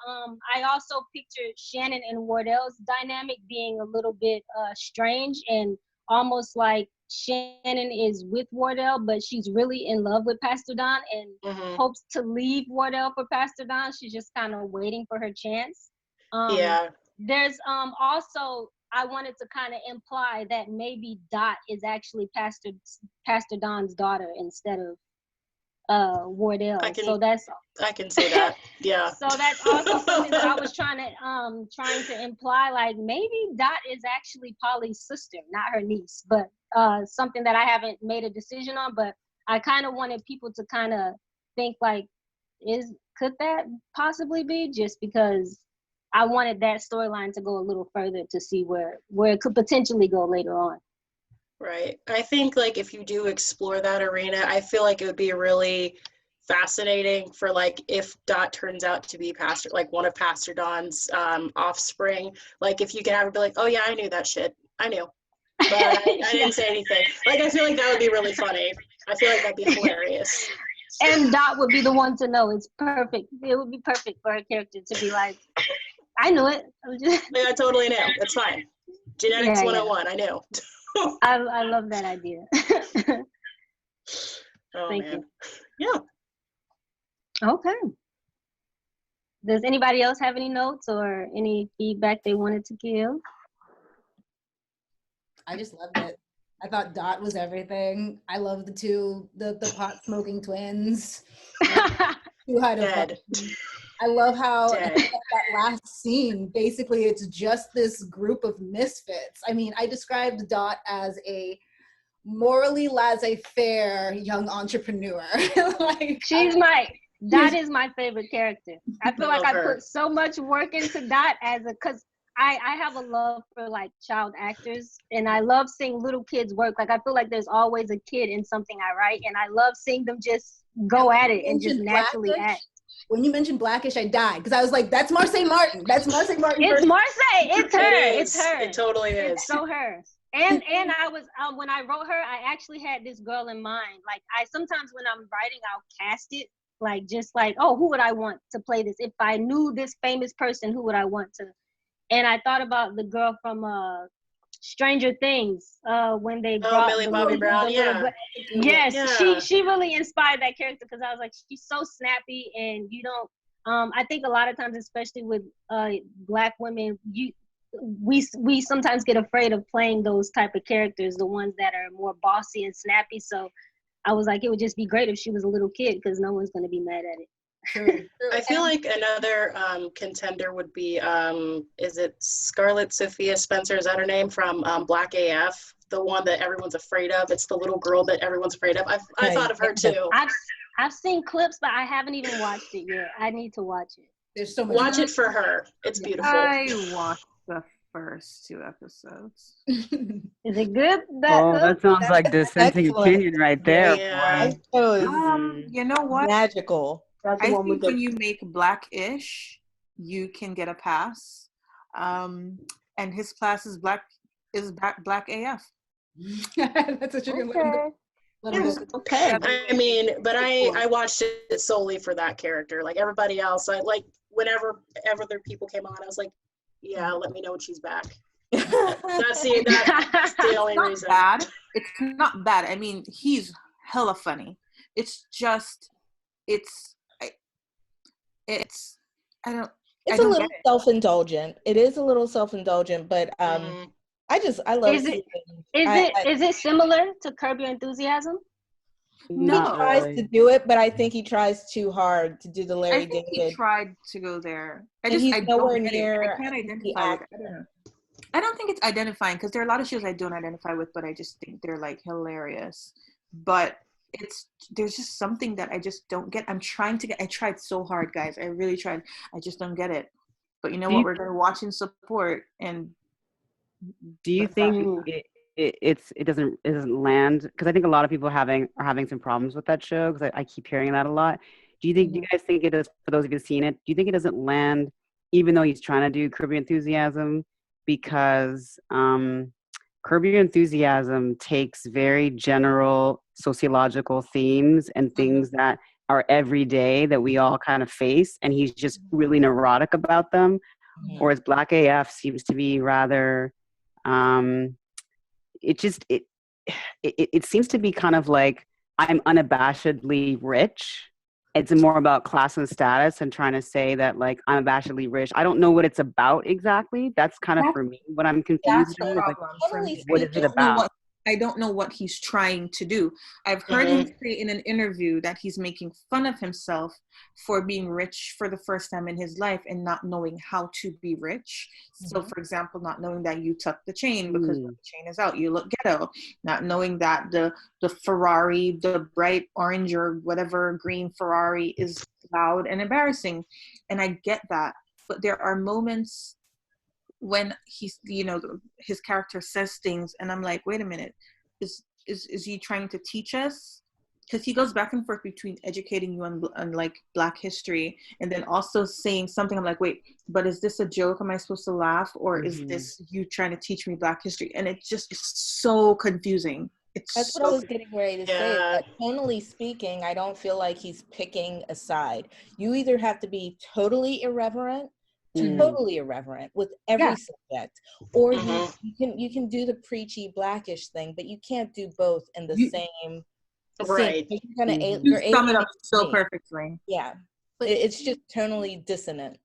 I also picture Shannon and Wardell's dynamic being a little bit strange, and almost like Shannon is with Wardell, but she's really in love with Pastor Don and hopes to leave Wardell for Pastor Don. She's just kind of waiting for her chance. Yeah. There's also, I wanted to kind of imply that maybe Dot is actually Pastor Don's daughter instead of Wardell. I can say that. Yeah. So that's also something that I was trying to imply, like maybe Dot is actually Polly's sister, not her niece, but something that I haven't made a decision on, but I kind of wanted people to kind of think like, could that possibly be, just because I wanted that storyline to go a little further to see where it could potentially go later on. Right. I think like if you do explore that arena, I feel like it would be really fascinating for like if Dot turns out to be one of Pastor Don's offspring. Like if you can have her be like, oh yeah, I knew that shit. I knew. But I didn't say anything. Like I feel like that would be really funny. I feel like that'd be hilarious. And Dot would be the one to know. It's perfect. It would be perfect for her character to be like, I knew it. Yeah, I totally knew. It's fine. Genetics 101. I knew. I love that idea. Oh, Thank man. you. Yeah. Okay. Does anybody else have any notes or any feedback they wanted to give? I just loved it. I thought Dot was everything. I love the pot smoking twins. Who had a I love how that last scene, basically it's just this group of misfits. I mean, I described Dot as a morally laissez-faire young entrepreneur. Dot is my favorite character. I feel like I put so much work into Dot because I have a love for like child actors, and I love seeing little kids work. Like I feel like there's always a kid in something I write, and I love seeing them just go at it and just naturally act. When you mentioned Blackish, I died because I was like, "That's Marseille Martin. That's Marseille Martin." It's Marseille. It's her. It's her. It totally is. It's so her. And I was when I wrote her, I actually had this girl in mind. Like I sometimes when I'm writing, I'll cast it like just like, oh, who would I want to play this? If I knew this famous person, who would I want to? And I thought about the girl from Stranger Things when they brought Millie Bobby Brown. Yes, yeah. She really inspired that character because I was like, she's so snappy, and you don't. I think a lot of times, especially with Black women, we sometimes get afraid of playing those type of characters, the ones that are more bossy and snappy. So I was like, it would just be great if she was a little kid because no one's going to be mad at it. I feel like another contender would be, is it Scarlett Sophia Spencer? Is that her name from Black AF? The one that everyone's afraid of. It's the little girl that everyone's afraid of. I thought of her too. I've seen clips, but I haven't even watched it yet. I need to watch it. There's so much. Watch it for her. It's beautiful. I watched the first 2 episodes. Is it good? That sounds like dissenting opinion right there. Yeah. You know what? Magical. I think when you make Black-ish, you can get a pass. And his class is Black AF. That's what you're gonna Okay. I mean, but I watched it solely for that character. Like everybody else, I like whenever other people came on, I was like, yeah, let me know when she's back. That's the only reason. Bad. It's not bad. I mean, he's hella funny. It's just, it's I don't. It's a little self-indulgent. It is a little self-indulgent, but I love. Is it similar to Curb Your Enthusiasm? No, he tries to do it, but I think he tries too hard to do the Larry David. He tried to go there. He's nowhere don't near. I can't identify with it. I don't think it's identifying because there are a lot of shows I don't identify with, but I just think they're like hilarious. But there's just something that I just don't get. I tried so hard, guys. I really tried. I just don't get it. But you know what? We're gonna watch and support. And do you think it doesn't land? Because I think a lot of people are having some problems with that show because I keep hearing that a lot. Do you guys think it does? For those of you who've seen it, do you think it doesn't land, even though he's trying to do Curb Your Enthusiasm? Because Curb Your Enthusiasm takes very general sociological themes and things that are everyday that we all kind of face, and he's just really neurotic about them. Whereas Black AF seems to be rather, it seems to be kind of like, I'm unabashedly rich. It's more about class and status and trying to say that, like, I'm abashedly rich. I don't know what it's about exactly. That's kind of for me what I'm confused That's the about. Like, problem for me. what is it about? I don't know what he's trying to do. I've heard him say in an interview that he's making fun of himself for being rich for the first time in his life and not knowing how to be rich. So, for example, not knowing that you tuck the chain because when the chain is out, you look ghetto. Not knowing that the Ferrari, the bright orange or whatever green Ferrari is loud and embarrassing. And I get that. But there are moments when he's, his character says things and I'm like, wait a minute, is he trying to teach us? Because he goes back and forth between educating you on like Black history and then also saying something. I'm like, wait, but is this a joke? Am I supposed to laugh? Or is this you trying to teach me Black history? And it just is so confusing. That's what I was getting ready to say. That tonally speaking, I don't feel like he's picking a side. You either have to be totally irreverent with every subject, or you can do the preachy Blackish thing, but you can't do both in the same. Right. You're sum it up so perfectly. Yeah, but it's just tonally dissonant.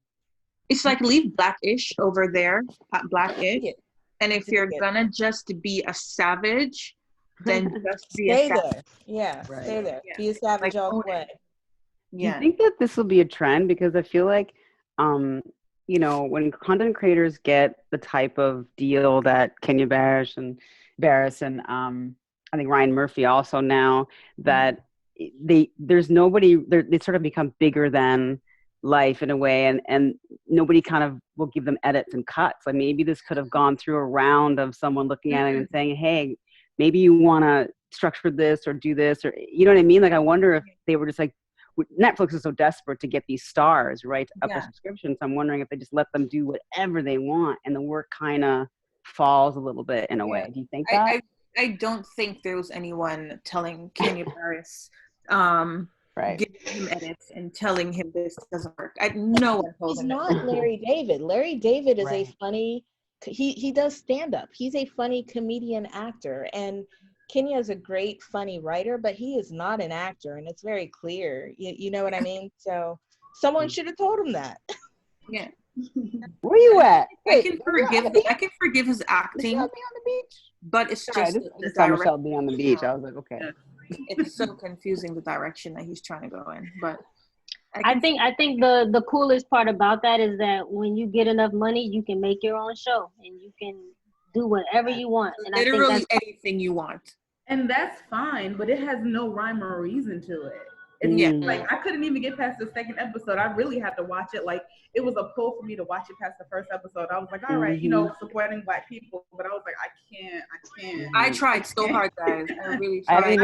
It's like leave Blackish over there, Blackish, and if you're gonna just be a savage, then just be stay a savage. there. Yeah, stay there. Be a savage all the way. Do you think that this will be a trend? Because I feel like, when content creators get the type of deal that Kenya Barris and I think Ryan Murphy also now, that there's nobody, they sort of become bigger than life in a way, and nobody kind of will give them edits and cuts. Like maybe this could have gone through a round of someone looking at it and saying, hey, maybe you want to structure this or do this, or you know what I mean? Like I wonder if they were just like, Netflix is so desperate to get these stars, right, up their subscriptions. I'm wondering if they just let them do whatever they want and the work kind of falls a little bit in a way. Do you think that? I don't think there was anyone telling Kenya Barris, giving him edits and telling him this doesn't work. No one told him. He's not Larry David. Larry David is a funny, he does stand up. He's a funny comedian actor, and Kenya is a great funny writer, but he is not an actor, and it's very clear. You know what I mean? So someone should have told him that. Yeah. Where you at? I can forgive his acting, but it's just I saw Michelle be on the beach. I was like, okay. It's so confusing the direction that he's trying to go in. But I think the coolest part about that is that when you get enough money, you can make your own show and you can do whatever you want. And literally I think that's anything you want. And that's fine, but it has no rhyme or reason to it. It's like I couldn't even get past the second episode. I really had to watch it. Like it was a pull for me to watch it past the first episode. I was like, all right, supporting Black people, but I was like, I can't. I tried so hard, guys. I really tried.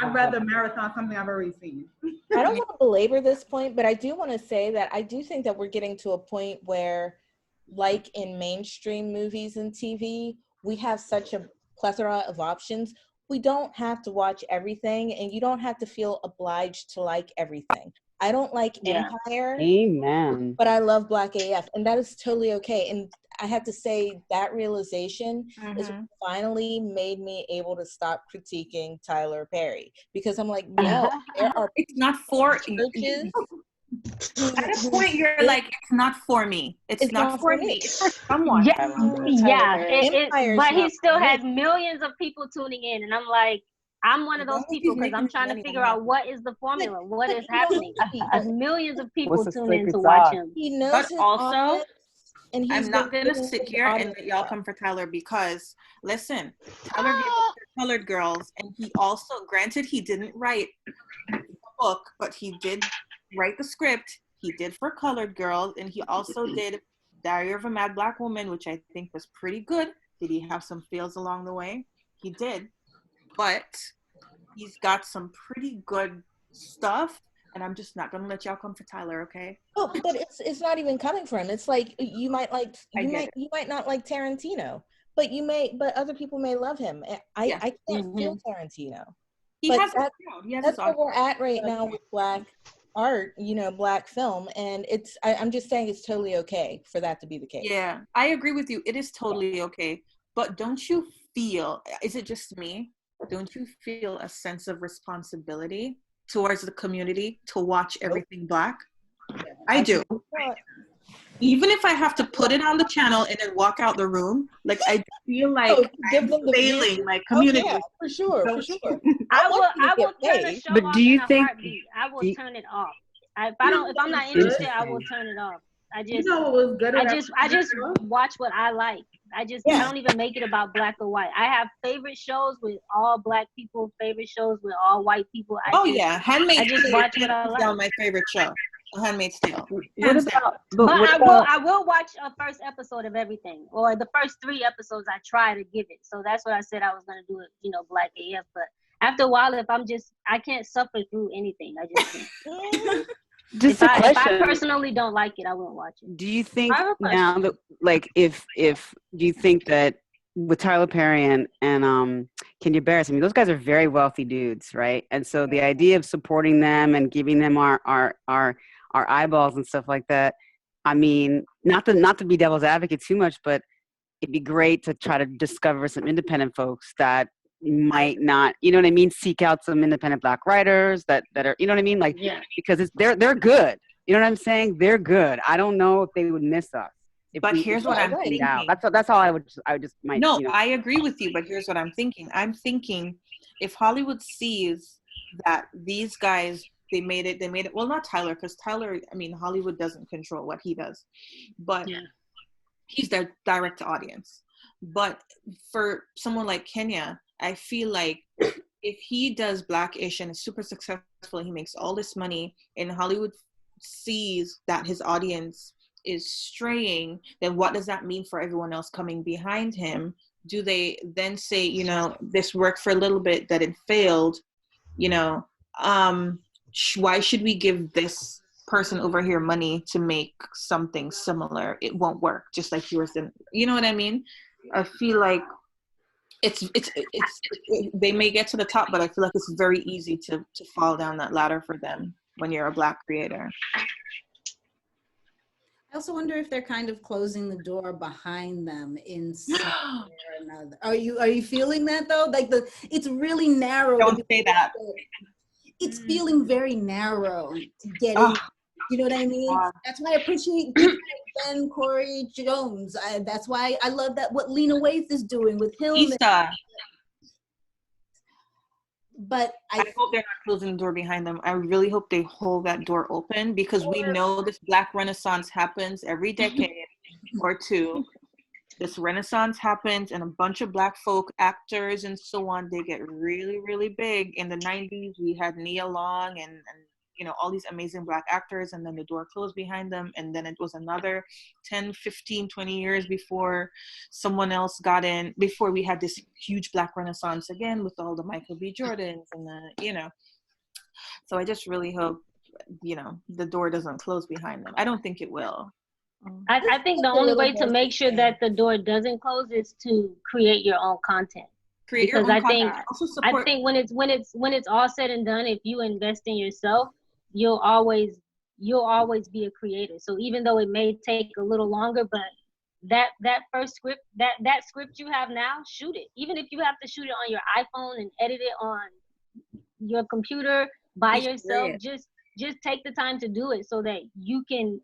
I'd rather marathon something I've already seen. I don't want to belabor this point, but I do want to say that I do think that we're getting to a point where, like in mainstream movies and TV, we have such a plethora of options. We don't have to watch everything, and you don't have to feel obliged to like everything. I don't like Empire. Amen. But I love Black AF, and that is totally okay. And I have to say that realization is what finally made me able to stop critiquing Tyler Perry, because I'm like, no, there are it's not for churches. At a point, you're like, it's not for me. It's not for me. It's for someone. But he still has millions of people tuning in, and I'm like, I'm one of those people because I'm trying to figure out what is the formula, what is happening. There's millions of people tuning in to watch him. He knows but his also, audience, and I'm not gonna sit here and let y'all come for Tyler, because listen, Tyler gave us the Colored Girls, and he also, granted, he didn't write the book, but he did write the script. He did for Colored Girls, and he also did Diary of a Mad Black Woman, which I think was pretty good. Did he have some fails along the way? He did, but he's got some pretty good stuff, and I'm just not gonna let y'all come for Tyler, okay? Oh, but it's not even coming from him. It's like you might not like Tarantino, but other people may love him. I can't feel Tarantino. He But has that, he has that's his where we're at right now with Black art, Black film, and I'm just saying it's totally okay for that to be the case. Yeah, I agree with you. It is totally okay. But don't you feel, is it just me? Don't you feel a sense of responsibility towards the community to watch everything Black? I do. Even if I have to put it on the channel and then walk out the room, like I feel like I'm failing my community. Yeah, for sure. I will turn a show But off do you in a think- heartbeat. I will turn it off. If I'm not interested, I will turn it off. I just what was good about I just watch what I like. I don't even make it about black or white. I have favorite shows with all black people, favorite shows with all white people. Handmaid's I just Tale watch what I is like. my favorite show. Handmaid's Tale. What about? But what about? I will watch a first episode of everything, or the first 3 episodes. I try to give it. So that's what I said I was gonna do it. Black AF. But after a while, if I can't suffer through anything. I just can't. Just if a I question. personally don't like it, I won't watch it. Do you think I have a question. now that, like, if do you think that with Tyler Perry and Kenya Barris, I mean, those guys are very wealthy dudes, right? And so the idea of supporting them and giving them our eyeballs and stuff like that, I mean, not to be devil's advocate too much, but it'd be great to try to discover some independent folks that might not, seek out some independent Black writers that are, like, because they're good. You know what I'm saying? They're good. I don't know if they would miss us. But here's what I'm thinking. That's all I just might. No, I agree with you, but here's what I'm thinking. I'm thinking if Hollywood sees that these guys, they made it, well, not Tyler, because Tyler, I mean, Hollywood doesn't control what he does, but he's their direct audience. But for someone like Kenya, I feel like if he does Blackish and is super successful, he makes all this money, and Hollywood sees that his audience is straying, then what does that mean for everyone else coming behind him? Do they then say, this worked for a little bit, that it failed, why should we give this person over here money to make something similar? It won't work, just like yours didn't. You know what I mean? I feel like they may get to the top, but I feel like it's very easy to fall down that ladder for them when you're a Black creator. I also wonder if they're kind of closing the door behind them in some way or another. Are you feeling that though? Like it's really narrow. Don't say that. It's feeling very narrow to get in. You know what I mean? That's why I appreciate people like Ben, Corey Jones. That's why I love that what Lena Waithe is doing with him. But I hope they're not closing the door behind them. I really hope they hold that door open, because we know this Black Renaissance happens every decade or two. This Renaissance happens, and a bunch of Black folk actors and so on, they get really, really big. In the 90s, we had Nia Long and all these amazing Black actors, and then the door closed behind them, and then it was another 10, 15, 20 years before someone else got in, before we had this huge Black Renaissance again with all the Michael B. Jordans and so I just really hope, the door doesn't close behind them. I don't think it will. I think the only way to make sure that the door doesn't close is to create your own content. Because I think when it's all said and done, if you invest in yourself, you'll always be a creator. So even though it may take a little longer, but that first script, that script you have now, shoot it. Even if you have to shoot it on your iPhone and edit it on your computer by yourself, just take the time to do it so that you can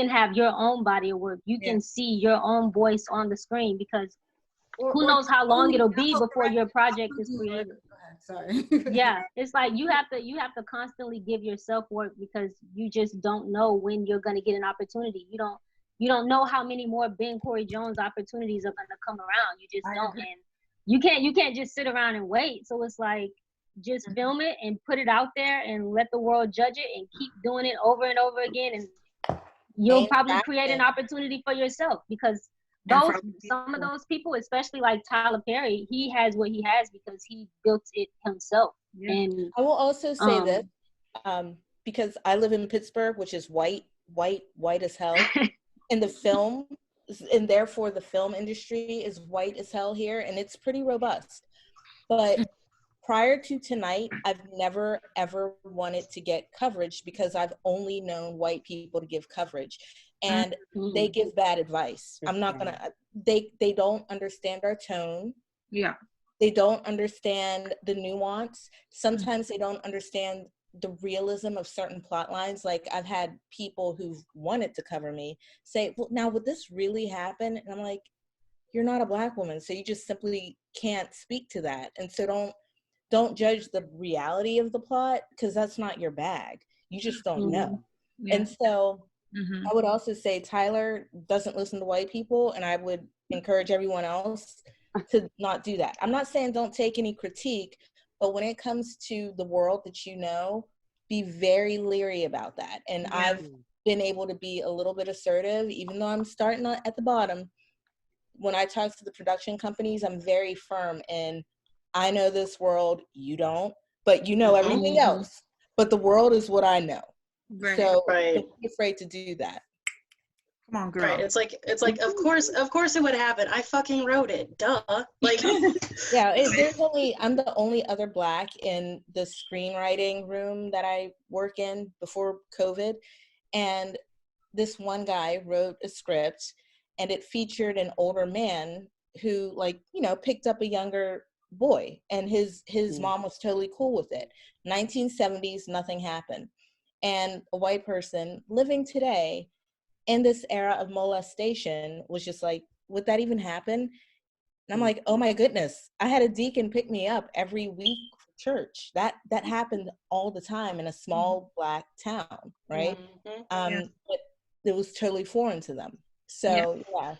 have your own body of work. You can see your own voice on the screen, because who knows how long it'll be before your project is created. Sorry. Yeah, it's like you have to constantly give yourself work, because you just don't know when you're gonna get an opportunity. You don't know how many more Ben Corey Jones opportunities are gonna come around. You just don't, and you can't just sit around and wait. So it's like, just film it and put it out there and let the world judge it, and keep doing it over and over again, and you'll probably create an opportunity for yourself, because some of those people, especially like Tyler Perry, he has what he has because he built it himself. And I will also say this, because I live in Pittsburgh, which is white as hell. In the film, and therefore the film industry is white as hell here, and it's pretty robust. But prior to tonight, I've never ever wanted to get coverage because I've only known white people to give coverage, and they give bad advice. I'm not gonna. They don't understand our tone. Yeah. They don't understand the nuance. Sometimes they don't understand the realism of certain plot lines. Like, I've had people who've wanted to cover me say, well, now would this really happen? And I'm like, you're not a Black woman, so you just simply can't speak to that. And so don't judge the reality of the plot, because that's not your bag. You just don't know. Yeah. And so I would also say Tyler doesn't listen to white people, and I would encourage everyone else to not do that. I'm not saying don't take any critique, but when it comes to the world that you know, be very leery about that. And I've been able to be a little bit assertive, even though I'm starting at the bottom. When I talk to the production companies, I'm very firm in, I know this world, you don't, but you know everything else. But the world is what I know. Right. So don't be afraid to do that. Come on, girl. Right. It's like of course it would happen. I fucking wrote it. Duh. Like Yeah, I'm the only other Black in the screenwriting room that I work in before COVID. And this one guy wrote a script, and it featured an older man who, like, you know, picked up a younger boy, and his mom was totally cool with it. 1970s, nothing happened. And a white person living today in this era of molestation was just like, would that even happen? And I'm like, oh my goodness, I had a deacon pick me up every week for church. That happened all the time in a small Black town, right? But it was totally foreign to them. So yeah.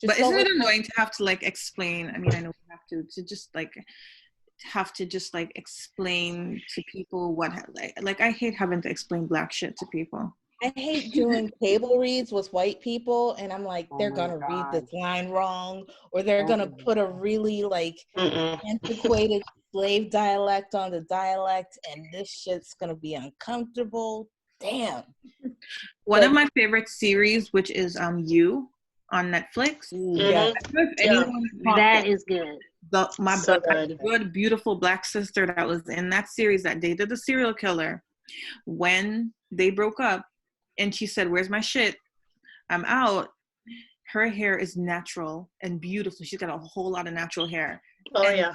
But isn't it annoying to have to like explain? I mean, I know we have to just like explain to people what like I hate having to explain Black shit to people. I hate doing table reads with white people, and I'm like, they're gonna read this line wrong, or they're gonna put a really like antiquated slave dialect on the dialect, and this shit's gonna be uncomfortable. Damn. One of my favorite series, which is You on Netflix. Yeah. That is good. My good, beautiful Black sister that was in that series that dated the serial killer, when they broke up, and she said, "Where's my shit? I'm out." Her hair is natural and beautiful. She's got a whole lot of natural hair. Oh, and yeah.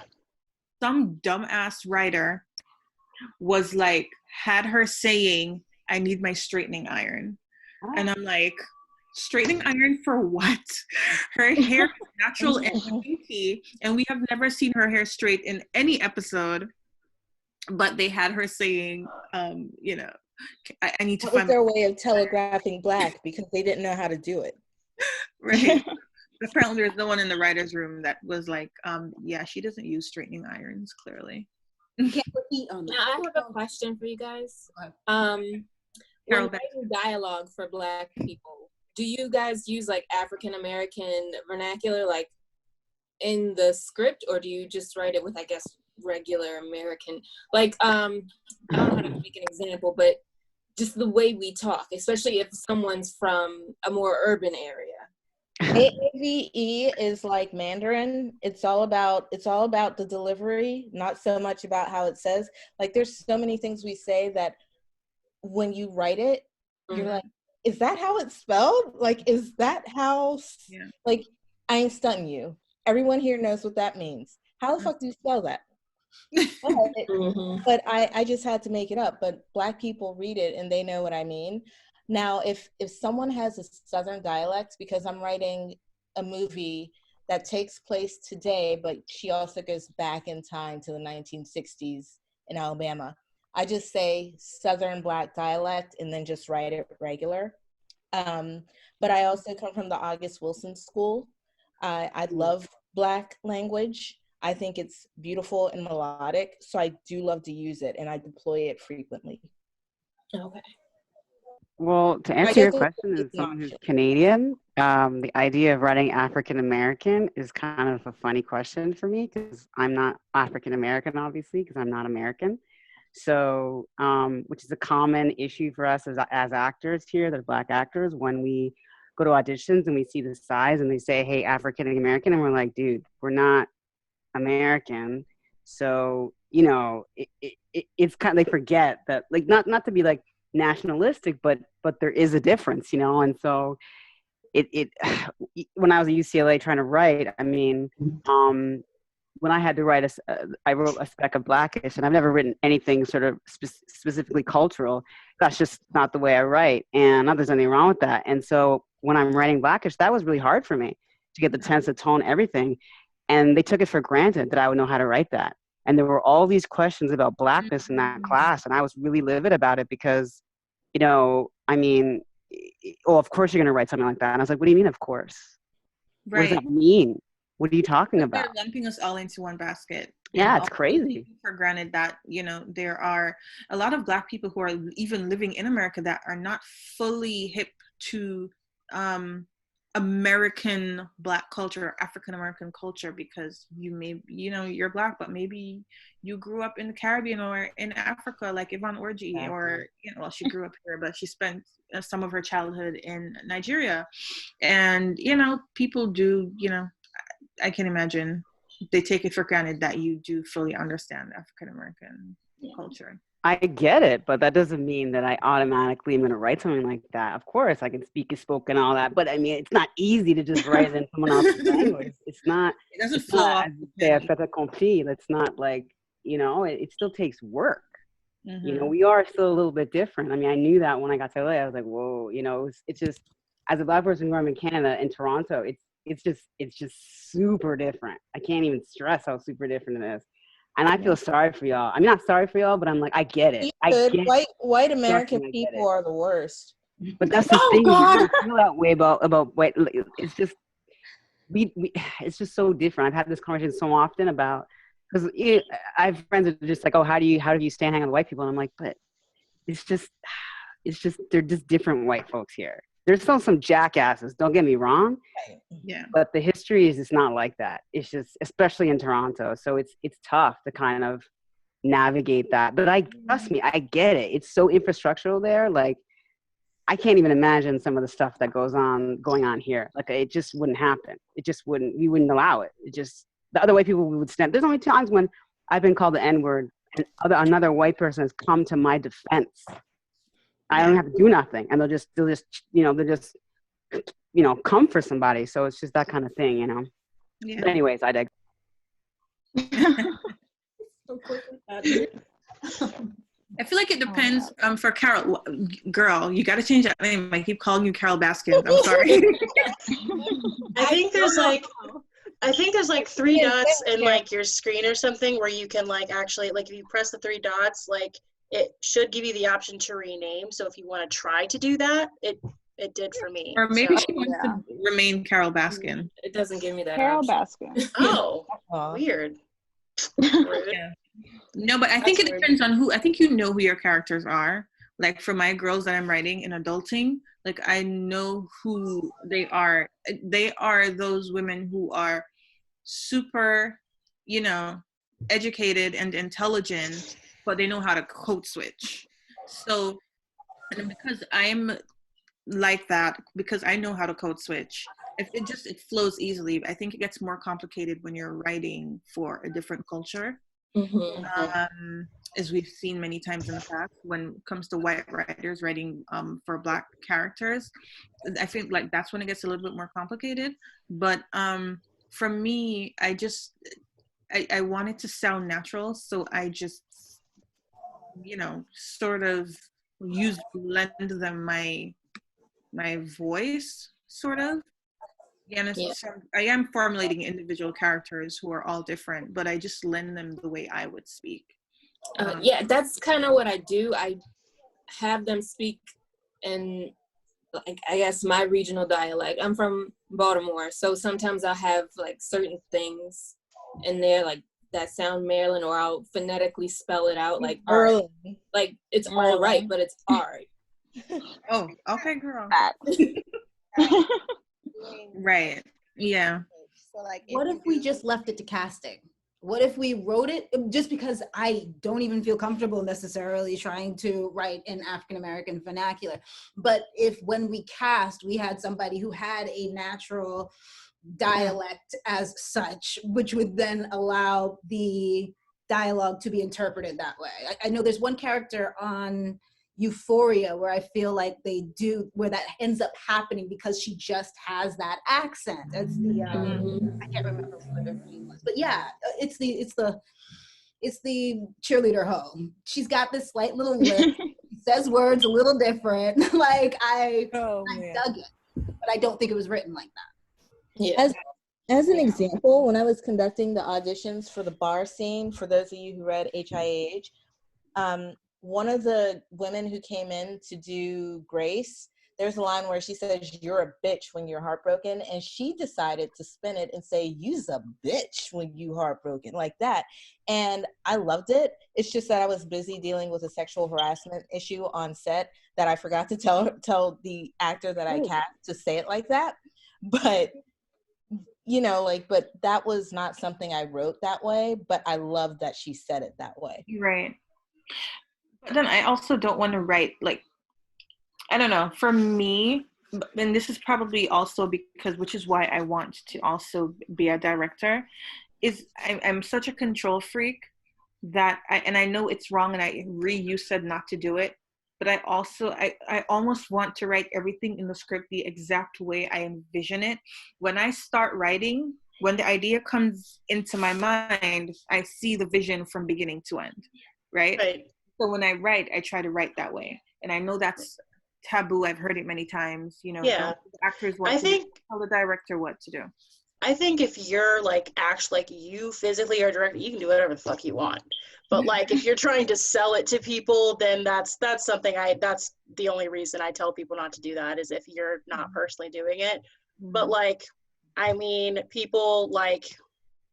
Some dumbass writer was like, had her saying, "I need my straightening iron." And I'm like, straightening iron for what? Her hair is natural and kinky, and we have never seen her hair straight in any episode. But they had her saying, you know, I need to find their way of telegraphing Black, because they didn't know how to do it. Right. Apparently there's no one in the writer's room that was like, yeah, she doesn't use straightening irons, clearly. Now, I have a question for you guys. When writing dialogue for Black people, do you guys use like African American vernacular like in the script, or do you just write it with, I guess, regular American? Like, I don't know how to make an example, but just the way we talk, especially if someone's from a more urban area. AAVE is like Mandarin. It's all about the delivery, not so much about how it says. Like, there's so many things we say that when you write it, you're like, is that how it's spelled? Like, is that how? Yeah. Like, I ain't stunting you. Everyone here knows what that means. How the fuck do you spell that? But I just had to make it up. But Black people read it and they know what I mean. Now, if someone has a Southern dialect, because I'm writing a movie that takes place today, but she also goes back in time to the 1960s in Alabama, I just say Southern Black dialect and then just write it regular. But I also come from the August Wilson School. I love Black language. I think it's beautiful and melodic, so I do love to use it, and I deploy it frequently. Okay. Well, to answer your question, as someone who's Canadian, the idea of writing African American is kind of a funny question for me, because I'm not African American, obviously, because I'm not American. So, which is a common issue for us as actors here, that are Black actors, when we go to auditions and we see the size and they say, hey, African American, and we're like, dude, we're not American. So, you know, it's kind of, they forget that, like, not to be like nationalistic, but there is a difference, you know. And so it when I was at UCLA trying to write, I mean, when I had to write I wrote a spec of Blackish, and I've never written anything sort of specifically cultural. That's just not the way I write, and not there's anything wrong with that. And so when I'm writing Blackish, that was really hard for me to get the tense, the tone, everything. And they took it for granted that I would know how to write that. And there were all these questions about Blackness in that class, and I was really livid about it because, you know, I mean, oh, of course you're going to write something like that. And I was like, what do you mean, of course? What does that mean? What are you talking about? They're lumping us all into one basket. Yeah, it's crazy. For granted that, you know, there are a lot of Black people who are even living in America that are not fully hip to American Black culture, African American culture, because you may, you know, you're Black, but maybe you grew up in the Caribbean or in Africa, like Yvonne Orji, or, you know, well, she grew up here, but she spent some of her childhood in Nigeria. And, you know, people do, you know, I can imagine they take it for granted that you do fully understand African American culture. I get it, but that doesn't mean that I automatically am going to write something like that. Of course, I can speak and spoke and all that, but I mean, it's not easy to just write it in someone else's language. It's not. It doesn't flow off. Fait accompli. It's not like, you know, it still takes work. Mm-hmm. You know, we are still a little bit different. I mean, I knew that when I got to LA. I was like, whoa, you know, it's just, as a Black person growing up in Canada, in Toronto, it's just super different. I can't even stress how super different it is. And I feel sorry for y'all. I'm not sorry for y'all, but I'm like, I get it. I get white American people are the worst. But that's the thing. God. You feel that way about white. It's just it's just so different. I've had this conversation so often about, because I have friends that are just like, oh, how do you stand hanging with white people? And I'm like, but it's just they're just different white folks here. There's still some jackasses, don't get me wrong. Yeah. But the history is just not like that. It's just, especially in Toronto. So it's tough to kind of navigate that. But trust me, I get it. It's so infrastructural there. Like, I can't even imagine some of the stuff that going on here. Like, it just wouldn't happen. It just wouldn't, we wouldn't allow it. It just, the other white people we would stand. There's only times when I've been called the N-word and another white person has come to my defense. I don't have to do nothing, and they'll just come for somebody. So it's just that kind of thing, you know. Yeah. But anyways, I digress. I feel like it depends. For Carol, girl, you got to change that name. I keep calling you Carol Baskin. I'm sorry. I think there's like 3 dots in like your screen or something where you can like actually, like, if you press the 3 dots, like it should give you the option to rename. So if you want to try to do that, it did for me. Or maybe she wants to remain Carol Baskin. It doesn't give me that Carol option. Baskin. Oh, weird. Yeah. No, but I think it depends on who. I think you know who your characters are. Like, for my girls that I'm writing in adulting, like, I know who they are. They are those women who are super, you know, educated and intelligent, but they know how to code switch. So, and because I'm like that, because I know how to code switch, it flows easily. I think it gets more complicated when you're writing for a different culture. Mm-hmm. As we've seen many times in the past, when it comes to white writers writing for Black characters, I think like that's when it gets a little bit more complicated. But for me, I want it to sound natural, so I just, you know, sort of lend them my voice, sort of. Yeah, so I am formulating individual characters who are all different, but I just lend them the way I would speak. Yeah, that's kind of what I do. I have them speak in, like, I guess my regional dialect. I'm from Baltimore, so sometimes I'll have like certain things in there like that sound Maryland, or I'll phonetically spell it out like art. Like, it's all right, but it's art. Oh, okay, girl. Right. Yeah. So, like, what if we just left it to casting? what if we wrote it, just because I don't even feel comfortable necessarily trying to write in African-American vernacular, but if when we cast, we had somebody who had a natural dialect as such, which would then allow the dialogue to be interpreted that way. I know there's one character on Euphoria where I feel like they do, where that ends up happening because she just has that accent. It's the I can't remember what her name was, but yeah, it's the cheerleader hoe. She's got this slight little lip, says words a little different. Like I dug it, but I don't think it was written like that. Yeah. As an example, when I was conducting the auditions for the bar scene, for those of you who read HIH, one of the women who came in to do Grace, there's a line where she says, "You're a bitch when you're heartbroken," and she decided to spin it and say, "You's a bitch when you heartbroken," like that. And I loved it. It's just that I was busy dealing with a sexual harassment issue on set that I forgot to tell the actor that I cast to say it like that. But you know, like, but that was not something I wrote that way, but I love that she said it that way. Right. But then I also don't want to write, like, I don't know, for me, and this is probably also because, which is why I want to also be a director, is I'm such a control freak that I know it's wrong, and you said not to do it, but I almost want to write everything in the script the exact way I envision it. When I start writing, when the idea comes into my mind, I see the vision from beginning to end, right? So when I write, I try to write that way. And I know that's taboo. I've heard it many times, you know, the actors want to tell the director what to do. I think if you're like actually like you physically are director, you can do whatever the fuck you want. But like if you're trying to sell it to people, then that's something that's the only reason I tell people not to do that, is if you're not personally doing it. But like, I mean, people like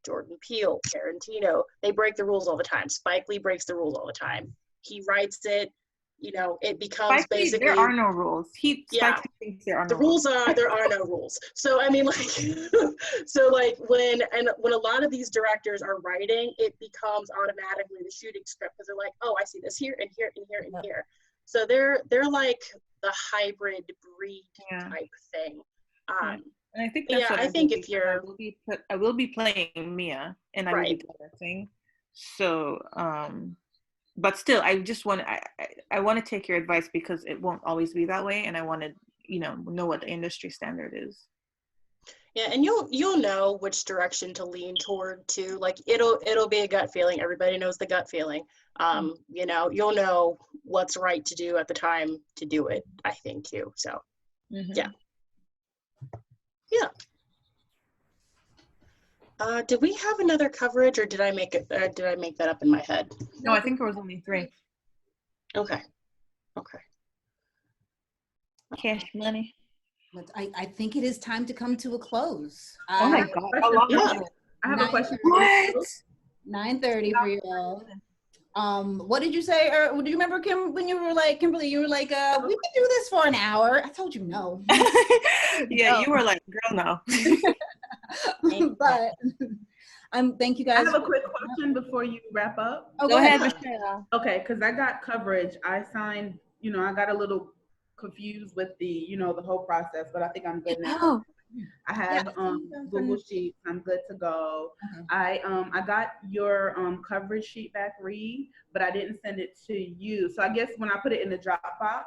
Jordan Peele, Tarantino, they break the rules all the time. Spike Lee breaks the rules all the time. He writes it, you know, it becomes Spike Lee, basically there are no rules. Spike Lee thinks there are no rules. There are no rules. So I mean, like, so like when a lot of these directors are writing, it becomes automatically the shooting script, because they're like, oh, I see this here and here and here and here. So they're like the hybrid breed type thing. And I think that's what I think if you're, I will be playing Mia, and I will be directing. So, but still, I just want I want to take your advice, because it won't always be that way, and I want to know what the industry standard is. Yeah, and you'll know which direction to lean toward too. Like it'll be a gut feeling. Everybody knows the gut feeling. You know, you'll know what's right to do at the time to do it, I think too. So yeah. Did we have another coverage, or did I make it? Did I make that up in my head? No, I think there was only 3. Okay. Cash money. But I think it is time to come to a close. Oh my God! How long is it? I have a question. What? 9:30 for you all. What did you say? Or do you remember, Kim, when you were like, Kimberly, you were like, we could do this for an hour. I told you no. Yeah, you were like, girl, no. But thank you guys. I have a quick question before you wrap up. Oh, go ahead, Michelle. Okay, because I got coverage. I signed, I got a little confused with the, the whole process, but I think I'm good now. I have Google Sheets. I'm good to go. I got your coverage sheet back, Reed, but I didn't send it to you. So I guess when I put it in the Dropbox,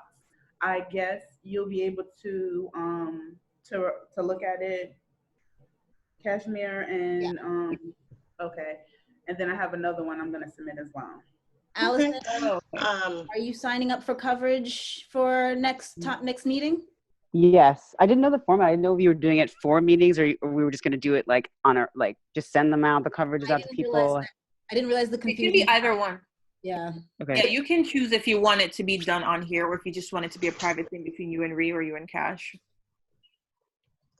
I guess you'll be able to look at it, Kashmir, and okay. And then I have another one I'm gonna submit as well. Allison, are you signing up for coverage for next meeting? Yes, I didn't know the format. I didn't know if you were doing it for meetings, or we were just going to do it like on our, like, just send them out, the coverages out to people. I didn't realize the confusion. It can be either one. Yeah. Okay. Yeah, you can choose if you want it to be done on here, or if you just want it to be a private thing between you and Ree, or you and Cash.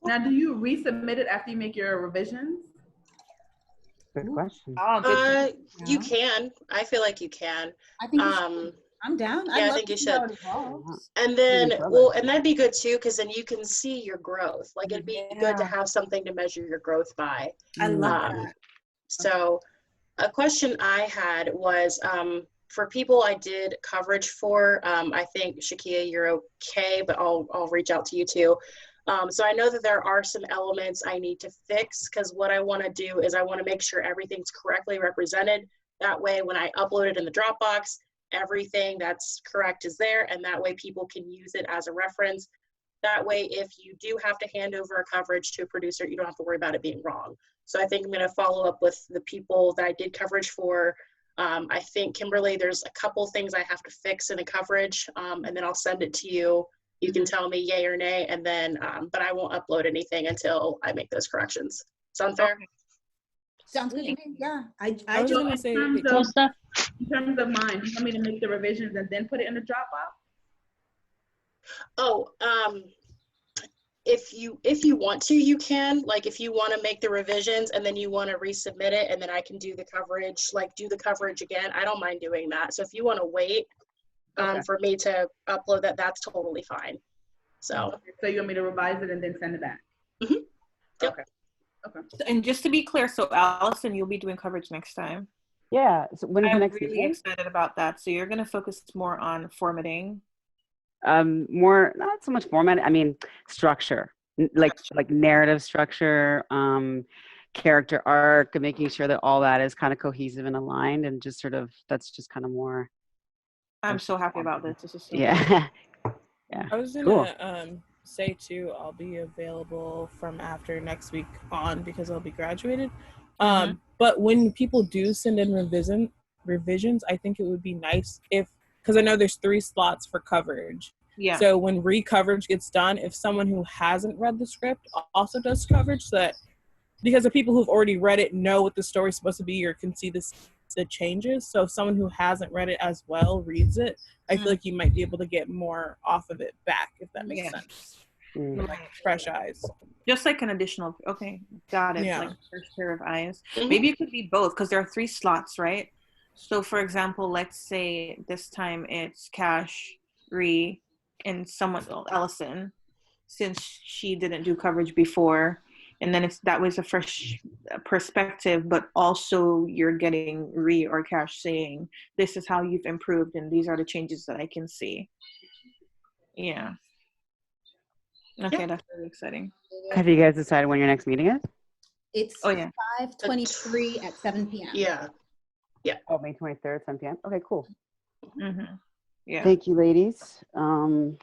Now, do you resubmit it after you make your revisions? Good question. You can. I feel like you can. I think I'm down. Yeah, I think you should. And then, and that'd be good too, because then you can see your growth. Like, it'd be good to have something to measure your growth by. I love that. So, a question I had was for people I did coverage for. I think Shakia, you're okay, but I'll reach out to you too. So I know that there are some elements I need to fix, because what I want to do is I want to make sure everything's correctly represented. That way, when I upload it in the Dropbox, everything that's correct is there, and that way people can use it as a reference. That way, if you do have to hand over a coverage to a producer, you don't have to worry about it being wrong. So I think I'm going to follow up with the people that I did coverage for. I think, Kimberly, there's a couple things I have to fix in the coverage, and then I'll send it to you. You can tell me yay or nay, and then, but I won't upload anything until I make those corrections. Sound fair? Sounds good to me. Yeah. I was gonna say, in terms of mine, you want me to make the revisions and then put it in the Dropbox? Oh, if you want to, you can. Like, if you want to make the revisions and then you want to resubmit it, and then I can do the coverage, like do the coverage again, I don't mind doing that. So if you want to wait for me to upload that, that's totally fine. So So you want me to revise it and then send it back? Mm-hmm. Yep. Okay. Okay. And just to be clear, so Allison, you'll be doing coverage next time. Yeah. So when is the I'm next really meeting? excited about that. So you're going to focus more on formatting. More, not so much format. I mean, structure, like narrative structure, character arc, and making sure that all that is kind of cohesive and aligned, and just sort of that's just kind of more. I'm so happy about this. This is so Yeah. Yeah. I was gonna say too, I'll be available from after next week on because I'll be graduated. But when people do send in revisions, I think it would be nice if, because I know there's 3 slots for coverage. Yeah. So when re-coverage gets done, if someone who hasn't read the script also does coverage, so that because the people who've already read it know what the story's supposed to be or can see the changes. So if someone who hasn't read it as well reads it, I feel like you might be able to get more off of it back, if that makes sense. Like fresh eyes. Just like an additional, okay, got it. Yeah. Like first pair of eyes. Maybe it could be both, because there are 3 slots, right? So for example, let's say this time it's Cash, Ree, and someone else, Allison, since she didn't do coverage before. And then it's that was a fresh perspective, but also you're getting Ree or Cash saying, this is how you've improved and these are the changes that I can see. Yeah. Okay, that's really exciting. Have you guys decided when your next meeting is? It's 5/23 at 7 p.m. Yeah. Yeah. Oh, May 23rd, 7 p.m. Okay, cool. Yeah. Thank you, ladies. Dude,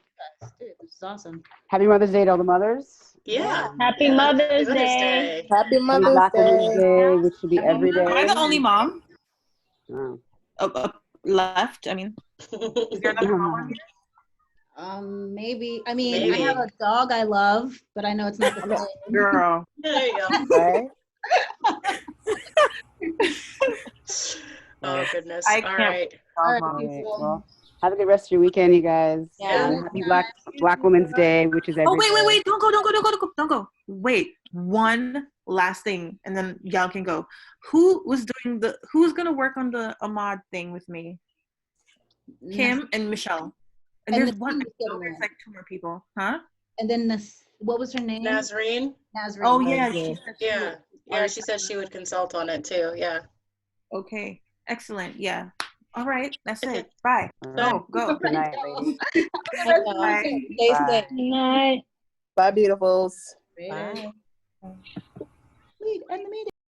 this is awesome. Happy Mother's Day to all the mothers. Yeah. Happy Mother's Day. Happy Happy Black Women's Day, which should be every day. Am I the only mom? Oh. Left, I mean. Is there another mom on here? Maybe. I mean, I have a dog I love, but I know it's not the same. Girl. There you go. Right? Oh goodness. I All can't. right. All right. Well, have a good rest of your weekend, you guys. Yeah. And happy Black Women's Day, which is every Oh, day. wait. Don't go. Wait, one last thing, and then y'all can go. Who's going to work on the Ahmad thing with me? Kim and Michelle. And there's one, there's like 2 more people. Huh? And then what was her name? Nazreen. Oh, yeah. Yeah, she said she would consult on it too. Yeah. Okay. Excellent. Yeah. All right. That's it. Bye. Right. Go. Good night, ladies. Bye. Stay Good night. Bye, beautifuls. Bye. Wait, end the meeting.